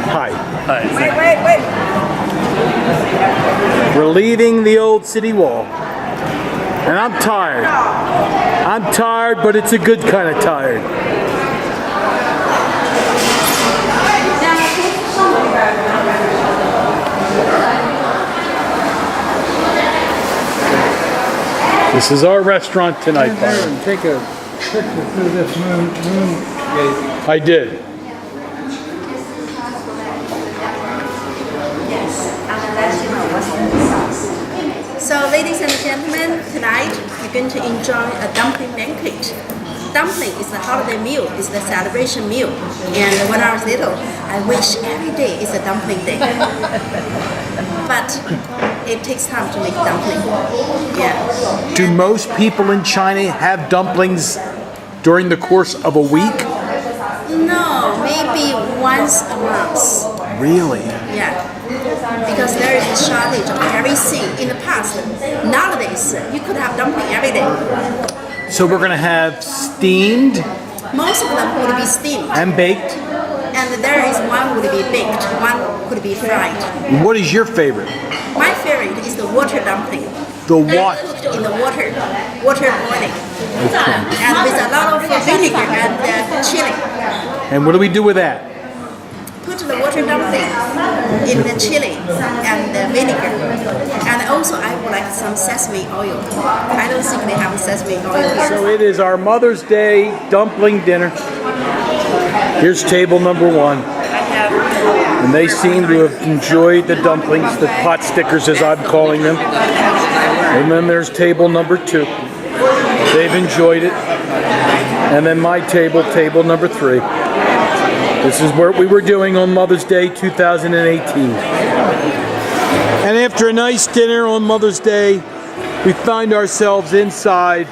A: Hi.
S: Wait.
A: We're leaving the Old City Wall. And I'm tired. I'm tired, but it's a good kind of tired. This is our restaurant tonight, Byron.
F: Take a picture through this moon gate.
A: I did.
R: So, ladies and gentlemen, tonight you're going to enjoy a dumpling banquet. Dumpling is the holiday meal, it's the celebration meal. And when I was little, I wish every day is a dumpling day. But it takes time to make dumpling. Yeah.
A: Do most people in China have dumplings during the course of a week?
R: No, maybe once a month.
A: Really?
R: Yeah. Because there is a shortage of everything in the past. Nowadays, you could have dumpling every day.
A: So we're going to have steamed.
R: Most of them would be steamed.
A: And baked.
R: And there is one would be baked, one could be fried.
A: What is your favorite?
R: My favorite is the water dumpling.
A: The what?
R: Cooked in the water boiling. Okay. And with a lot of vinegar and chili.
A: And what do we do with that?
R: Put the water dumpling in the chili and the vinegar. And also I would like some sesame oil. I don't think they have sesame oil here.
A: So it is our Mother's Day dumpling dinner. Here's table number 1. And they seem to have enjoyed the dumplings, the pot stickers as I'm calling them. And then there's table number 2. They've enjoyed it. And then my table, table number 3. This is what we were doing on Mother's Day 2018. And after a nice dinner on Mother's Day, we find ourselves inside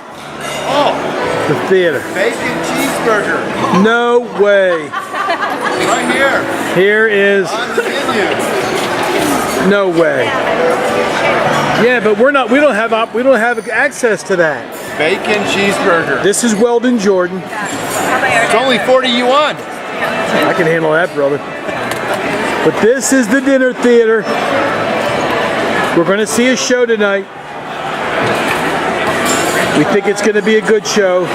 A: the theater.
G: Bacon cheeseburger.
A: No way.
G: Right here.
A: Here is
G: On the menu.
A: no way. Yeah, but we don't have access to that.
G: Bacon cheeseburger.
A: This is Weldon, Jordan.
G: It's only 40 yuan.
A: I can handle that, brother. But this is the dinner theater. We're going to see a show tonight. We think it's going to be a good show.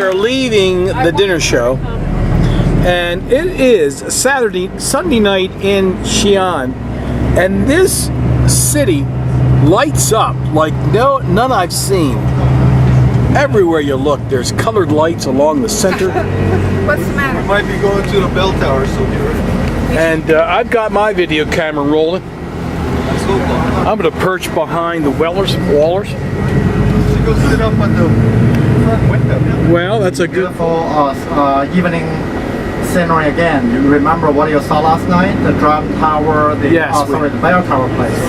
A: are leaving the dinner show, and it is Sunday night in Xi'an, and this city lights up like none I've seen. Everywhere you look, there's colored lights along the center.
N: What's the matter?
G: We might be going to the bell tower, so be ready.
A: And I've got my video camera rolling. I'm going to perch behind the wallers.
G: So go sit up on the front window.
A: Well, that's a good...
E: Beautiful evening scenery again. You remember what you saw last night? The drum tower, the the bell tower place.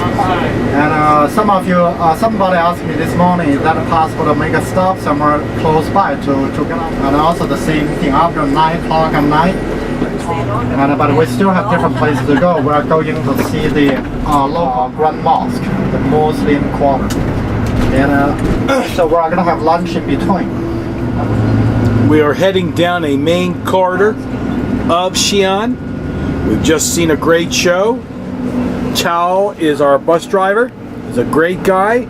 E: And somebody asked me this morning, is that possible to make a stop somewhere close by to get up? And also the same thing after 9 o'clock at night. But we still have different places to go. We are going to see the local Grand Mosque, the Muslim quarter. And so we're going to have lunch in between.
A: We are heading down a main corridor of Xi'an. We've just seen a great show. Chow is our bus driver. He's a great guy.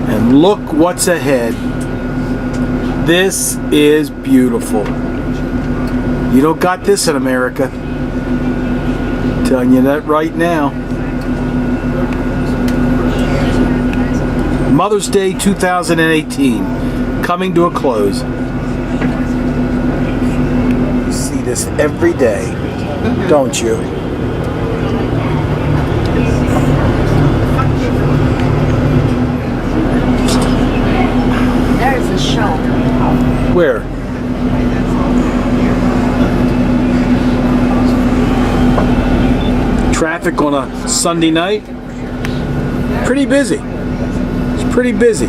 A: And look what's ahead. This is beautiful. You don't got this in America. I'm telling you that right now. Mother's Day 2018 coming to a close. You see this every day, don't you?
B: There's a show.
A: Where? Traffic on a Sunday night? Pretty busy. It's pretty busy.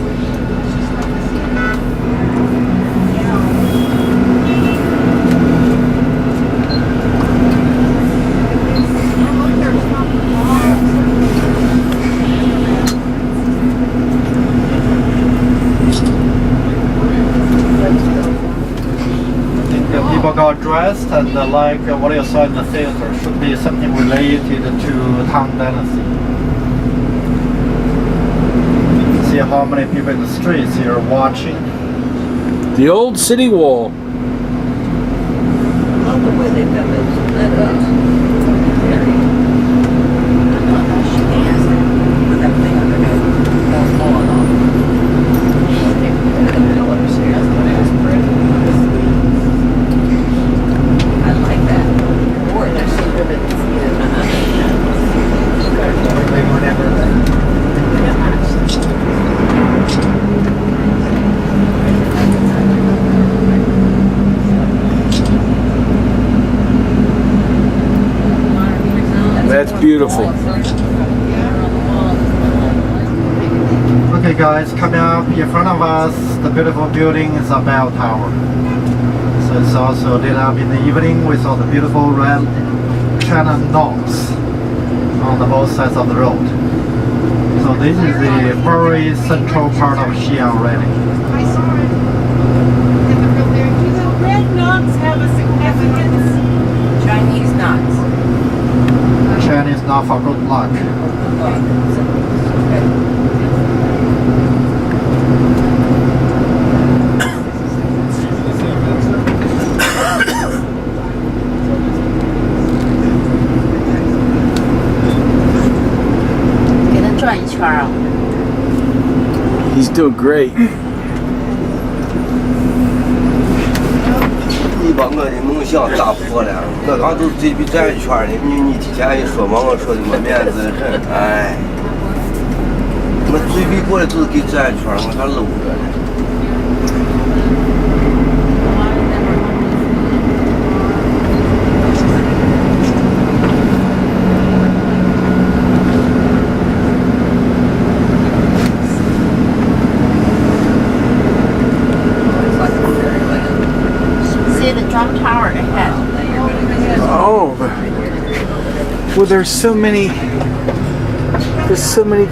E: People got dressed and like what you saw in the theater should be something related to Tang Dynasty. See how many people in the streets here watching.
A: The old city wall. That's beautiful.
E: Okay guys, coming up in front of us, the beautiful building is a bell tower. So it's also lit up in the evening with all the beautiful red China knobs on the both sides of the road. So this is the very central part of Xi'an already.
N: The red knots have a significance. Chinese knots.
E: Chinese knot for good luck.
A: He's doing great.
F: 你把我的梦想打破了，我刚都准备转一圈呢，你提前一说嘛，我说的没面子很，哎，我准备过来就是给转一圈，我还搂着呢。
A: Well, there's so many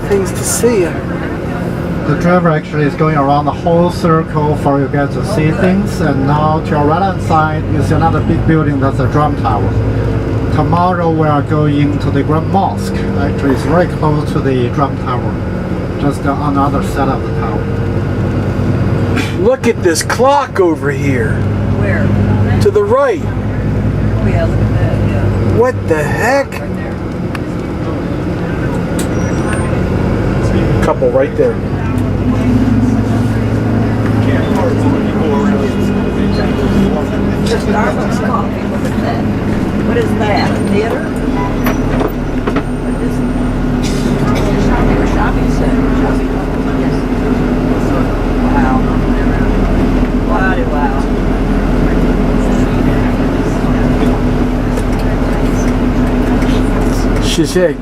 A: things to see.
E: The driver actually is going around the whole circle for you guys to see things, and now to your right hand side you see another big building, that's a drum tower. Tomorrow we are going to the Grand Mosque. Actually it's very close to the drum tower, just on the other side of the tower.
A: Look at this clock over here.
D: Where?
A: To the right.
D: Oh yeah, look at that. Yeah.
A: What the heck? Couple right there.
D: The Starbucks coffee. Look at that. What is that? A theater? What is it? A shopping center. Yes. Wow. Wow.
A: Shishay.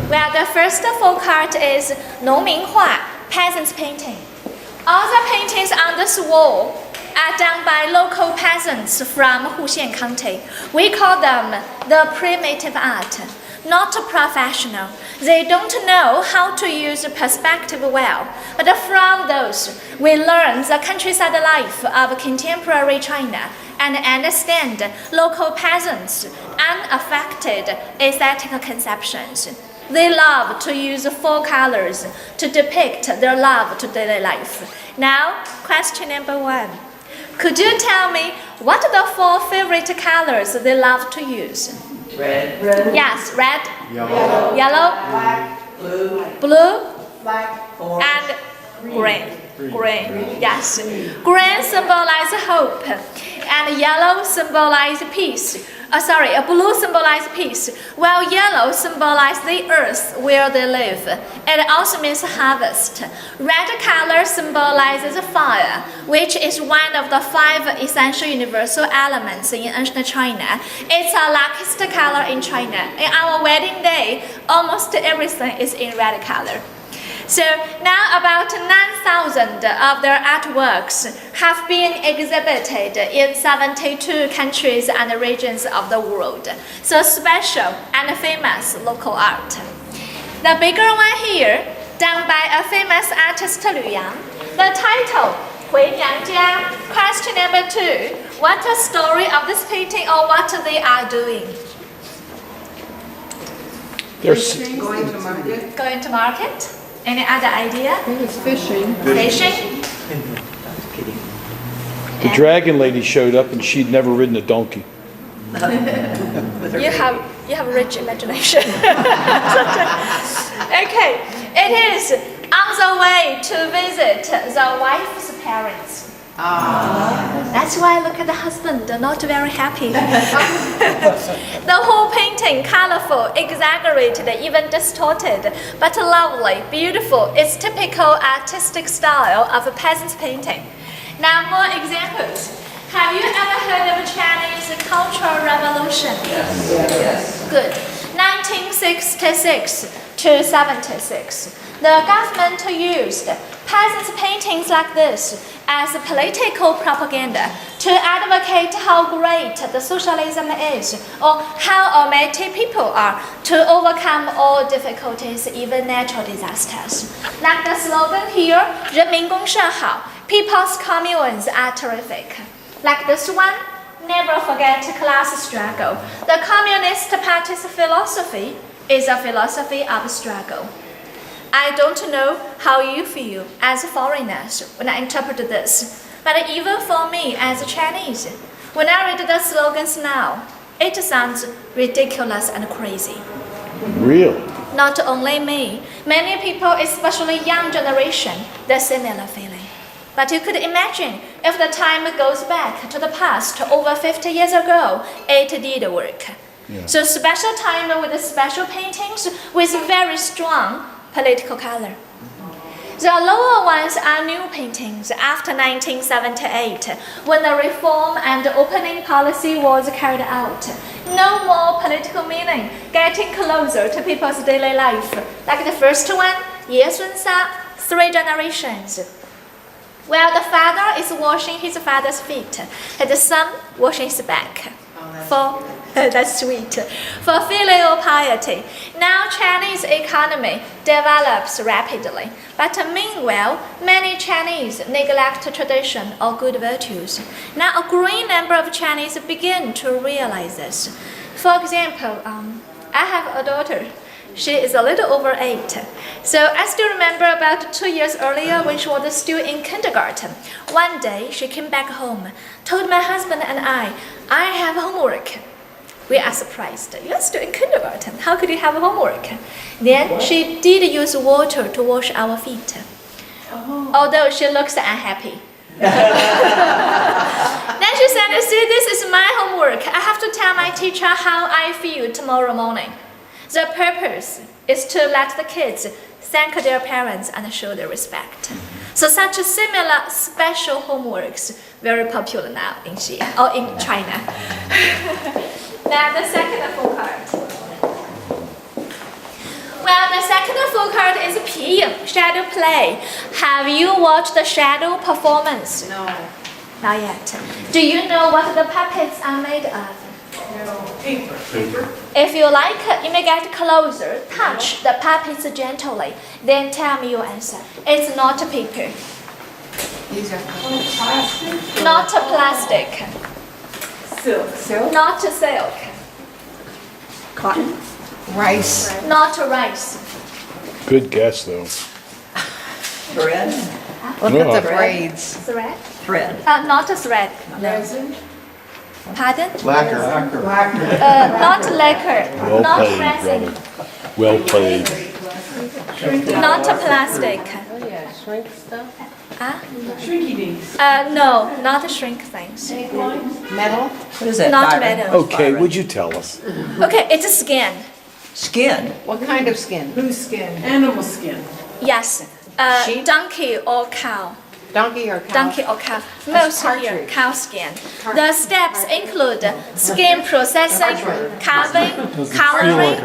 J: Well, the first folk art is 农民画, peasants painting. All the paintings on this wall are done by local peasants from Xi'an County. We call them the primitive art, not professional. They don't know how to use perspective well, but from those, we learn the countryside life of contemporary China and understand local peasants' unaffected aesthetic conceptions. They love to use 4 colors to depict their love to daily life. Now, question number 1. Could you tell me what are the 4 favorite colors they love to use?
M: Red.
J: Yes, red.
M: Yellow.
J: Yellow. Blue. And green. Yes. Green symbolizes hope, and yellow symbolizes peace. Blue symbolizes peace, while yellow symbolizes the earth where they live. It also means harvest. Red color symbolizes fire, which is one of the 5 essential universal elements in ancient China. It's the luckiest color in China. In our wedding day, almost everything is in red color. So now about 9,000 of their artworks have been exhibited in 72 countries and regions of the world. So special and famous local art. The bigger one here, done by a famous artist Liu Yang. The title, 回娘家. Question number 2, what's the story of this painting or what they are doing?
A: They're
J: Going to market? Any other idea?
Q: I think it's fishing.
J: Fishing?
A: The dragon lady showed up and she'd never ridden a donkey.
J: You have a rich imagination. Okay, it is on the way to visit the wife's parents. That's why look at the husband, not very happy. The whole painting, colorful, exaggerated, even distorted, but lovely, beautiful. It's typical artistic style of a peasant's painting. Now more examples. Have you ever heard of Chinese Cultural Revolution? Yes. Good. 1966 to 76. The government used peasants' paintings like this as political propaganda to advocate how great the socialism is or how almighty people are to overcome all difficulties, even natural disasters. Like the slogan here, 人民公社好, people's communes are terrific. Like this one, never forget class struggle. The Communist Party's philosophy is a philosophy of struggle. I don't know how you feel as foreigners when I interpret this, but even for me as a Chinese, when I read the slogans now, it sounds ridiculous and crazy.
A: Real.
J: Not only me, many people, especially young generation, the similar feeling. But you could imagine if the time goes back to the past, over 50 years ago, it did work. Yeah. So special time with special paintings with very strong political color. The lower ones are new paintings after 1978, when the reform and opening policy was carried out. No more political meaning, getting closer to people's daily life. Like the first one, Ye Sun Sa, 3 generations. Where the father is washing his father's feet, and the son washing his back. For
T: That's sweet. For filial piety. Now Chinese economy develops rapidly, but meanwhile, many Chinese neglect tradition or good virtues. Now a growing number of Chinese begin to realize this. For example, I have a daughter. She is a little over 8. So I still remember about 2 years earlier when she was still in kindergarten. One day she came back home, told my husband and I have homework. We are surprised. You're still in kindergarten. How could you have homework? Then she did use water to wash our feet. Although she looks unhappy. Then she said, see, this is my homework. I have to tell my teacher how I feel tomorrow morning. The purpose is to let the kids thank their parents and show their respect. So such a similar special homeworks very popular now in Xi'an or in China. Now the second full card. Well, the second full card is Piying, shadow play. Have you watched the shadow performance?
H: No.
T: Not yet. Do you know what the puppets are made of?
H: Paper.
T: If you like, you may get closer, touch the puppets gently, then tell me your answer. It's not paper.
H: These are plastic.
T: Not plastic.
H: Silk.
T: Not silk.
D: Cotton. Rice.
T: Not rice.
A: Good guess, though.
H: Thread.
D: Look at the braids.
T: Thread?
H: Thread.
T: Not a thread.
H: Resin.
T: Pardon?
F: Lacquer.
T: Not lacquer.
A: Well
T: Not
A: played,
T: resin.
A: brother. Well played.
T: Not plastic.
H: Oh yeah, shrink stuff.
T: Shrinky dinks. No, not shrink things.
H: Metal. What is that?
T: Not metal.
A: Okay, would you tell us?
T: Okay, it's skin.
H: Skin. What kind of skin? Whose skin? Animal skin.
T: Yes. Donkey or cow.
H: Donkey or cow?
T: Donkey or cow. Most here, cow skin. The steps include skin processing, carving, coloring,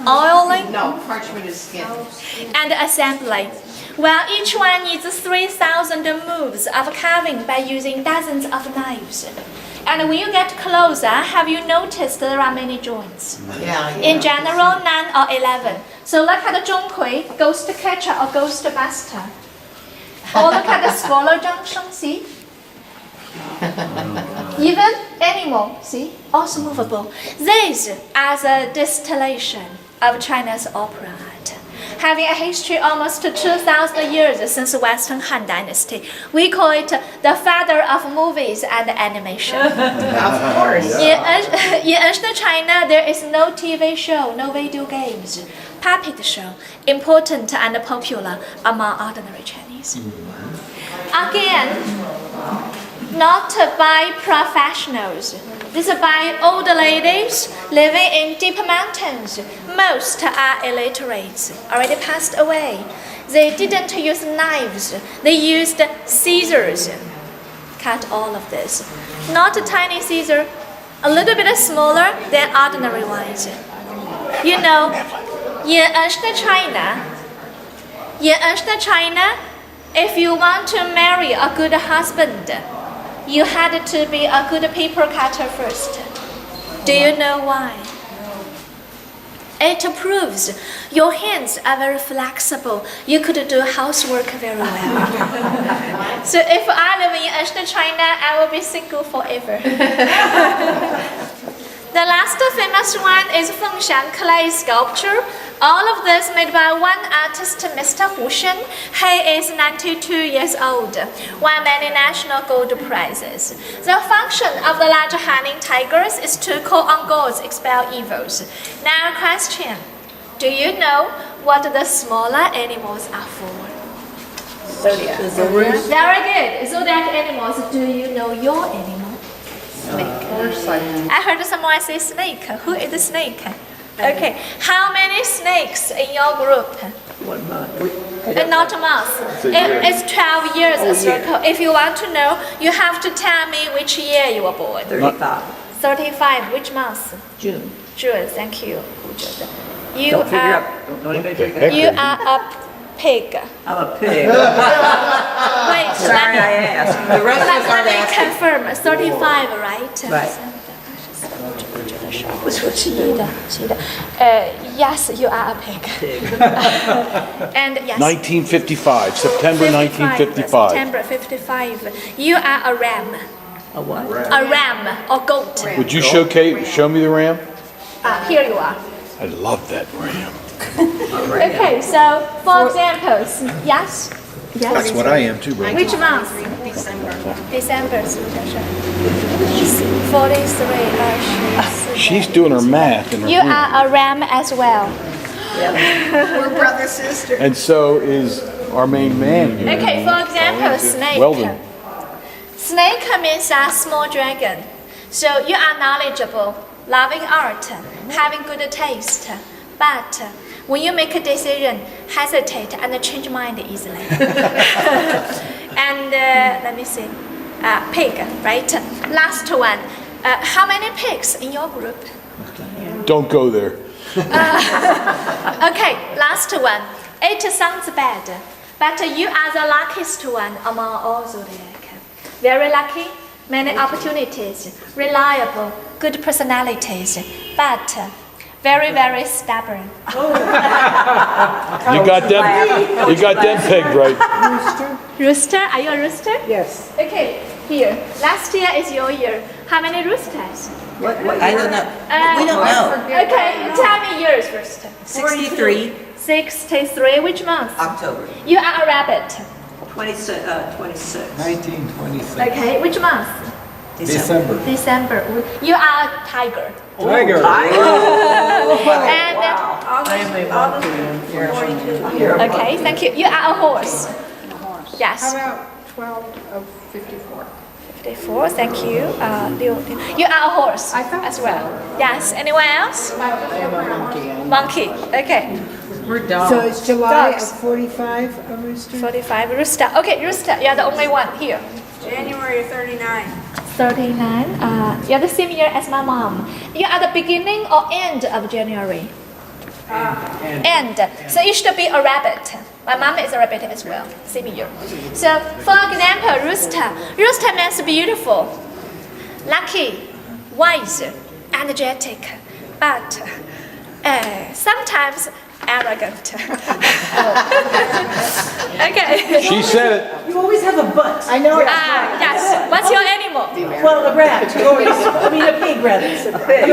T: oiling,
H: No, parchment is skin.
T: and assembly. Well, each one needs 3,000 moves of carving by using dozens of knives. And when you get closer, have you noticed there are many joints?
H: Yeah.
T: In general, 9 or 11. So look at the 钟馗, ghost catcher or ghost buster. Or look at the scholar junction, see? Even animal, see? Also movable. These are the distillation of China's opera art. Having a history almost 2,000 years since Western Han Dynasty, we call it the father of movies and animation.
H: Of course.
T: In ancient China, there is no TV show, no video games. Puppet show, important and popular among ordinary Chinese. Again, not by professionals. This is by old ladies living in deep mountains. Most are illiterates, already passed away. They didn't use knives. They used scissors. Cut all of this. Not a tiny scissor, a little bit smaller than ordinary ones. You know, in ancient China, if you want to marry a good husband, you had to be a good paper cutter first. Do you know why? It proves your hands are very flexible. You could do housework very well. So if I live in ancient China, I will be single forever. The last famous one is Fengshan clay sculpture. All of this made by one artist, Mr. Hu Shen. He is 92 years old, won many national gold prizes. The function of the large hanging tigers is to call on gods, expel evils. Now question, do you know what the smaller animals are for?
H: Zodiac.
T: Very good. Zodiac animals, do you know your animal?
H: Snake.
T: I heard someone say snake. Who is the snake? Okay. How many snakes in your group?
H: 1 month.
T: Not a month. It's 12 years a circle. If you want to know, you have to tell me which year you were born.
H: 35.
T: 35. Which month?
H: June.
T: June. Thank you. You
H: Don't figure
T: are.
H: out. Don't anybody figure it out.
T: You are a pig.
H: I'm a pig.
T: Wait.
H: Sorry, I asked. The rest of us
T: Let
H: are
T: me
H: asking.
T: confirm. 35, right?
H: Right.
T: Yes, you are a pig. And yes.
A: 1955, September 1955.
T: September 55. You are a ram.
D: A what?
T: A ram or goat.
A: Would you show me the ram?
T: Here you are.
A: I love that ram.
T: Okay, so for examples, yes? Yes.
G: That's what I am too, bro.
T: Which month? December. December. 43.
A: She's doing her math in her
T: You
A: room.
T: are a ram as well.
D: We're brother sister.
A: And so is our main man here.
T: Okay, for example, snake.
A: Weldon.
T: Snake means a small dragon. So you are knowledgeable, loving art, having good taste. But when you make a decision, hesitate and change mind easily. And let me see. Pig, right? Last one. How many pigs in your group?
A: Don't go there.
T: Okay, last one. It sounds bad, but you are the luckiest one among all zodiac. Very lucky, many opportunities, reliable, good personalities, but very, very stubborn.
A: You got them pegged right.
T: Rooster? Are you a rooster?
D: Yes.
T: Okay, here. Last year is your year. How many roosters?
O: What? I don't know. We don't know.
T: Okay, tell me yours first.
O: 63.
T: 63. Which month?
O: October.
T: You are a rabbit.
D: 26.
G: 1926.
T: Okay, which month?
G: December.
T: December. You are a tiger.
G: Tiger.
T: And okay, thank you. You are a horse. Yes.
Q: How about 12 of 54?
T: 54, thank you. You are a horse as well. Yes. Anyone else? Monkey. Okay.
Q: We're dogs.
D: So it's July
T: Dogs.
D: of 45, a rooster?
T: 45 rooster. Okay, rooster. You are the only one here.
D: January 39.
T: 39. You're the same year as my mom. You are the beginning or end of January? End. So you should be a rabbit. My mom is a rabbit as well. Same year. So for example, rooster. Rooster means beautiful, lucky, wise, energetic, but sometimes arrogant. Okay.
A: She said it.
H: You always have a butt.
D: I know.
T: Yes. What's your animal?
H: Well, a rat. I mean, a pig rather.
T: Pig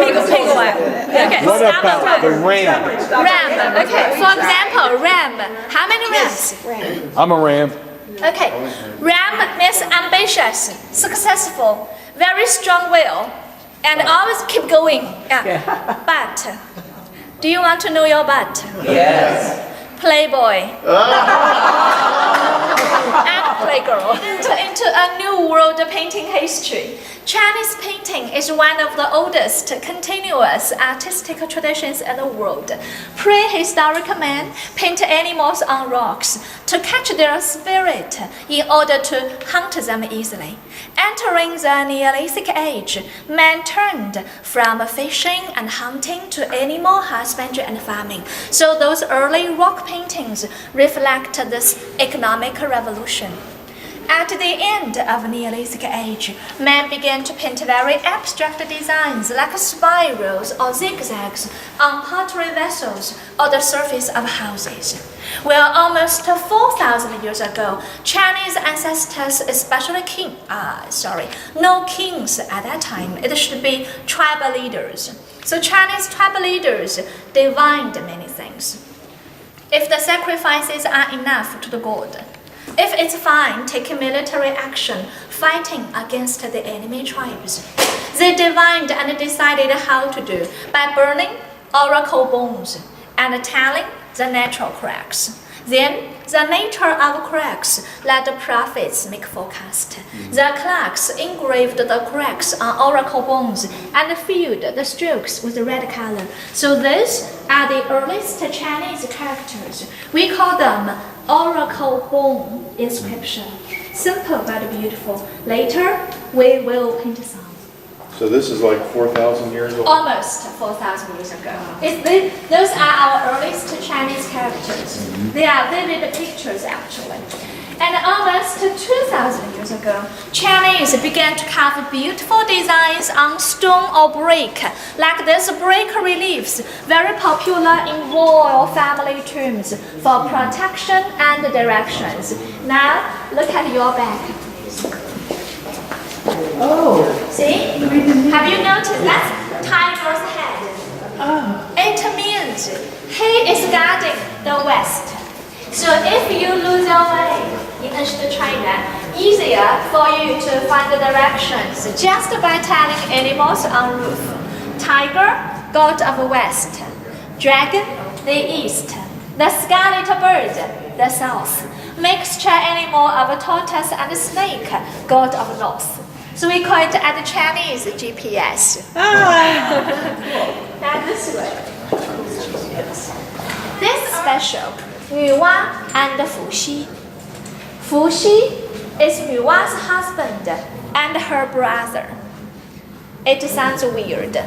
T: one. Okay.
A: What about the ram?
T: Ram. Okay. For example, ram. How many rams?
A: I'm a ram.
T: Okay. Ram means ambitious, successful, very strong will, and always keep going. But do you want to know your butt?
O: Yes.
T: Playboy. And playgirl. Into a new world painting history. Chinese painting is one of the oldest continuous artistic traditions in the world. Prehistoric men paint animals on rocks to catch their spirit in order to hunt them easily. Entering the Neolithic age, man turned from fishing and hunting to animal husbandry and farming. So those early rock paintings reflect this economic revolution. At the end of Neolithic age, man began to paint very abstract designs like spirals or zigzags on pottery vessels or the surface of houses. Well, almost 4,000 years ago, Chinese ancestors, especially no kings at that time. It should be tribal leaders. So Chinese tribal leaders divined many things. If the sacrifices are enough to the god, if it's fine taking military action, fighting against the enemy tribes, they divined and decided how to do by burning oracle bones and telling the natural cracks. Then the nature of cracks let the prophets make forecast. The clerks engraved the cracks on oracle bones and filled the strokes with red color. So these are the earliest Chinese characters. We call them oracle bone inscription. Simple but beautiful. Later, we will paint some.
G: So this is like 4,000 years old?
T: Almost 4,000 years ago. Those are our earliest Chinese characters. They are vivid pictures, actually. And almost 2,000 years ago, ago, Chinese began to carve beautiful designs on stone or brick, like this brick reliefs, very popular in royal family tombs for protection and directions. Now, look at your back.
D: Oh.
T: See? Have you noticed that's tiger's head?
D: Oh.
T: It means he is guarding the west. So if you lose your way in ancient China, easier for you to find the directions just by telling animals on roof. Tiger, god of west. Dragon, the east. The scarlet bird, the south. Mixture animal of a tortoise and a snake, god of north. So we call it at the Chinese GPS. Now this way. This special, Yuwa and Fuxi. Fuxi is Yuwa's husband and her brother. It sounds weird,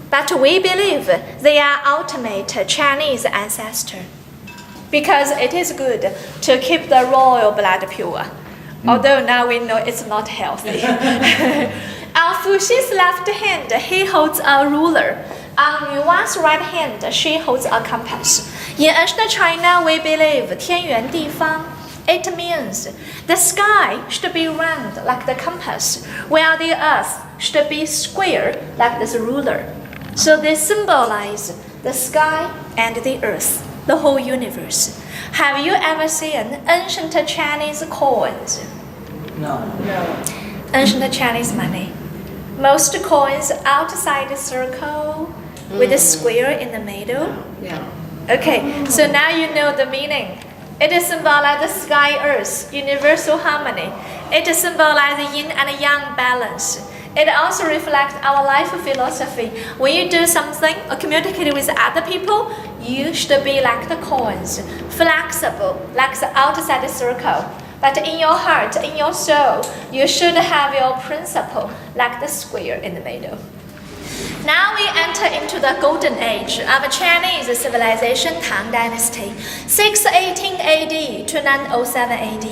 T: but we believe they are ultimate Chinese ancestor because it is good to keep the royal blood pure. Although now we know it's not healthy. On Fuxi's left hand, he holds a ruler. On Yuwa's right hand, she holds a compass. In ancient China, we believe 天圆地方. It means the sky should be round like the compass, while the earth should be square like this ruler. So they symbolize the sky and the earth, the whole universe. Have you ever seen ancient Chinese coins?
O: No.
T: Ancient Chinese money. Most coins outside the circle with a square in the middle.
O: Yeah.
T: Okay, so now you know the meaning. It symbolizes the sky earth, universal harmony. It symbolizes yin and yang balance. It also reflects our life philosophy. When you do something or communicate with other people, you should be like the coins, flexible, like the outside circle. But in your heart, in your soul, you should have your principle, like the square in the middle. Now we enter into the golden age of Chinese civilization, Tang Dynasty, 618 AD to 907 AD,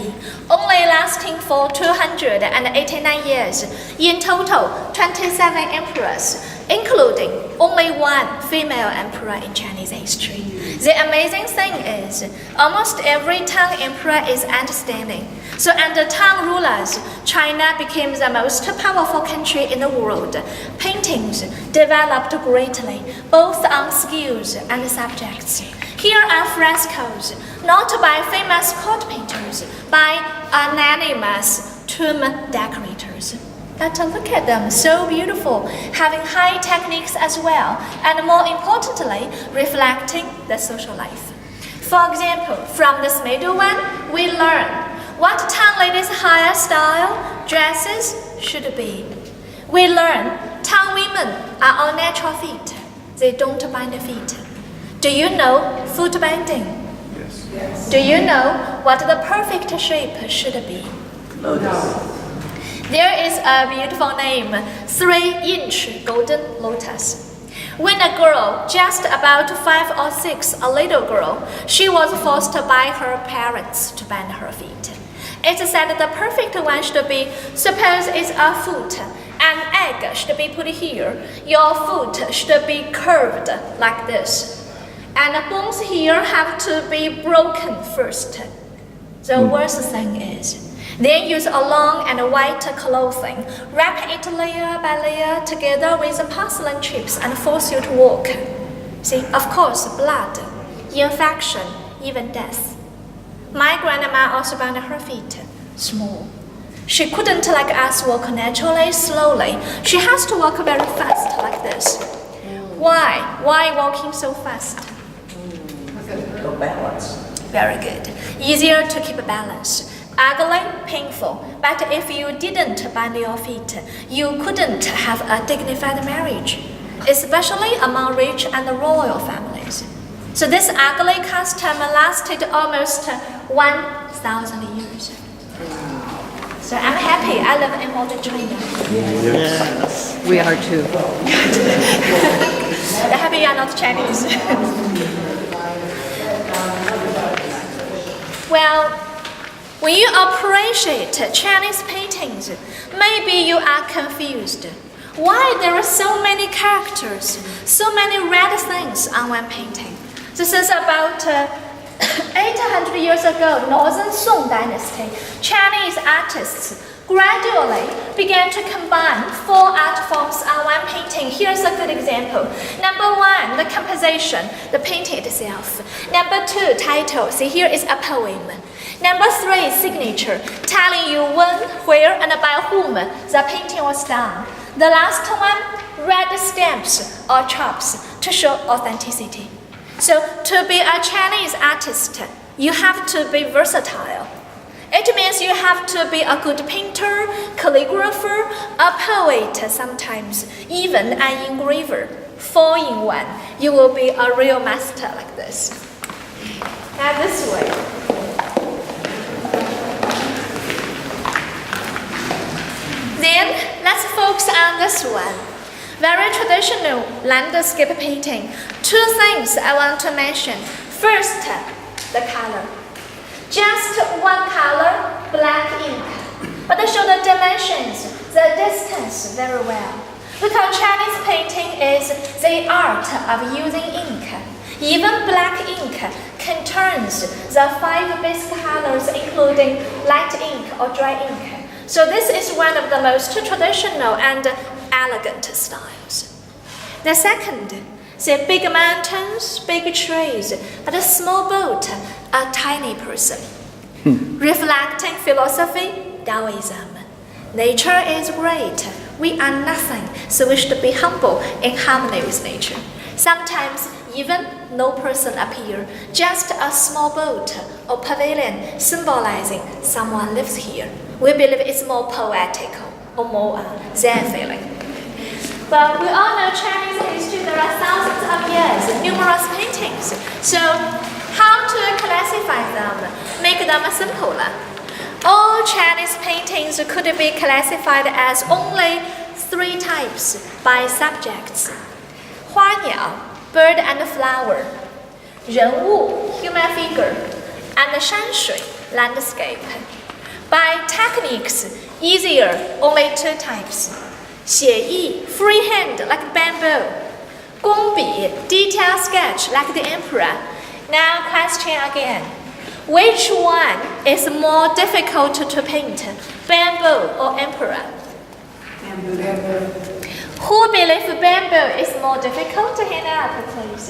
T: only lasting for 289 years. In total, 27 emperors, including only one female emperor in Chinese history. The amazing thing is, almost every Tang emperor is understanding. So under Tang rulers, China became the most powerful country in the world. Paintings developed greatly, both on skills and subjects. Here are frescoes, not by famous court painters, by anonymous tomb decorators. But look at them, so beautiful, having high techniques as well, and more importantly, reflecting the social life. For example, from this middle one, we learn what Tang ladies' hairstyle, dresses should be. We learn Tang women are on natural feet. They don't bind feet. Do you know foot binding? Yes. Do you know what the perfect shape should be?
O: Lotus.
T: There is a beautiful name, 3-inch golden lotus. When a girl, just about 5 or 6, a little girl, she was forced by her parents to bend her feet. It said the perfect one should be, suppose it's a foot, an egg should be put here, your foot should be curved like this. And the bones here have to be broken first. The worst thing is, then use a long and white clothing, wrap it layer by layer together with porcelain chips and force you to walk. See, of course, blood, infection, even death. My grandma also bound her feet, small. She couldn't like us walk naturally, slowly. She has to walk very fast like this. Why? Why walking so fast?
O: No balance.
T: Very good. Easier to keep balance. Ugly, painful, but if you didn't bind your feet, you couldn't have a dignified marriage, especially among rich and royal families. So this ugly custom lasted almost 1,000 years. So I'm happy I live in modern China.
O: Yes. We are too.
T: I'm happy you are not Chinese. Well, When you appreciate Chinese paintings, maybe you are confused. Why there are so many characters, so many red things on one painting? This is about 800 years ago, Northern Song Dynasty. Chinese artists gradually began to combine 4 art forms on one painting. Here's a good example. Number 1, the composition, the painting itself. Number 2, title. See, here is a poem. Number 3, signature, telling you when, where, and by whom the painting was done. The last one, red stamps or chops to show authenticity. So to be a Chinese artist, you have to be versatile. It means you have to be a good painter, calligrapher, a poet sometimes, even an engraver. 4 in 1. You will be a real master like this. Now this way. Then let's focus on this one. Very traditional landscape painting. 2 things I want to mention. First, the color. Just one color, black ink. But show the dimensions, the distance very well. Because Chinese painting is the art of using ink. Even black ink contains the 5 basic colors, including light ink or dry ink. So this is one of the most traditional and elegant styles. The second, see big mountains, big trees, but a small boat, a tiny person. Reflecting philosophy, Taoism. Nature is great. We are nothing, so we should be humble in harmony with nature. Sometimes even no person appear, just a small boat or pavilion symbolizing someone lives here. We believe it's more poetical or more Zen feeling. But we all know Chinese history, there are thousands of years, numerous paintings. So how to classify them? Make them simpler. All Chinese paintings could be classified as only 3 types by subjects. 花鸟, bird and flower. 人物, human figure. And 山水, landscape. By techniques, easier, only 2 types. 写意, freehand, like bamboo. 工笔, detailed sketch, like the emperor. Now question again. Which one is more difficult to paint, bamboo or emperor? Bamboo. Who believes bamboo is more difficult? Hand up, please.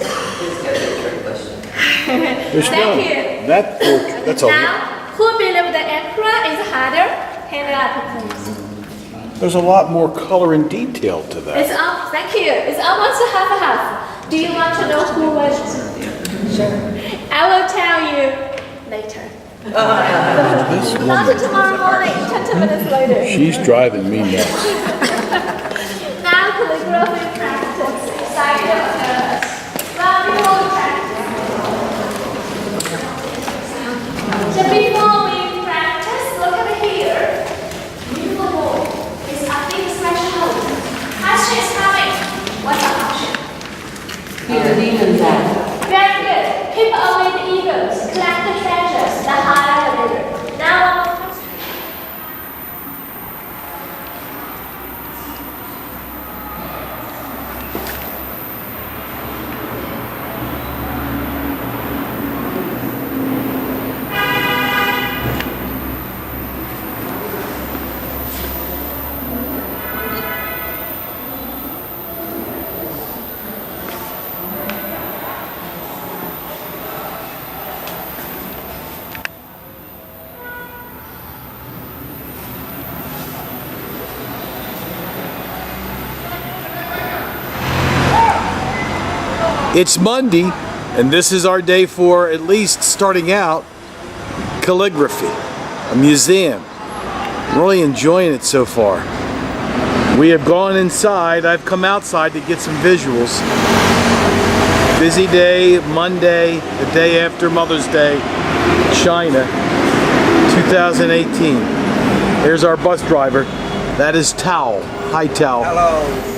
T: Thank you.
A: That's all.
T: Now, who believes the emperor is harder? Hand up, please.
A: There's a lot more color and detail to that.
T: Thank you. It's almost half. Do you want to know who wins? Sure. I will tell you later. Not tomorrow morning, 20 minutes later.
A: She's driving me nuts.
T: Now calligraphy practice. Side of before practice. So before we practice, look at here. Beautiful board. It's a big threshold. Question is coming. What's the option? Very good. Keep away the egos. Collect the treasures. The higher the better. Now,
A: It's Monday, and this is our day for at least starting out calligraphy, a museum. I'm really enjoying it so far. We have gone inside. I've come outside to get some visuals. Busy day, Monday, the day after Mother's Day, China, 2018. Here's our bus driver. That is Tao. Hi, Tao.
U: Hello.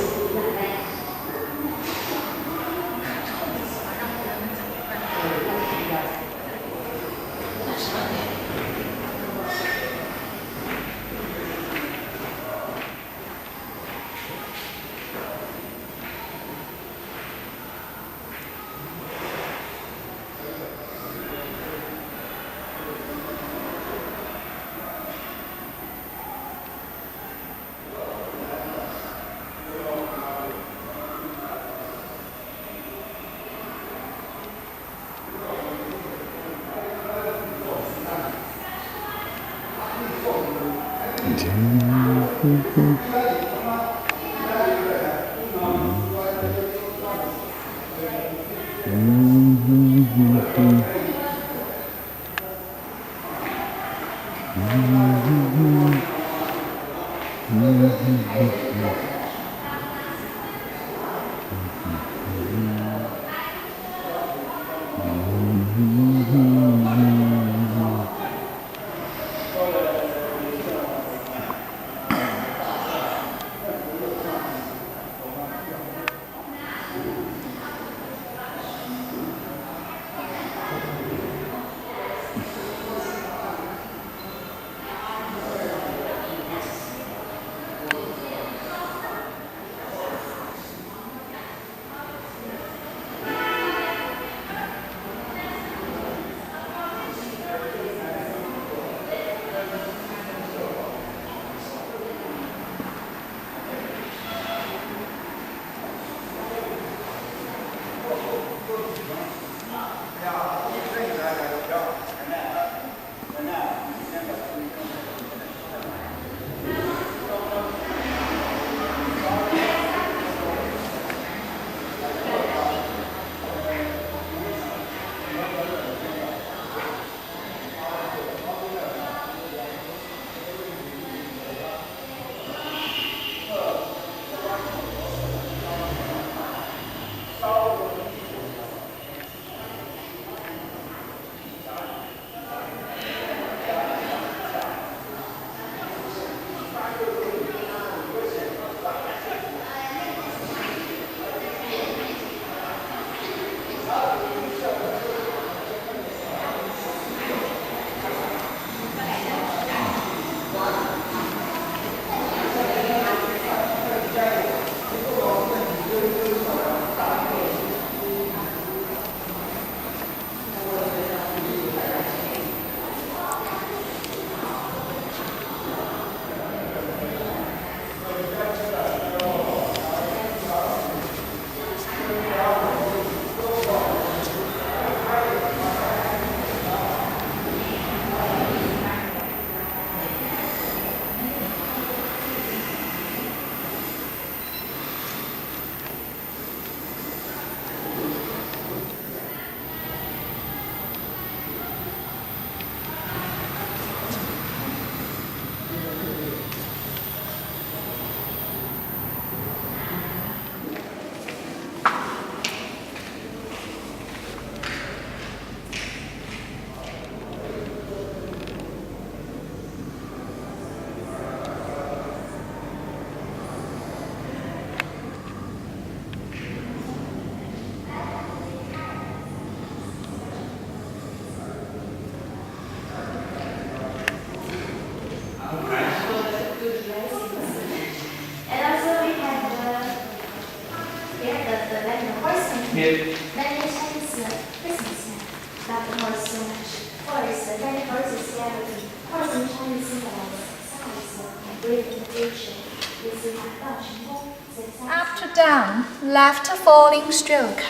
T: After down, left falling stroke,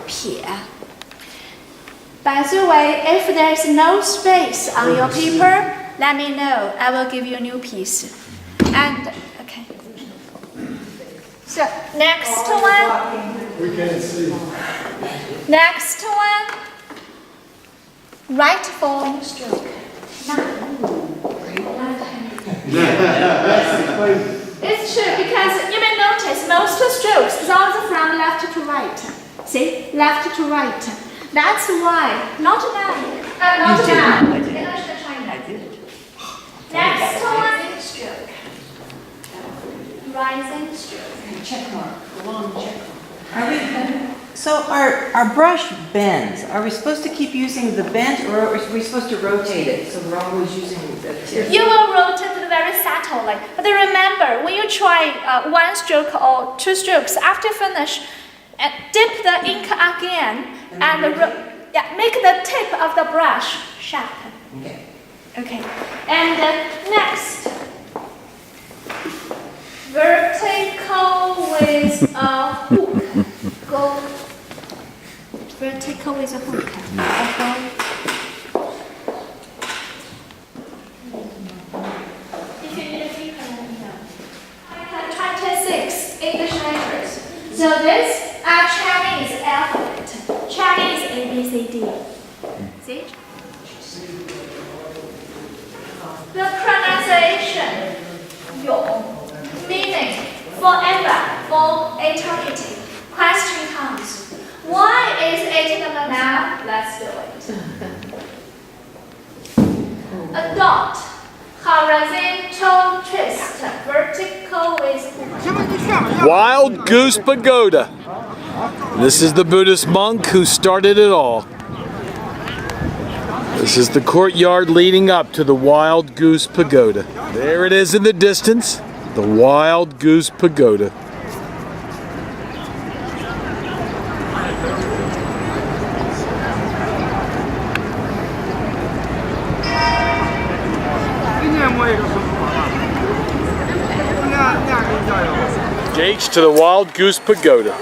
T: 撇. By the way, if there's no space on your paper, let me know. I will give you a new piece. And, okay. So, next one.
F: We can see.
T: Next one. Right falling stroke. It's true because you may notice most strokes is always from left to right. See, left to right. That's why, not down. Not down. Next one, stroke. Rising stroke.
U: Check mark. Long check mark. So our brush bends. Are we supposed to keep using the bent, or are we supposed to rotate it so we're always using the tip?
T: You will rotate it very subtly. But remember, when you try one stroke or two strokes, after finish, dip the ink again and make the tip of the brush sharp.
U: Okay.
T: Okay. And next, vertical with a hook. Go vertical with a hook. If you need a paper, So this are Chinese alphabet. Chinese ABCD. See? The pronunciation, 永, meaning forever, for eternity. Question comes, why is it now? Let's do it. A dot, horizontal twist, vertical with
A: Wild Goose Pagoda. This is the Buddhist monk who started it all. This is the courtyard leading up to the Wild Goose Pagoda. There it is in the distance, the Wild Goose Pagoda. Gates to the Wild Goose Pagoda.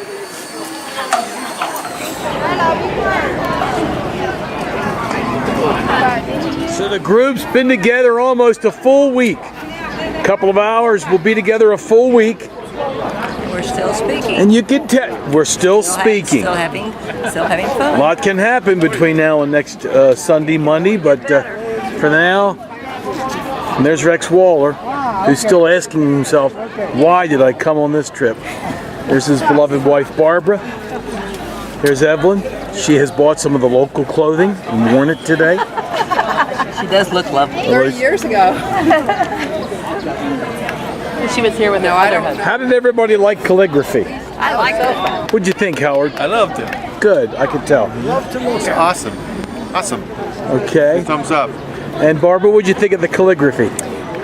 A: So the group's been together almost a full week. A couple of hours, we'll be together a full week.
C: We're still speaking.
A: And you can tell, we're still speaking.
C: Still having fun.
A: A lot can happen between now and next Sunday, Monday, but for now, and there's Rex Waller, who's still asking himself, why did I come on this trip? There's his beloved wife, Barbara. There's Evelyn. She has bought some of the local clothing and worn it today.
C: She does look lovely.
V: 30 years ago. She was here with her other husband.
A: How did everybody like calligraphy?
V: I liked it.
A: What'd you think, Howard?
G: I loved it.
A: Good, I could tell.
G: Loved it. It's awesome. Awesome.
A: Okay.
G: Thumbs up.
A: And Barbara, what'd you think of the calligraphy?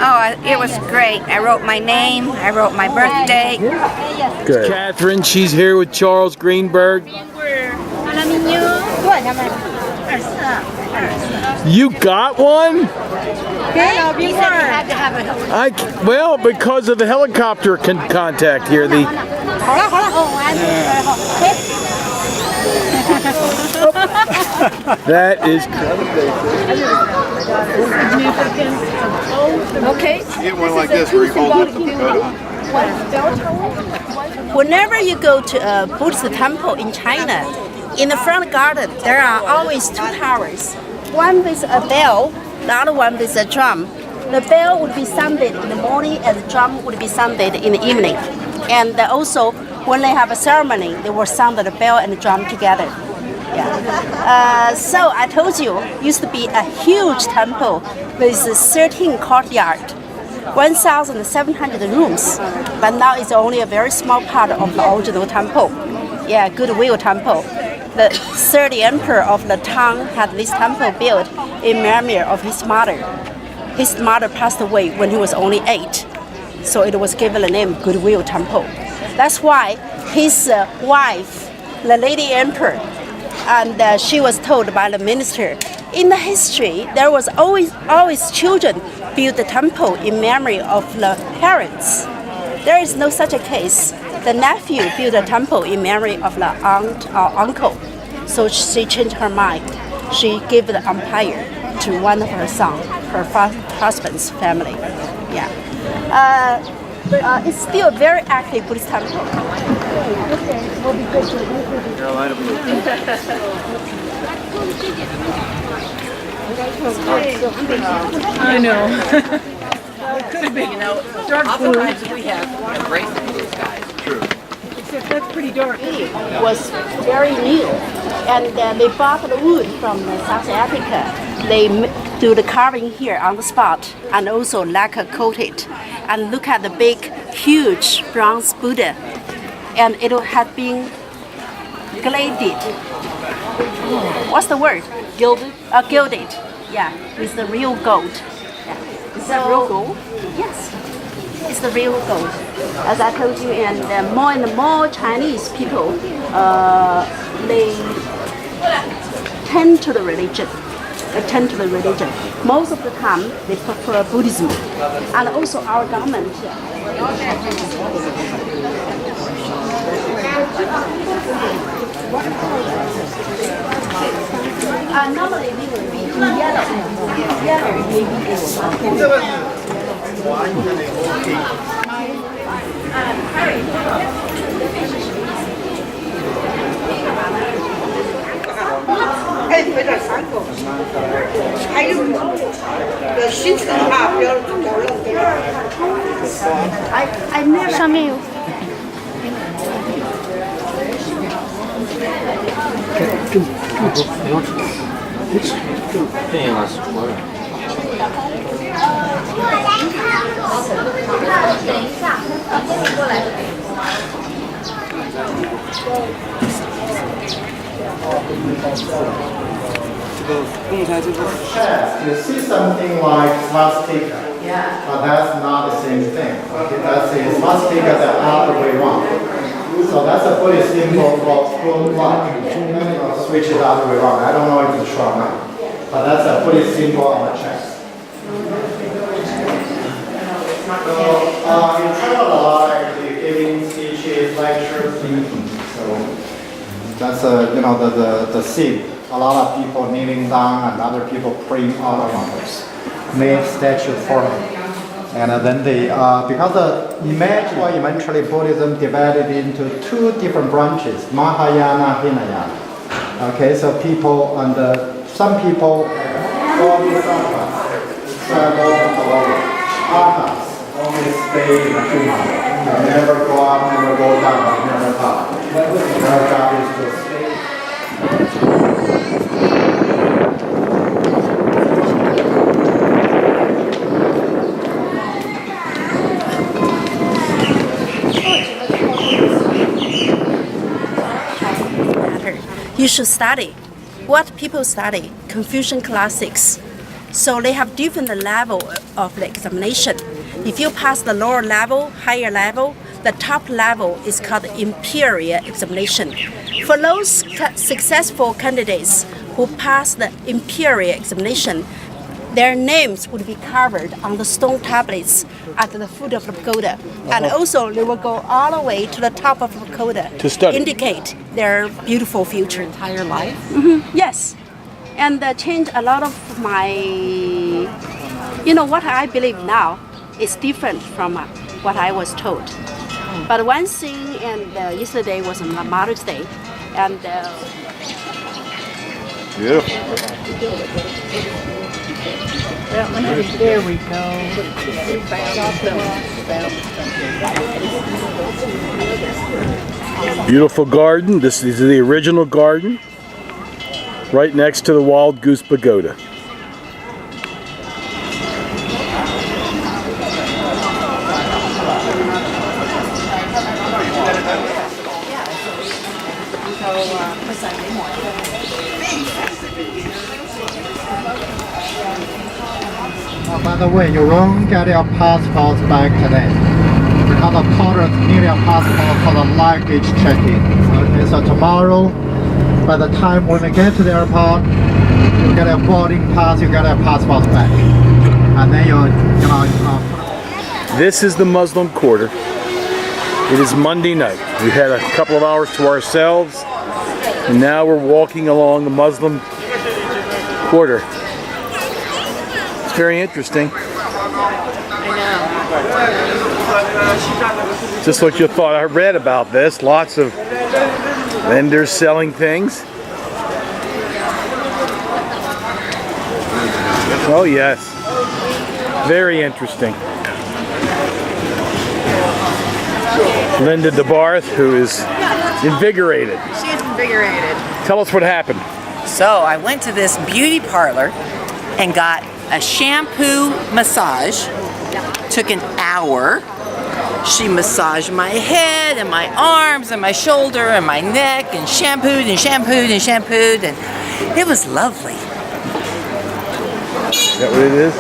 W: Oh, it was great. I wrote my name, I wrote my birthday.
A: Good. Catherine, she's here with Charles Greenberg. You got one? Well, because of the helicopter contact here, that is
I: Okay.
G: You get one like this where you hold up the pagoda.
R: Whenever you go to a Buddhist temple in China, in the front garden, there are always two towers. One with a bell, the other one with a drum. The bell would be sounded in the morning and the drum would be sounded in the evening. And also, when they have a ceremony, they will sound the bell and the drum together. Yeah. So I told you, used to be a huge temple with 13 courtyard, 1,700 rooms, but now it's only a very small part of the original temple. Yeah, Goodwill Temple. The third emperor of the Tang had this temple built in memory of his mother. His mother passed away when he was only 8, so it was given the name Goodwill Temple. That's why his wife, the lady emperor, and she was told by the minister, in the history there was always children build the temple in memory of the parents. There is no such a case. The nephew built a temple in memory of the aunt or uncle. So she changed her mind. She gave the empire to one of her sons, her husband's family. Yeah. It's still a very active Buddhist temple. Okay, we'll be good to
G: Carolina blue.
V: I know. It could have been, dark blue.
O: Oftentimes we have embraced the blue skies.
G: True.
V: Except that's pretty dark.
R: Was very new, and they bought the wood from South Africa. They do the carving here on the spot and also lacquer coat it. And look at the big, huge bronze Buddha, and it had been gilded. What's the word? Gilded. Gilded. Yeah, with the real gold. Yeah. Is that real gold? Yes. It's the real gold. As I told you, and more Chinese people, they tend to the religion. Most of the time, they prefer Buddhism. And also our government. Normally we would be in yellow.
J: 上面有。
E: You see something like swastika, but that's not the same thing. Okay, that's the swastika the other way around. So that's a Buddhist symbol for plum light. Switch it the other way around. I don't know if it's true or not, but that's a Buddhist symbol on the chest. So you travel a lot, actually giving speeches, lectures, speaking. So that's the scene. A lot of people kneeling down and other people praying all around us. Made statue forming. And then they, because eventually Buddhism divided into two different branches, Mahayana, Hinayana. Okay, so people, and some people, only stay in the tree. Never go up, never go down, never up. Their job is to stay.
R: You should study. What people study? Confucian classics. So they have different level of the examination. If you pass the lower level, higher level, the top level is called imperial examination. For those successful candidates who pass the imperial examination, their names would be carved on the stone tablets at the foot of the pagoda. And also they will go all the way to the top of the pagoda
A: to study,
R: indicate their beautiful future.
U: Entire life?
R: Yes. And change a lot of my, what I believe now is different from what I was told. But one thing, and yesterday was Mother's Day, and
A: beautiful.
D: There we go.
A: Beautiful garden. This is the original garden, right next to the Wild Goose Pagoda.
E: By the way, you won't get your passports back today. Because the porters need your passport for the luggage check-in. Okay, so tomorrow, by the time when we get to the airport, you get a boarding pass, you get your passports back. And then
A: This is the Muslim quarter. It is Monday night. We had a couple of hours to ourselves, and now we're walking along the Muslim quarter. It's very interesting. Just what you thought. I read about this. Lots of vendors selling things. Oh yes. Very interesting. Linda DeBarth, who is invigorated.
O: She's invigorated.
A: Tell us what happened.
O: So I went to this beauty parlor and got a shampoo massage. Took an hour. She massaged my head and my arms and my shoulder and my neck and shampooed and shampooed and shampooed, and it was lovely.
A: Is that what it is?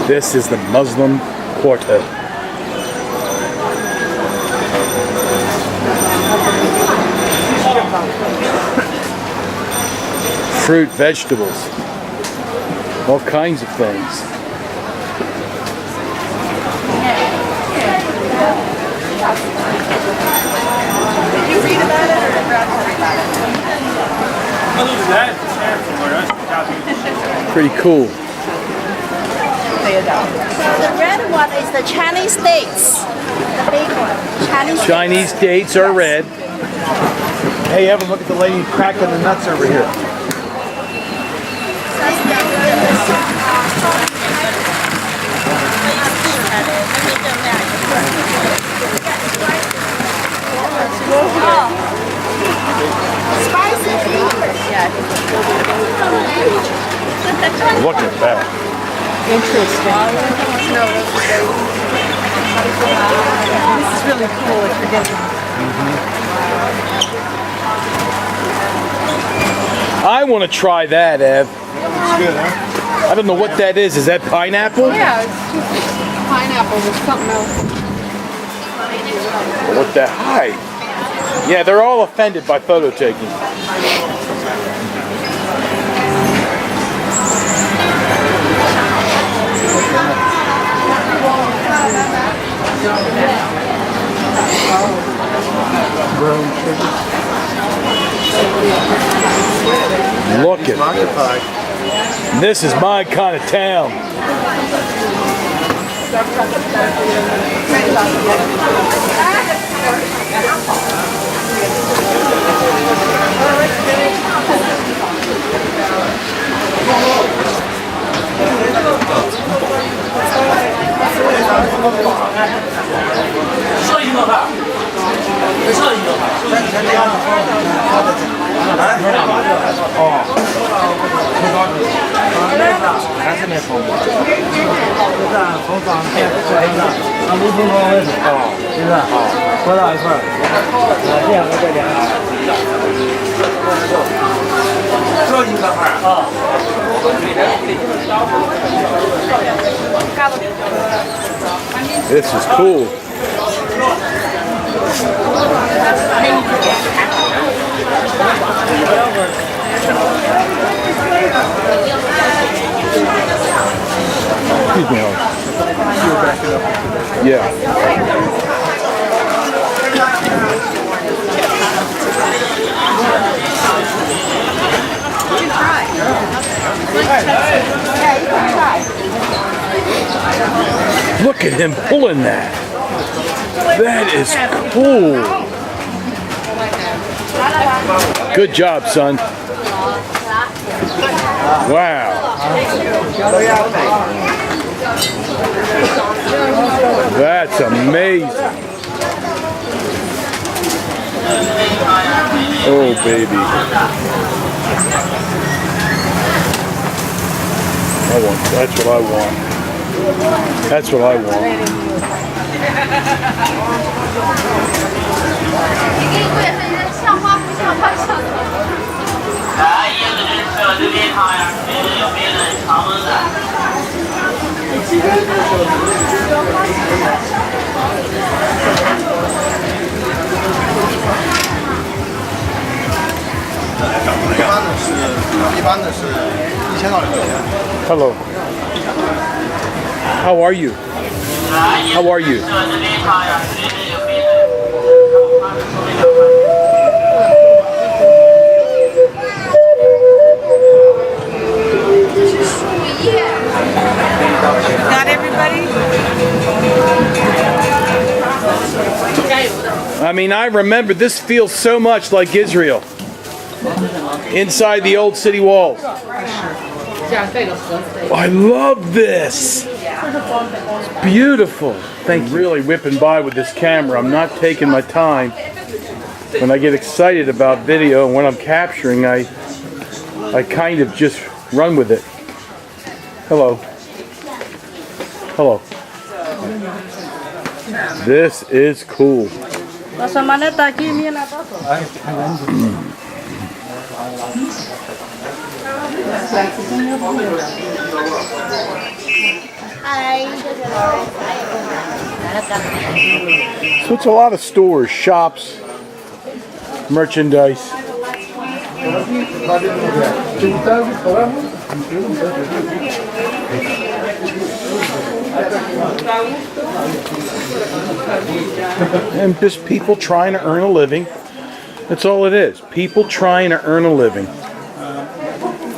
A: This is the Muslim quarter. Fruit, vegetables, all kinds of things.
O: Did you read about it or did Brad tell you about it?
A: Pretty cool.
R: the red one is the Chinese dates. The big one.
A: Chinese dates are red. Hey, Evan, look at the lady cracking the nuts over here. Look at that.
H: Interesting. This is really cool if you're getting.
A: I want to try that, Ev.
F: It's good, huh?
A: I don't know what that is. Is that pineapple?
Q: Yeah, it's just pineapple with something else.
A: What the hi? Yeah, they're all offended by photo taking. Look at this. This is my kind of town. This is cool. Excuse me, yeah. Look at him pulling that. That is cool. Good job, son. Wow. That's amazing. Oh, baby. That's what I want. That's what I want. Hello. How are you? How are you?
U: Got everybody?
A: I mean, I remember this feels so much like Israel. Inside the old city walls. I love this. It's beautiful. Thank you. Really whipping by with this camera. I'm not taking my time. When I get excited about video and when I'm capturing, I kind of just run with it. Hello. Hello. This is cool. So it's a lot of stores, shops, merchandise. And just people trying to earn a living. That's all it is. People trying to earn a living.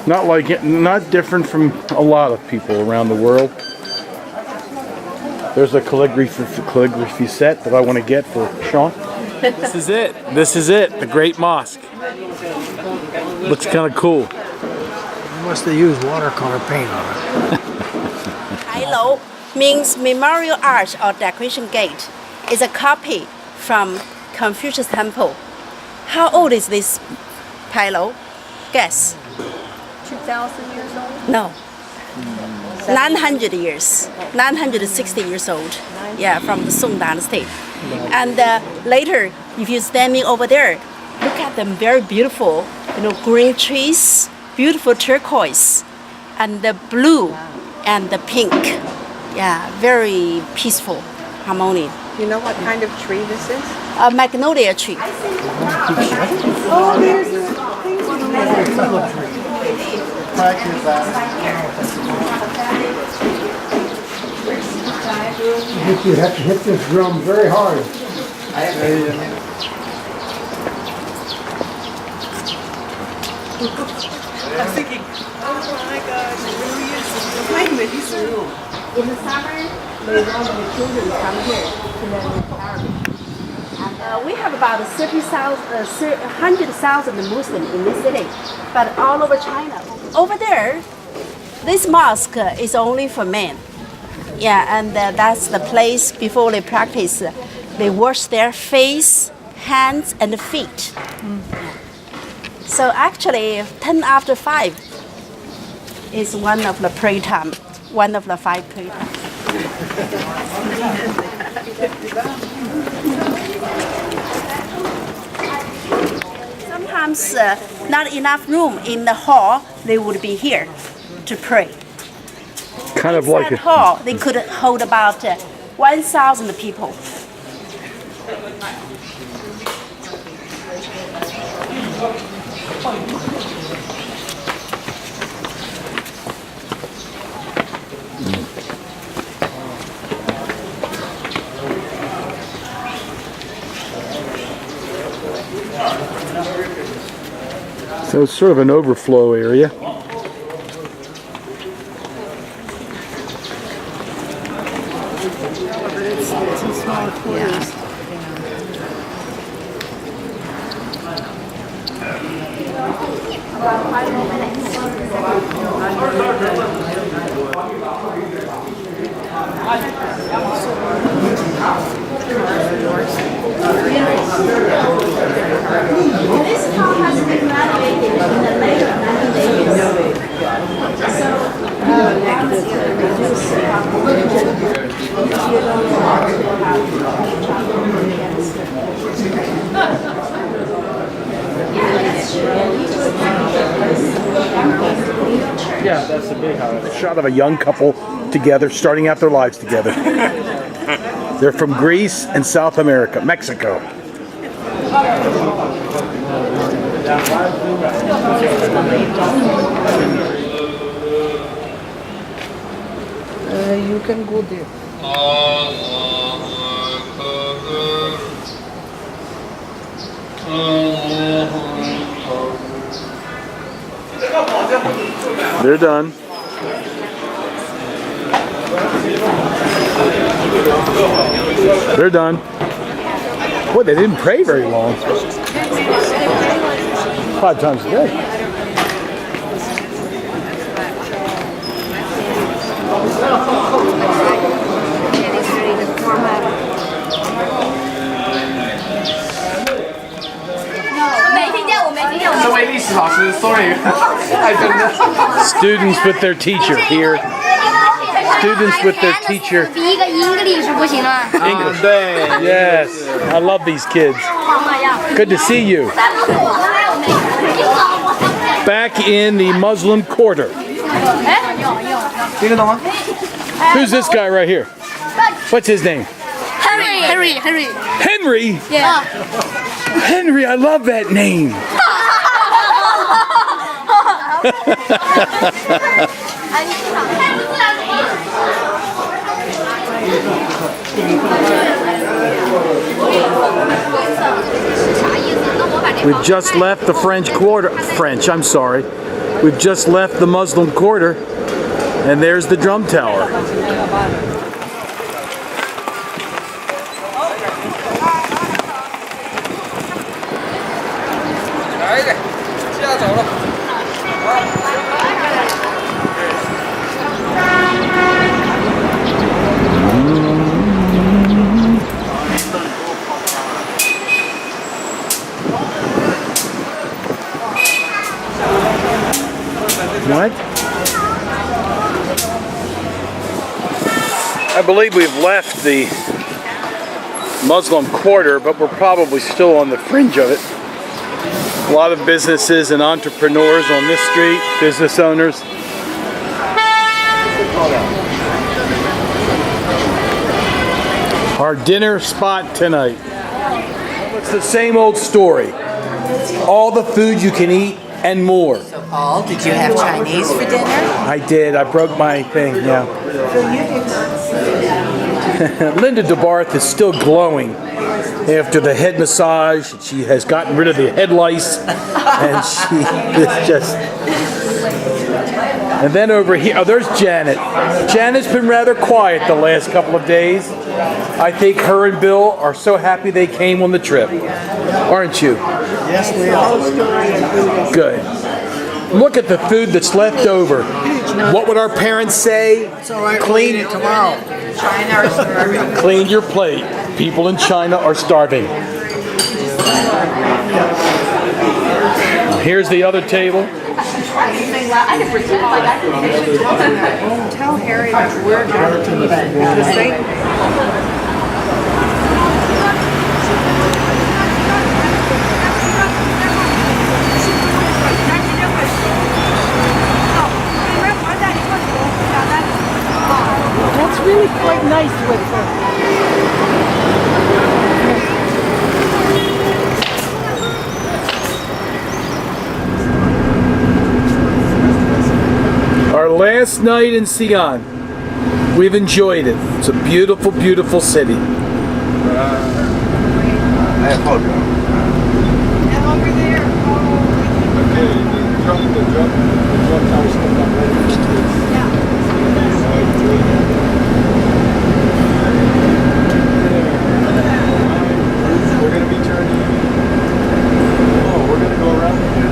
A: Not different from a lot of people around the world. There's a calligraphy set that I want to get for Sean. This is it. This is it. The Great Mosque. Looks kind of cool.
F: You must have used watercolor paint on it.
R: Hello means memorial arch or decoration gate. It's a copy from Confucius Temple. How old is this pillow? Guess.
J: 2,000 years old?
R: No. 900 years. 960 years old. Yeah, from the Song Dynasty. And later, if you're standing over there, look at them, very beautiful. Green trees, beautiful turquoise, and the blue and the pink. Yeah, very peaceful, harmony.
Q: You know what kind of tree this is?
R: A magnolia tree.
Q: Oh, there's
F: You have to hit this drum very hard.
N: I was thinking, oh my gosh, it really is amazing.
R: In the summer, the children come here to learn Arabic. And we have about 100,000 Muslims in this city, but all over China. Over there, this mosque is only for men. Yeah, and that's the place before they practice. They wash their face, hands, and feet. So actually, 10 after 5 is one of the prayer time, one of the 5 prayer times. Sometimes not enough room in the hall, they would be here to pray.
A: Kind of like
R: a hall, they could hold about 1,000 people.
A: So it's sort of an overflow area.
J: About 5 more minutes. This car has been renovated in the late 1980s.
A: Yeah, that's a big shot of a young couple together, starting out their lives together. They're from Greece and South America, Mexico.
Q: You can go there.
A: They're done. They're done. Boy, they didn't pray very long. 5 times a day. Students with their teacher here. Students with their teacher. English. Yes. I love these kids. Good to see you. Back in the Muslim quarter. Who's this guy right here? What's his name?
J: Henry.
A: Henry?
J: Yeah.
A: Henry, I love that name. We've just left the French Quarter. I'm sorry. We've just left the Muslim Quarter, and there's the drum tower. I believe we've left the Muslim quarter, but we're probably still on the fringe of it. A lot of businesses and entrepreneurs on this street, business owners. Our dinner spot tonight. It's the same old story. All the food you can eat and more.
O: So, Paul, did you have Chinese for dinner?
A: I did. I broke my thing, yeah. Linda DeBarth is still glowing after the head massage. She has gotten rid of the head lice, and she is just... And then over here, oh, there's Janet. Janet's been rather quiet the last couple of days. I think her and Bill are so happy they came on the trip. Aren't you?
F: Yes, we are.
A: Good. Look at the food that's left over. What would our parents say?
F: It's all right, clean it tomorrow.
O: China or starving?
A: Clean your plate. People in China are starving. Here's the other table.
Q: Tell Harry that we're going to the same.
H: That's really quite nice with her.
A: Our last night in Xi'an. We've enjoyed it. It's a beautiful, beautiful city.
G: And over there. Okay, the drum tower's coming up right. We're going to be turning. Oh, we're going to go around again.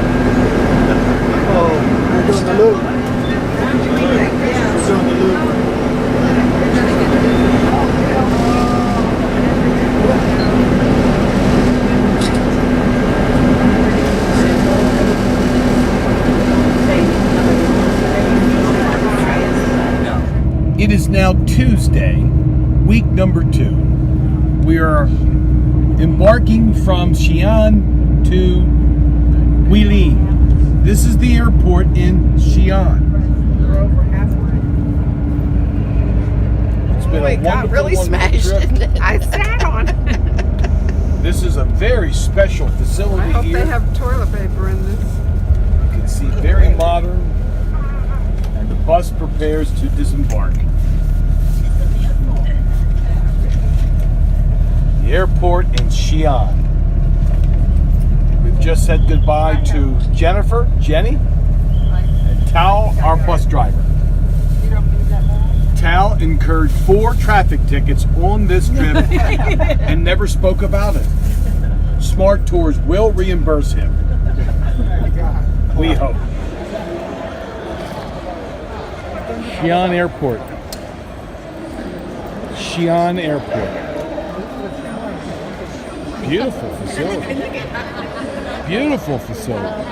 G: Oh, we're doing the loop. We're doing the loop.
A: It is now Tuesday, week number 2. We are embarking from Xi'an to Guilin. This is the airport in Xi'an. It's been a
Q: got really smashed, didn't it? I sat on it.
A: This is a very special facility
Q: I hope
A: here.
Q: they have toilet paper in this.
A: You can see very modern, and the bus prepares to disembark. The airport in Xi'an. We've just said goodbye to Jenny, and Tal, our bus driver. Tal incurred 4 traffic tickets on this trip and never spoke about it. Smart Tours will reimburse him. We hope. Xi'an Airport. Xi'an Airport. Beautiful facility. Beautiful facility.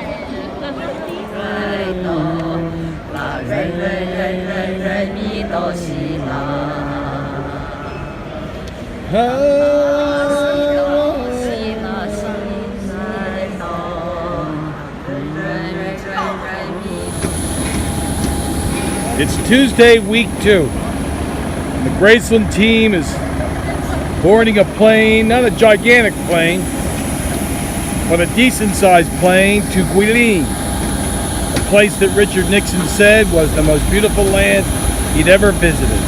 A: It's Tuesday, week 2. The Graceland team is boarding a plane, not a gigantic plane, but a decent-sized plane to Guilin, a place that Richard Nixon said was the most beautiful land he'd ever visited.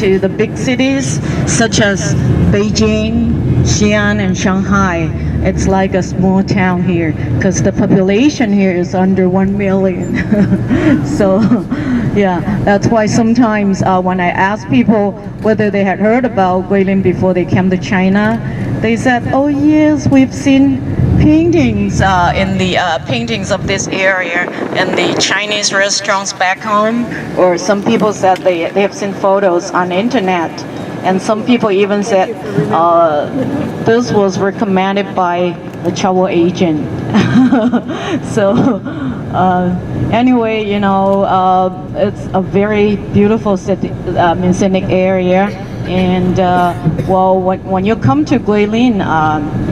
K: to the big cities such as Beijing, Xi'an, and Shanghai, it's like a small town here because the population here is under 1 million. So, yeah, that's why sometimes when I ask people whether they had heard about Guilin before they came to China, they said, "Oh yes, we've seen paintings in the paintings of this area in the Chinese restaurants back home," or some people said they have seen photos on the internet, and some people even said this was recommended by the travel agent. So anyway, you know, it's a very beautiful city, scenic area. And well, when you come to Guilin,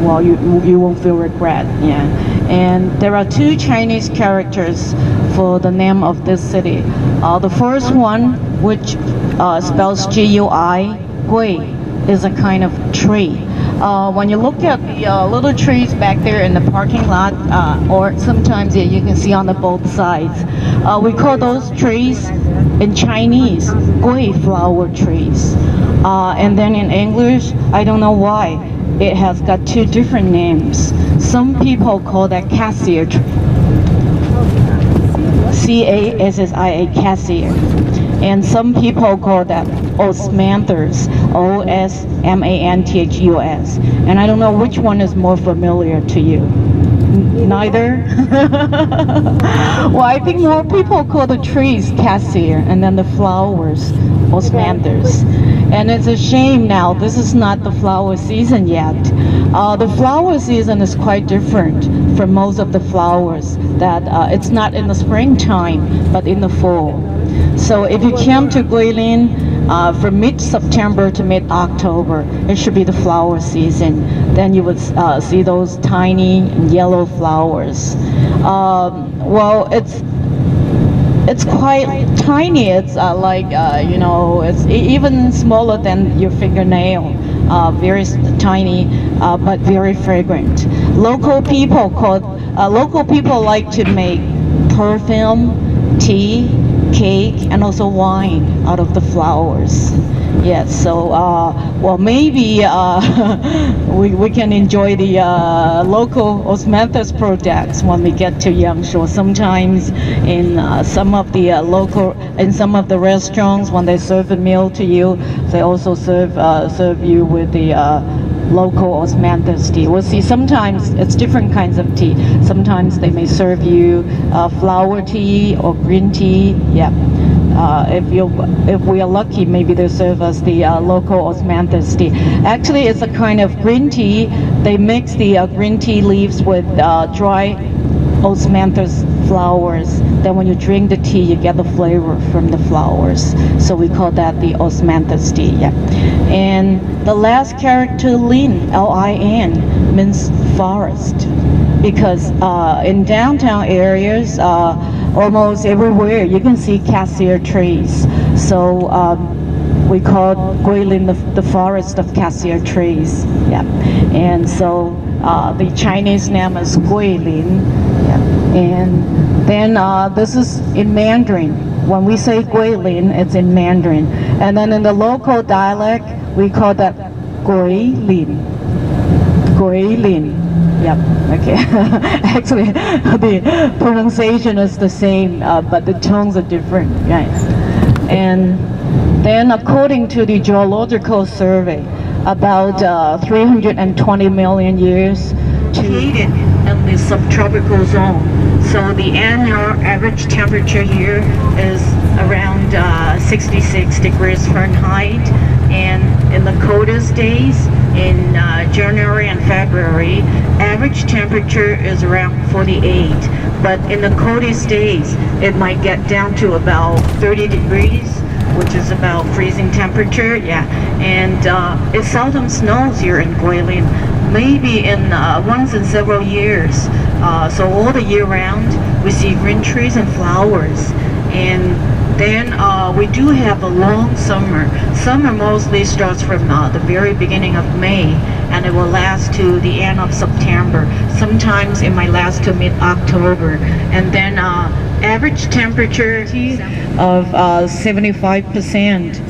K: well, you won't feel regret. Yeah. And there are two Chinese characters for the name of this city. The first one, which spells G-U-I, Gui, is a kind of tree. When you look at the little trees back there in the parking lot, or sometimes you can see on the both sides, we call those trees in Chinese Gui flower trees. And then in English, I don't know why, it has got two different names. Some people call that cassia, C-A-S-S-I-A, cassia. And some people call that osmanthus, O-S-M-A-N-T-H-U-S. And I don't know which one is more familiar to you. Neither? Well, I think more people call the trees cassia and then the flowers osmanthus. And it's a shame now, this is not the flower season yet. The flower season is quite different from most of the flowers, that it's not in the springtime, but in the fall. So if you came to Guilin from mid-September to mid-October, it should be the flower season. Then you would see those tiny yellow flowers. Well, it's quite tiny. It's you know, it's even smaller than your fingernail. Very tiny, but very fragrant. Local people like to make perfume, tea, cake, and also wine out of the flowers. Yes, so well, maybe we can enjoy the local osmanthus products when we get to Yangshuo. Sometimes in some of the some of the restaurants, when they serve a meal to you, they also serve you with the local osmanthus tea. We'll see sometimes it's different kinds of tea. Sometimes they may serve you flower tea or green tea. Yeah. If we are lucky, maybe they'll serve us the local osmanthus tea. Actually, it's a kind of green tea. They mix the green tea leaves with dry osmanthus flowers. Then when you drink the tea, you get the flavor from the flowers. So we call that the osmanthus tea. Yeah. And the last character, Lin, L-I-N, means forest, because in downtown areas, almost everywhere you can see cassia trees. So we call Guilin the forest of cassia trees. Yeah. And so the Chinese name is Guilin. Yeah. And then this is in Mandarin. When we say Guilin, it's in Mandarin. And then in the local dialect, we call that Guilin. Guilin. Yep, okay. Actually, the pronunciation is the same, but the tones are different, guys. And then according to the Geological Survey, about 320 million years located in the subtropical zone. So the annual average temperature here is around 66 degrees Fahrenheit. And in the coldest days, in January and February, average temperature is around 48. But in the coldest days, it might get down to about 30 degrees, which is about freezing temperature. Yeah, and it seldom snows here in Guilin. Maybe in once in several years. So all the year round, we see green trees and flowers. And then we do have a long summer. Summer mostly starts from the very beginning of May, and it will last to the end of September. Sometimes it might last to mid-October. And then average temperature of 75%.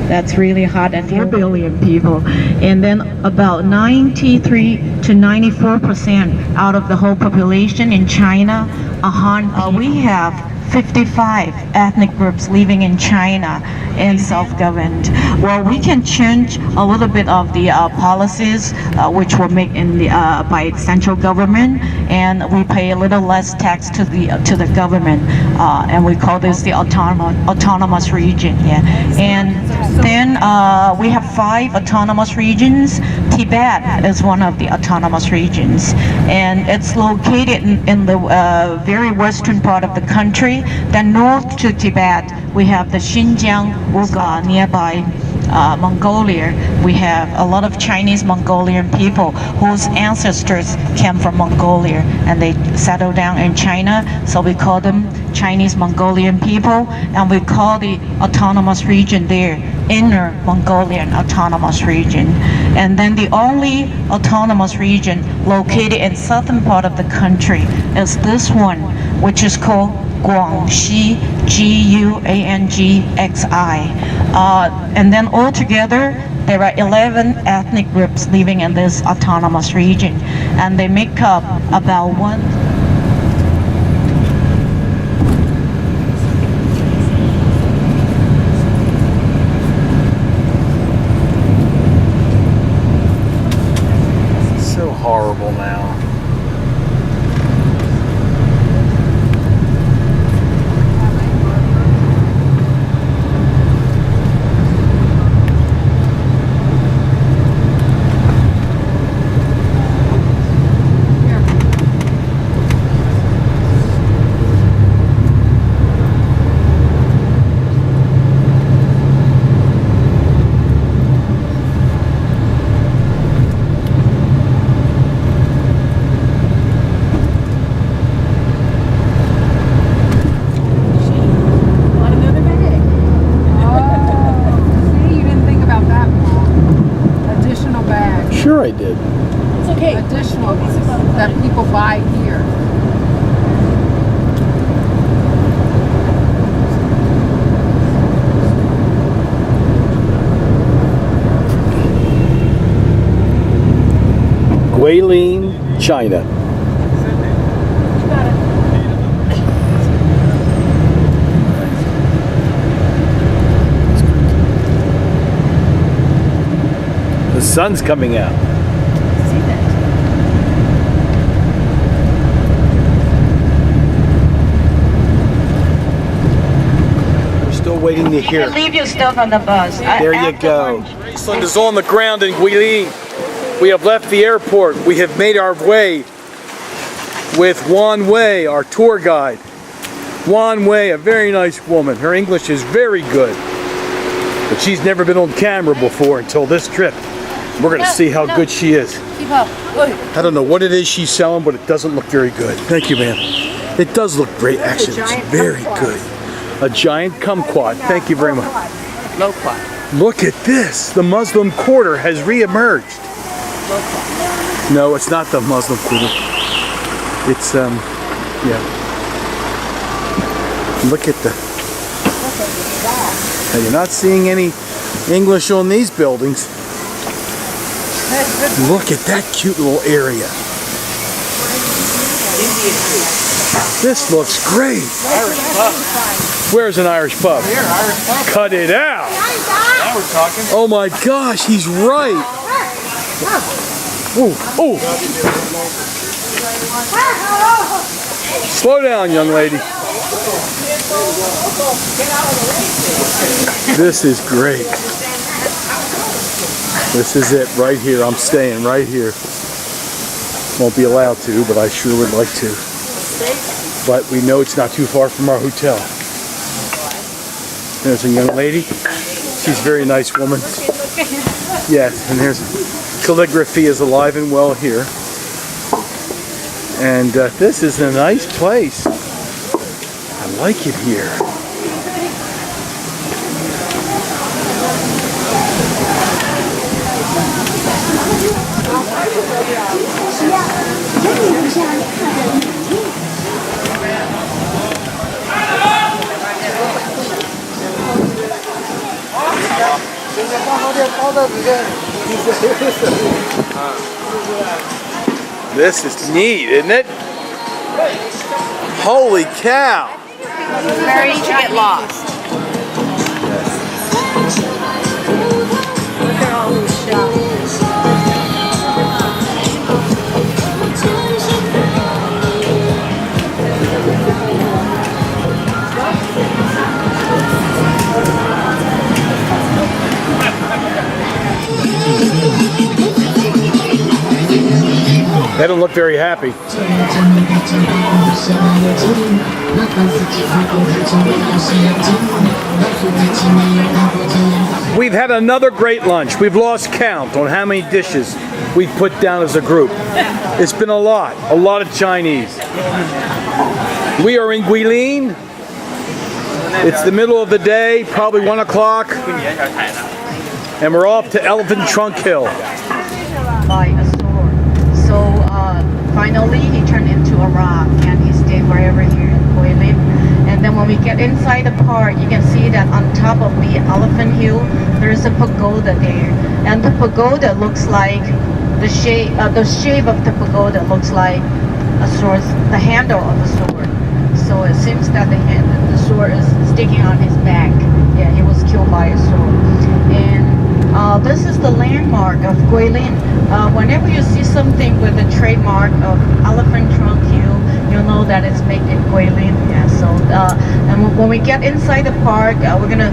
K: That's really hot, and 4 billion people. And then about 93 to 94% out of the whole population in China are Han people. We have 55 ethnic groups living in China and self-governed. Well, we can change a little bit of the policies which were made in the by central government, and we pay a little less tax to the government, and we call this the autonomous region. Yeah, and then we have 5 autonomous regions. Tibet is one of the autonomous regions, and it's located in the very western part of the country. Then north to Tibet, we have the Xinjiang, Uighur, nearby Mongolia. We have a lot of Chinese Mongolian people whose ancestors came from Mongolia and they settled down in China, so we call them Chinese Mongolian people, and we call the autonomous region there Inner Mongolian Autonomous Region. And then the only autonomous region located in southern part of the country is this one, which is called Guangxi, Guangxi. And then altogether, there are 11 ethnic groups living in this autonomous region, and they make up about one.
A: So horrible now. Sure I did.
H: It's okay. Additional that people buy here.
A: Guilin, China. The sun's coming out. We're still waiting to hear.
K: Leave your stuff on the bus.
A: There you go. Graceland is on the ground in Guilin. We have left the airport. We have made our way with Wan Wei, our tour guide. Wan Wei, a very nice woman. Her English is very good, but she's never been on camera before until this trip. We're going to see how good she is. I don't know what it is she's selling, but it doesn't look very good. Thank you, ma'am. It does look great. Actually, it's very good. A giant kumquat. Thank you very much.
C: Loquat.
A: Look at this. The Muslim quarter has re-emerged. No, it's not the Muslim quarter. It's, yeah. Look at the... Now, you're not seeing any English on these buildings. Look at that cute little area. This looks great. Where's an Irish pub? Here, Irish pub. Cut it out. Now we're talking. Oh my gosh, he's right. Oh, oh. Slow down, young lady. This is great. This is it right here. I'm staying right here. Won't be allowed to, but I sure would like to. But we know it's not too far from our hotel. There's a young lady. She's a very nice woman. Yes, and there's calligraphy is alive and well here. And this is a nice place. I like it here. This is neat, isn't it? Holy cow!
Q: It's very easy to get lost.
B: Look at all these shops.
A: They don't look very happy. We've had another great lunch. We've lost count on how many dishes we've put down as a group. It's been a lot of Chinese. We are in Guilin. It's the middle of the day, probably 1 o'clock, and we're off to Elephant Trunk Hill.
B: By a sword. So finally he turned into a rock and he stayed forever here in Guilin. And then when we get inside the park, you can see that on top of the Elephant Hill, there's a pagoda there. And the pagoda looks like the shape of the pagoda looks like a sword, the handle of a sword. So it seems that the sword is sticking on his back. Yeah, he was killed by a sword. And this is the landmark of Guilin. Whenever you see something with a trademark of Elephant Trunk Hill, you'll know that it's made in Guilin. Yeah, so and when we get inside the park, we're gonna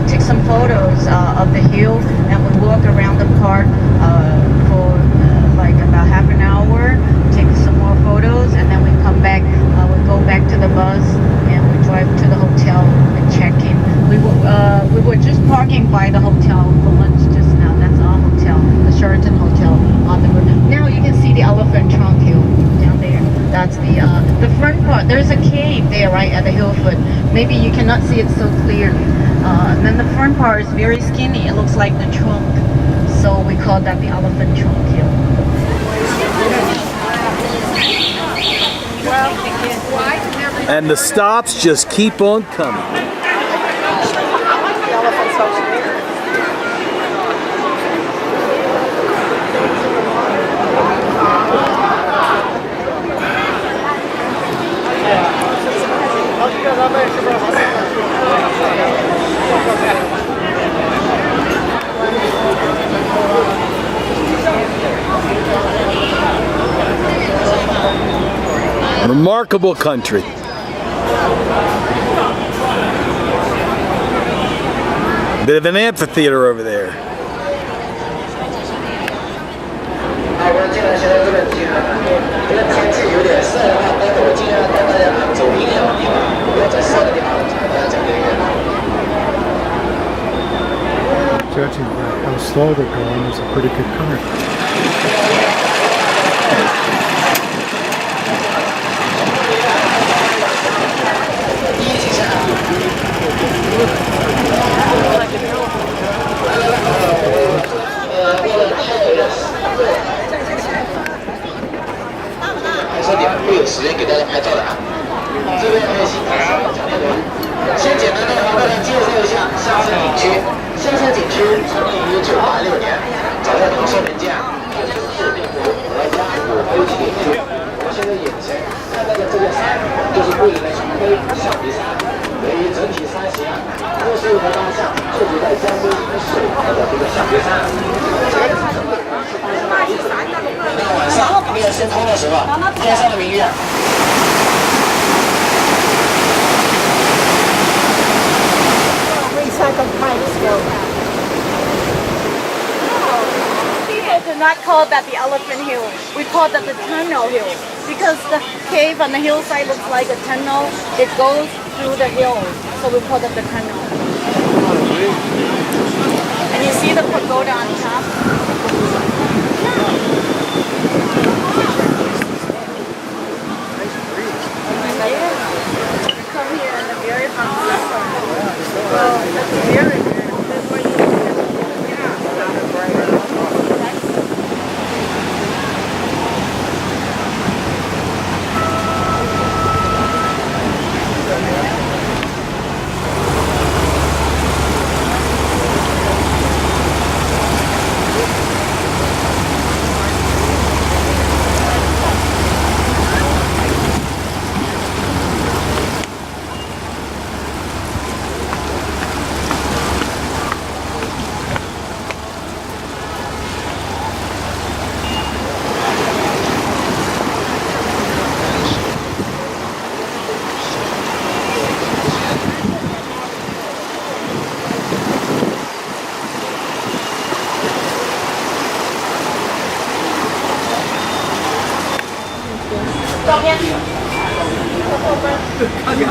B: take some photos of the hill, and we walk around the park for like about half an hour, take some more photos, and then we come back. We go back to the bus and we drive to the hotel and check in. We were just parking by the hotel for lunch just now. That's our hotel, the Sheraton Hotel on the road. Now you can see the Elephant Trunk Hill down there. That's the front part. There's a cave there right at the hill foot. Maybe you cannot see it so clearly. And then the front part is very skinny. It looks like the trunk. So we call that the Elephant Trunk Hill.
A: And the stops just keep on coming. Remarkable country. Bit of an amphitheater over there.
G: Judging by how slow they're going, it's a pretty good car.
B: Recycled pipes. People do not call that the Elephant Hill. We call that the Tunnel Hill because the cave on the hillside looks like a tunnel. It goes through the hill, so we call that the tunnel. And you see the pagoda on top. Come here in the very hot summer. Well, that's very good. That's why you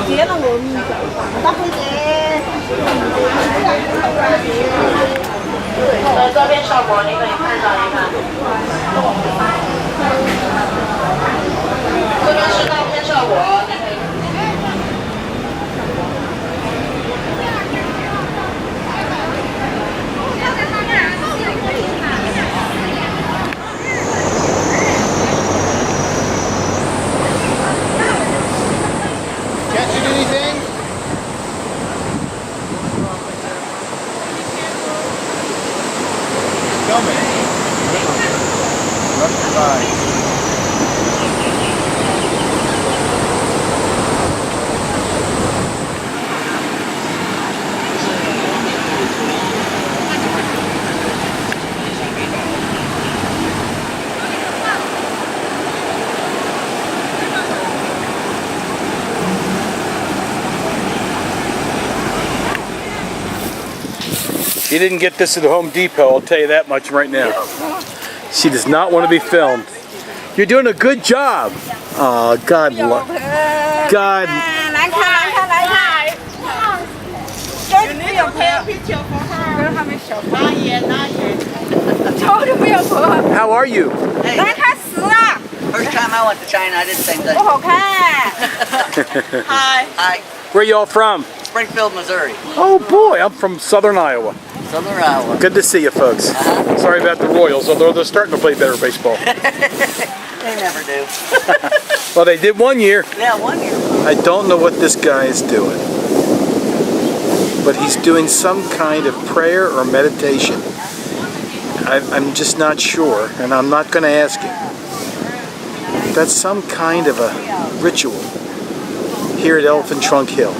H: 结了我们
B: 照片效果你可以看上一看。这边是照片效果，你可以。
G: Catching anything? Coming. Left side.
A: She didn't get this at Home Depot, I'll tell you that much right now. She does not want to be filmed. You're doing a good job. Oh, God. God.
Q: 来看，来看，来看。真没有拍啤酒喝，跟他们小大爷那些，超级没有喝。
A: How are you?
Q: 难看死了。
M: First time I went to China, I did the same thing.
Q: 不好看。
M: Hi. Hi.
A: Where y'all from?
M: Springfield, Missouri.
A: Oh boy, I'm from Southern Iowa.
M: Southern Iowa.
A: Good to see you folks. Sorry about the Royals, although they're starting to play better baseball.
M: They never do.
A: Well, they did one year.
M: Yeah, 1 year.
A: I don't know what this guy is doing, but he's doing some kind of prayer or meditation. I'm just not sure, and I'm not going to ask him. That's some kind of a ritual here at Elephant Trunk Hill.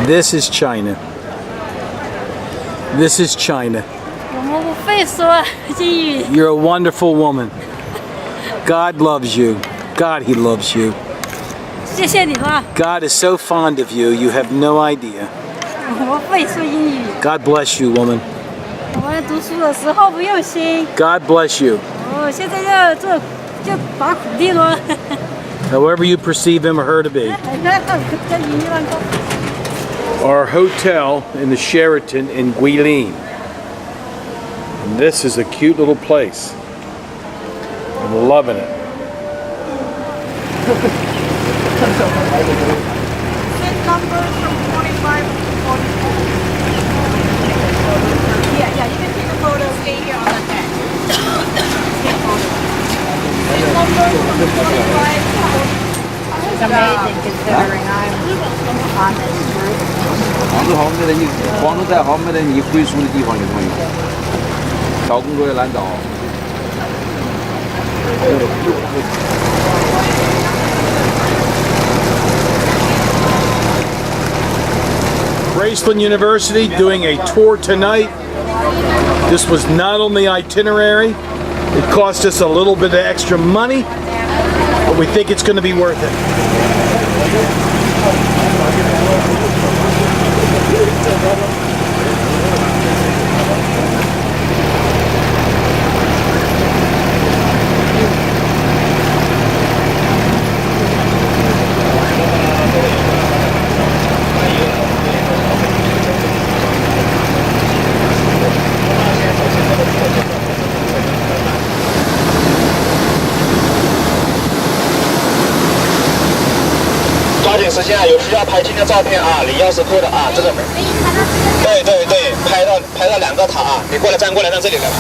A: This is China. This is China.
V: 我们不会说英语。
A: You're a wonderful woman. God loves you. God, He loves you.
V: 谢谢你了，
A: God is so fond of you, you have no idea.
V: 我会说英语。
A: God bless you, woman.
V: 我们读书的时候不用心，
A: God bless you.
V: 我现在要做就把苦力了。
A: However you perceive him or her to be.
V: 在英语上讲。
A: Our hotel in the Sheraton in Guilin. And this is a cute little place. I'm loving it.
Q: Numbers from 45 to 44. Yeah, you can take the photos, stay here on the deck. Take photos. Numbers from 45 to 44.
D: It's amazing considering I'm on this group.
L: 房子好美的，你房子再好美的，你归宿的地方就没有。找工作也难找。
A: Graceland University doing a tour tonight. This was not on the itinerary. It cost us a little bit of extra money, but we think it's going to be worth it.
P: 时间啊，有需要拍今天照片啊，领钥匙扣的啊，这个门。对对对，拍到两个塔啊，你过来站过来到这里来吧。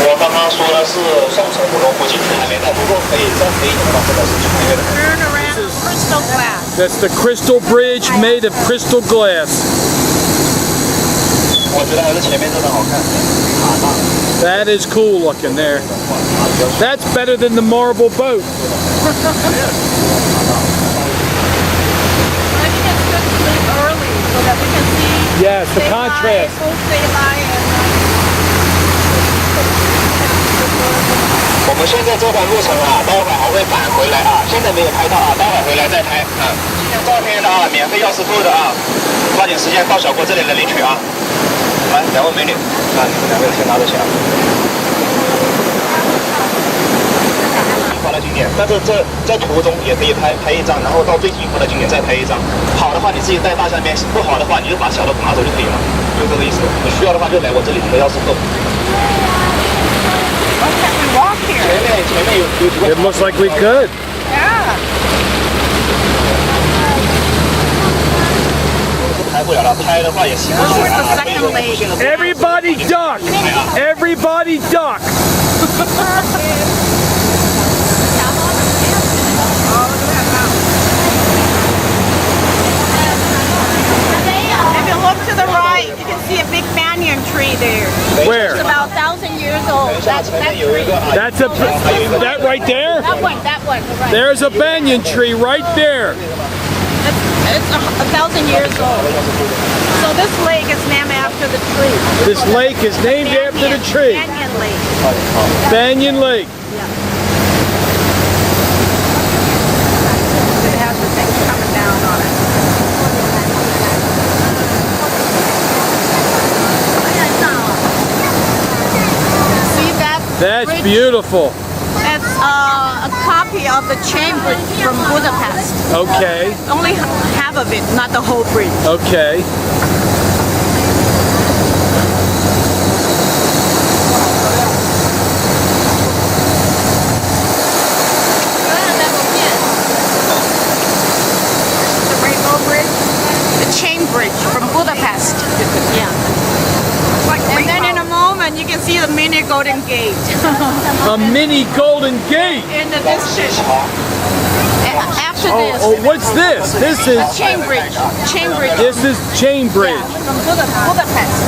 P: 我刚刚说的是宋城古龙附近还没到，不过可以再飞一点的话，这个是去穿越的。
Q: Turn around, crystal glass.
A: That's the crystal bridge made of crystal glass. That is cool looking there. That's better than the marble boat. Yes, the contrast.
P: 我们现在这段路程啊，待会还会返回来啊，现在没有拍到啊，待会回来再拍啊。照片的啊，免费钥匙扣的啊，抓紧时间到小郭这里来领取啊。来，两位美女，啊，你们两位先拿着先。好的景点，但是这在途中也可以拍一张，然后到最顶部的景点再拍一张。好的话你自己带大相片，不好的话你就把小的拿走就可以了，就这个意思。你需要的话就来我这里领个钥匙扣。
A: It looks like we could. Everybody duck! Everybody duck!
Q: If you look to the right, you can see a big banyan tree there.
A: Where?
Q: It's about 1,000 years old. That tree.
A: That's that right there?
Q: That one. Right.
A: There's a banyan tree right there.
Q: It's 1,000 years old. So this lake is named after the tree.
A: This lake is named after the tree.
Q: Banyan Lake.
A: Banyan Lake.
Q: It has the things coming down on it.
A: That's beautiful.
Q: It's a copy of the chain bridge from Budapest.
A: Okay.
Q: Only half of it, not the whole bridge.
A: Okay.
Q: The Rainbow Bridge? The chain bridge from Budapest. Yeah. And then in a moment, you can see the mini Golden Gate.
A: A mini Golden Gate.
Q: In the distance. After this.
A: Oh, what's this? This is
Q: chain bridge. Chain bridge.
A: This is chain bridge.
Q: Yeah, from Budapest.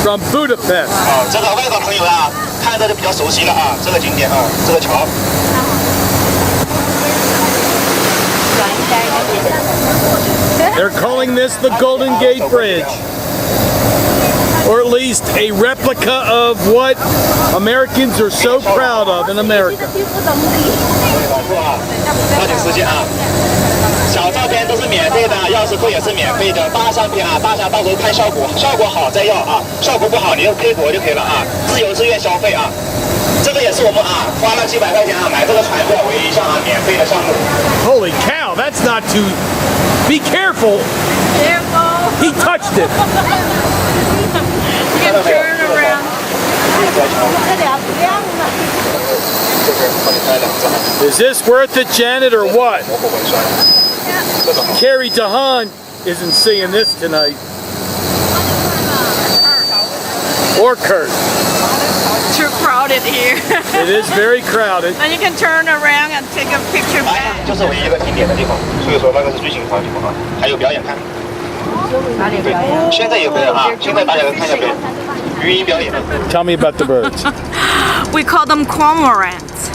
A: From Budapest.
P: 这个外国朋友啊，看着就比较熟悉了啊，这个景点啊，这个桥。
A: They're calling this the Golden Gate Bridge. Or at least a replica of what Americans are so proud of in America.
P: 抓紧时间啊！小照片都是免费的，钥匙扣也是免费的。大相片啊，大相到时候看效果，效果好再要啊，效果不好你就配合就可以了啊，自由自愿消费啊。这个也是我们啊花了几百块钱啊买这个船票为一项啊免费的项目。
A: Holy cow, that's not too... Be careful!
Q: Careful!
A: He touched it!
Q: You can turn around.
A: Is this worth it, Janet, or what? Carrie DeHaan isn't seeing this tonight. Or Kurt.
Q: Too crowded here.
A: It is very crowded.
Q: Then you can turn around and take a picture back.
P: 就是唯一一个景点的地方，所以说那个是最喜欢的地方啊。还有表演看。对，现在有表演啊，现在大家看一下表演，语音表演。
A: Tell me about the birds.
Q: We call them cormorants.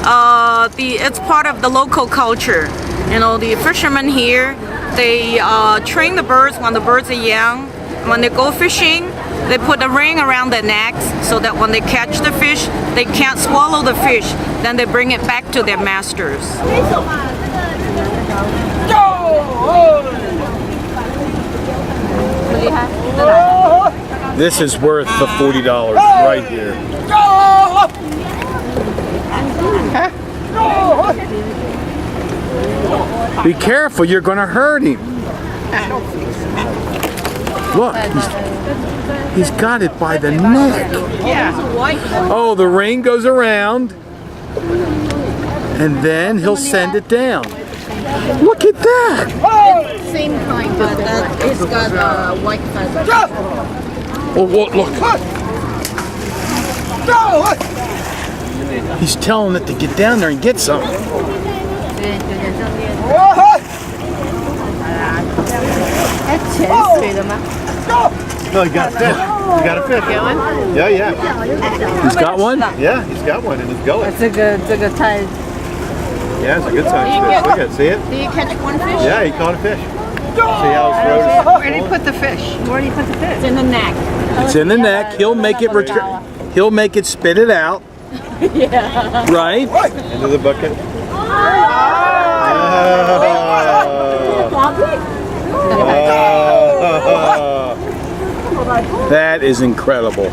Q: It's part of the local culture. You know, the fishermen here, they train the birds when the birds are young. When they go fishing, they put a ring around their necks so that when they catch the fish, they can't swallow the fish. Then they bring it back to their masters.
A: This is worth the $40 right here. Be careful, you're going to hurt him. Look, he's got it by the neck. Oh, the ring goes around, and then he'll send it down. Look at that!
Q: Same kind, but it's got a white feather.
A: Oh, look. He's telling it to get down there and get something.
F: No, he got that.
G: You got a fish? Yeah, yeah.
A: He's got one?
G: Yeah, he's got one in his gullet.
V: That's a good time.
G: Yeah, it's a good size fish. Look at it. See it?
V: Did you catch one fish?
G: Yeah, he caught a fish. See how his throat is?
V: Where did he put the fish? Where did he put the fish? It's in the neck.
A: It's in the neck. He'll make it he'll make it spit it out.
V: Yeah.
A: Right?
G: Into the bucket.
A: That is incredible.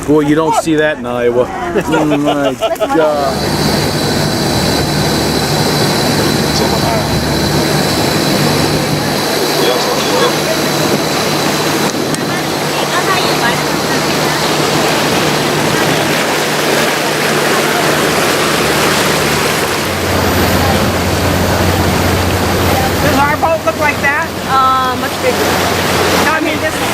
A: Boy, you don't see that in Iowa. Oh my God.
V: Does our boat look like that? Much bigger. No, I mean this one.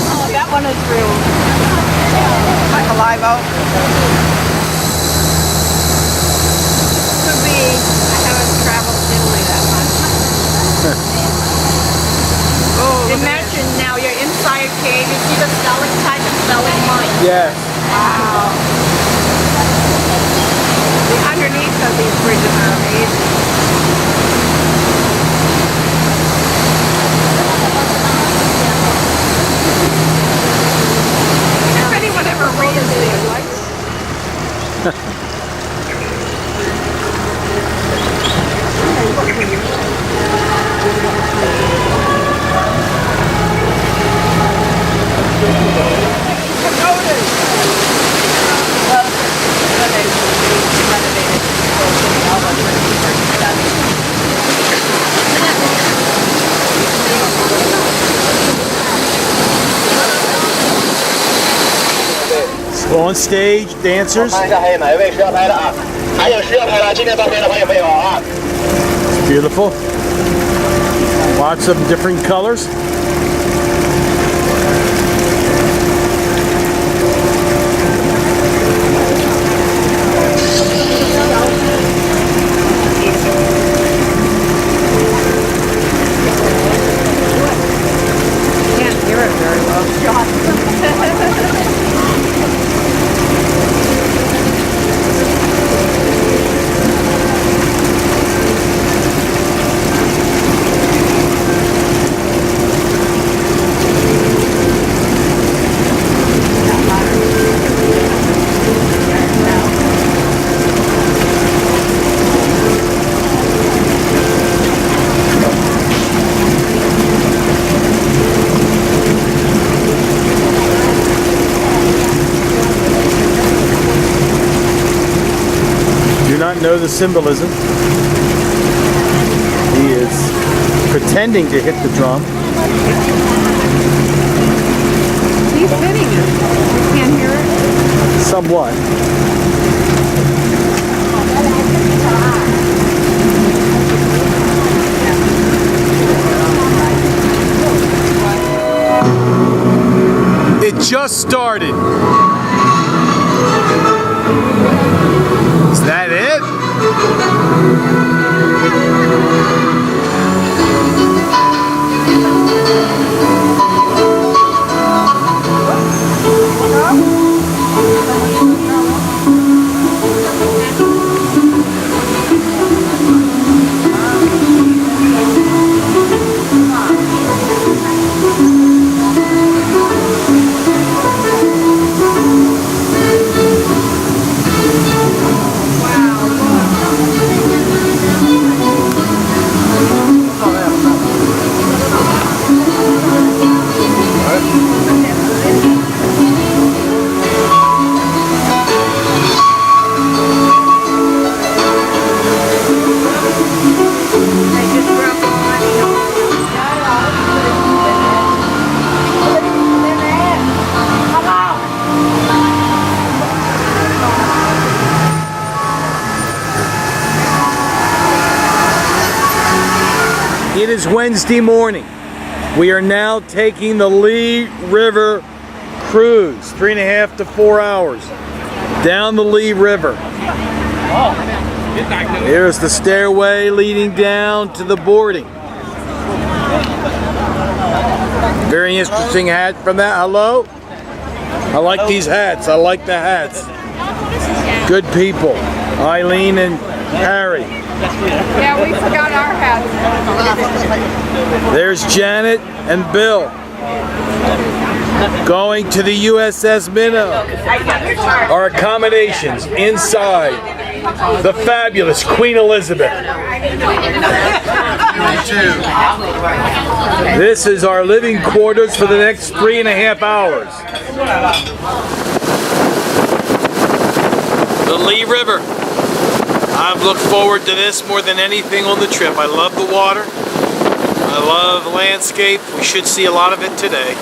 V: Oh, that one is real. Like a live oak. Could be. I haven't traveled Italy that much. Imagine now you're inside a cave, you see the stalactite and stalagmite.
A: Yes.
V: Wow. The underneath of these bridges are amazing. If anyone ever reads these,
A: On stage, dancers. Beautiful. Lots of different colors.
V: can't hear it very well.
A: Know the symbolism. He is pretending to hit the drum.
V: He's hitting it. You can't hear it?
A: Somewhat. It just started. Is that it? is Wednesday morning. We are now taking the Lee River cruise, 3.5 to 4 hours, down the Lee River. Here's the stairway leading down to the boarding. Very interesting hat from that. Hello? I like these hats. I like the hats. Good people. Eileen and Harry.
V: Yeah, we forgot our hats.
A: There's Janet and Bill. Going to the USS Minnow. Our accommodations inside the fabulous Queen Elizabeth. This is our living quarters for the next 3.5 hours. The Lee River. I've looked forward to this more than anything on the trip. I love the water. I love the landscape. We should see a lot of it today.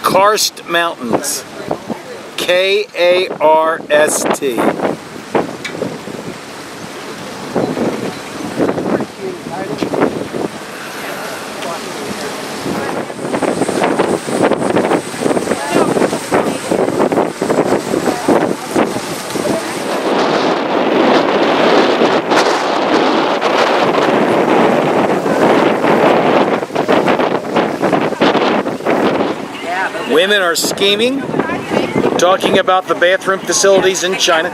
A: Karst Mountains, K-A-R-S-T. Women are scheming, talking about the bathroom facilities in China.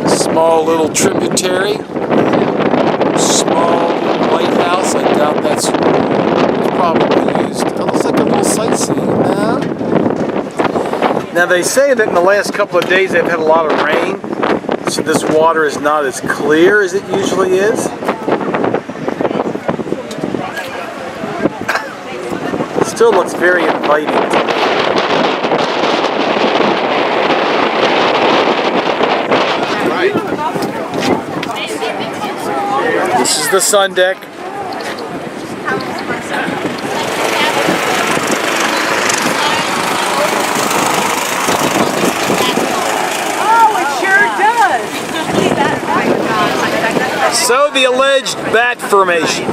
A: Small little tributary, small lighthouse. I doubt that's probably used. It looks like a little sightseeing now. Now they say that in the last couple of days they've had a lot of rain, so this water is not as clear as it usually is. Still looks very inviting to me. This is the sun deck. So the alleged bat formation.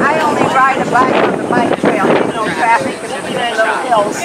D: I only ride a bike on the bike trail. There's no traffic in between little hills.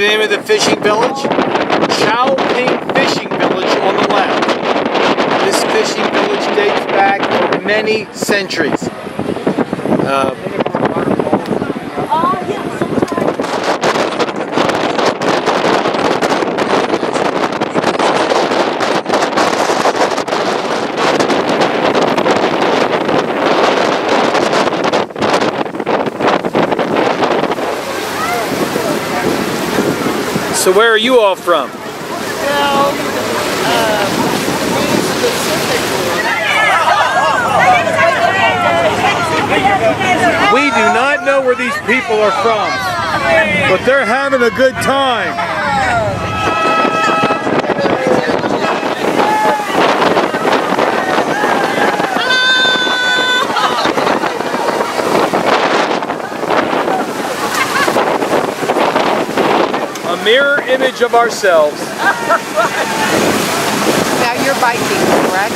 A: name of the fishing village? Chowping Fishing Village on the left. This fishing village dates back for many centuries. So where are you all from? We do not know where these people are from, but they're having a good time. A mirror image of ourselves.
S: Now you're biking, correct?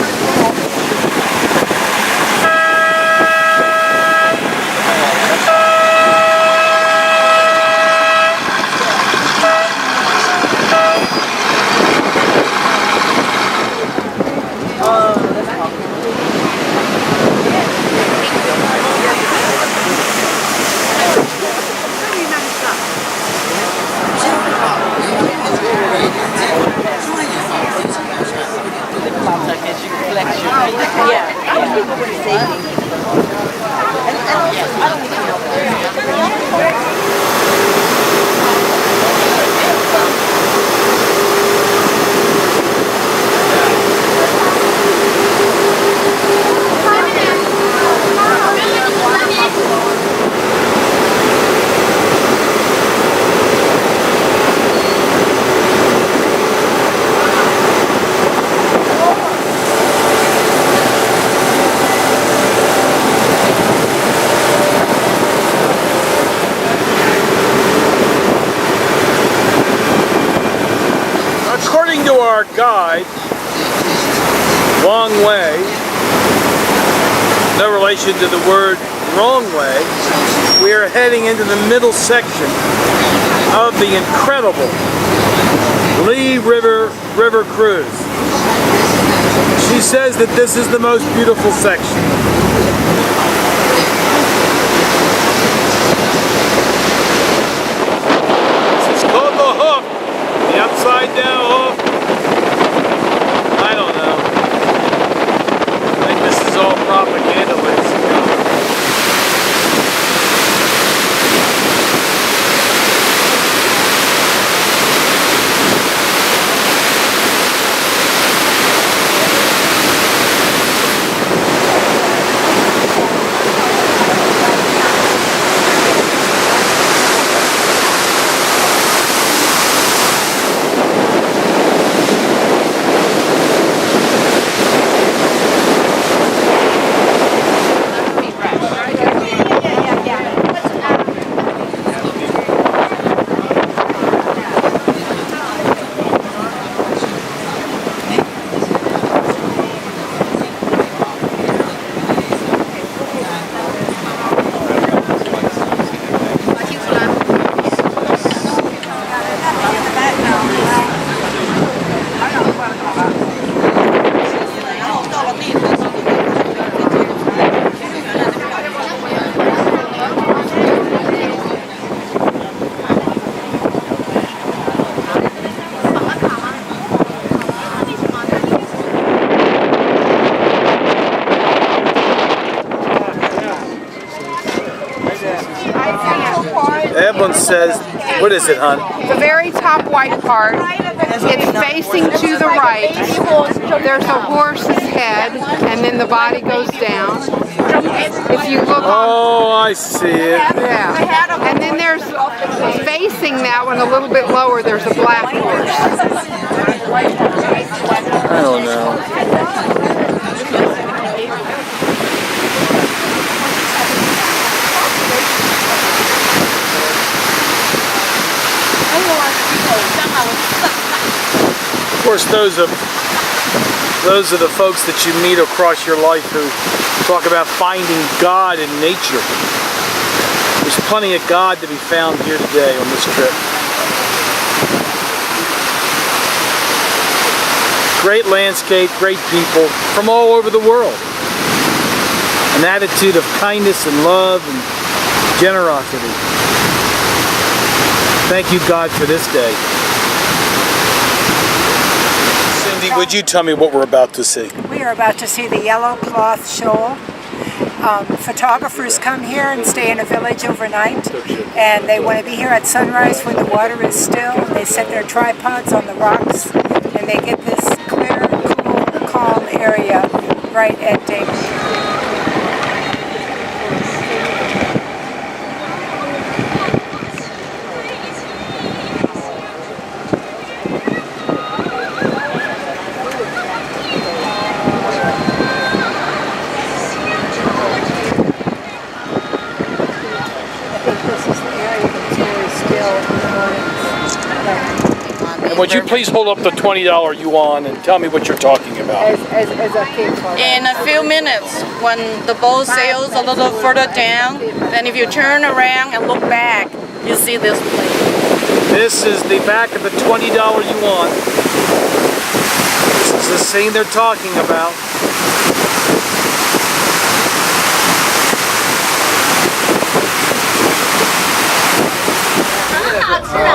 S: Our guide, Wong Way, no relation to the word wrong way, we are heading into the middle section of the incredible Lee River Cruise. She says that this is the most beautiful section. This is called the hook, the upside down hook. I don't know. I think this is all propaganda, ladies and gentlemen. Evelyn says, what is it, hon? The very top white part, it's facing to the right. There's a horse's head, and then the body goes down. If you look
A: oh, I see it.
S: Yeah. And then there's, facing that one a little bit lower, there's a black horse.
A: I don't know. Of course, those are the folks that you meet across your life who talk about finding God in nature. There's plenty of God to be found here today on this trip. great landscape, great people from all over the world. An attitude of kindness and love and generosity. Thank you, God, for this day. Cindy, would you tell me what we're about to see?
D: We are about to see the yellow cloth shoal. Photographers come here and stay in a village overnight, and they want to be here at sunrise when the water is still. They set their tripods on the rocks, and they get this clear, cool, calm area right at daybreak.
A: Would you please hold up the $20 yuan and tell me what you're talking about?
Q: In a few minutes, when the boat sails a little further down, then if you turn around and look back, you see this place.
A: This is the back of the $20 yuan. This is the scene they're talking about.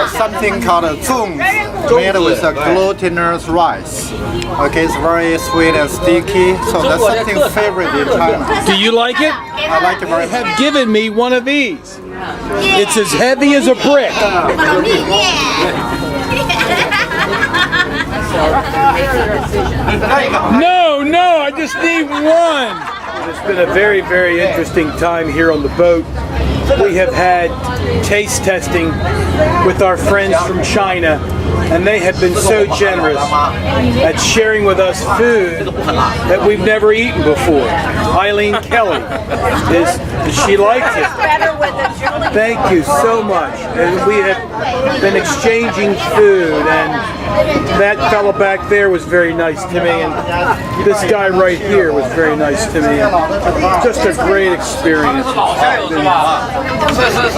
E: Something called a zong, made with a glutinous rice. Okay, it's very sweet and sticky, so that's something favorite in China.
A: Do you like it?
E: I like it very much.
A: Have given me one of these. It's as heavy as a brick. No, I just need one. It's been a very, very interesting time here on the boat. We have had taste testing with our friends from China, and they have been so generous at sharing with us food that we've never eaten before. Eileen Kelly, she liked it. Thank you so much. And we have been exchanging food, and that fellow back there was very nice to me, and this guy right here was very nice to me. Just a great experience.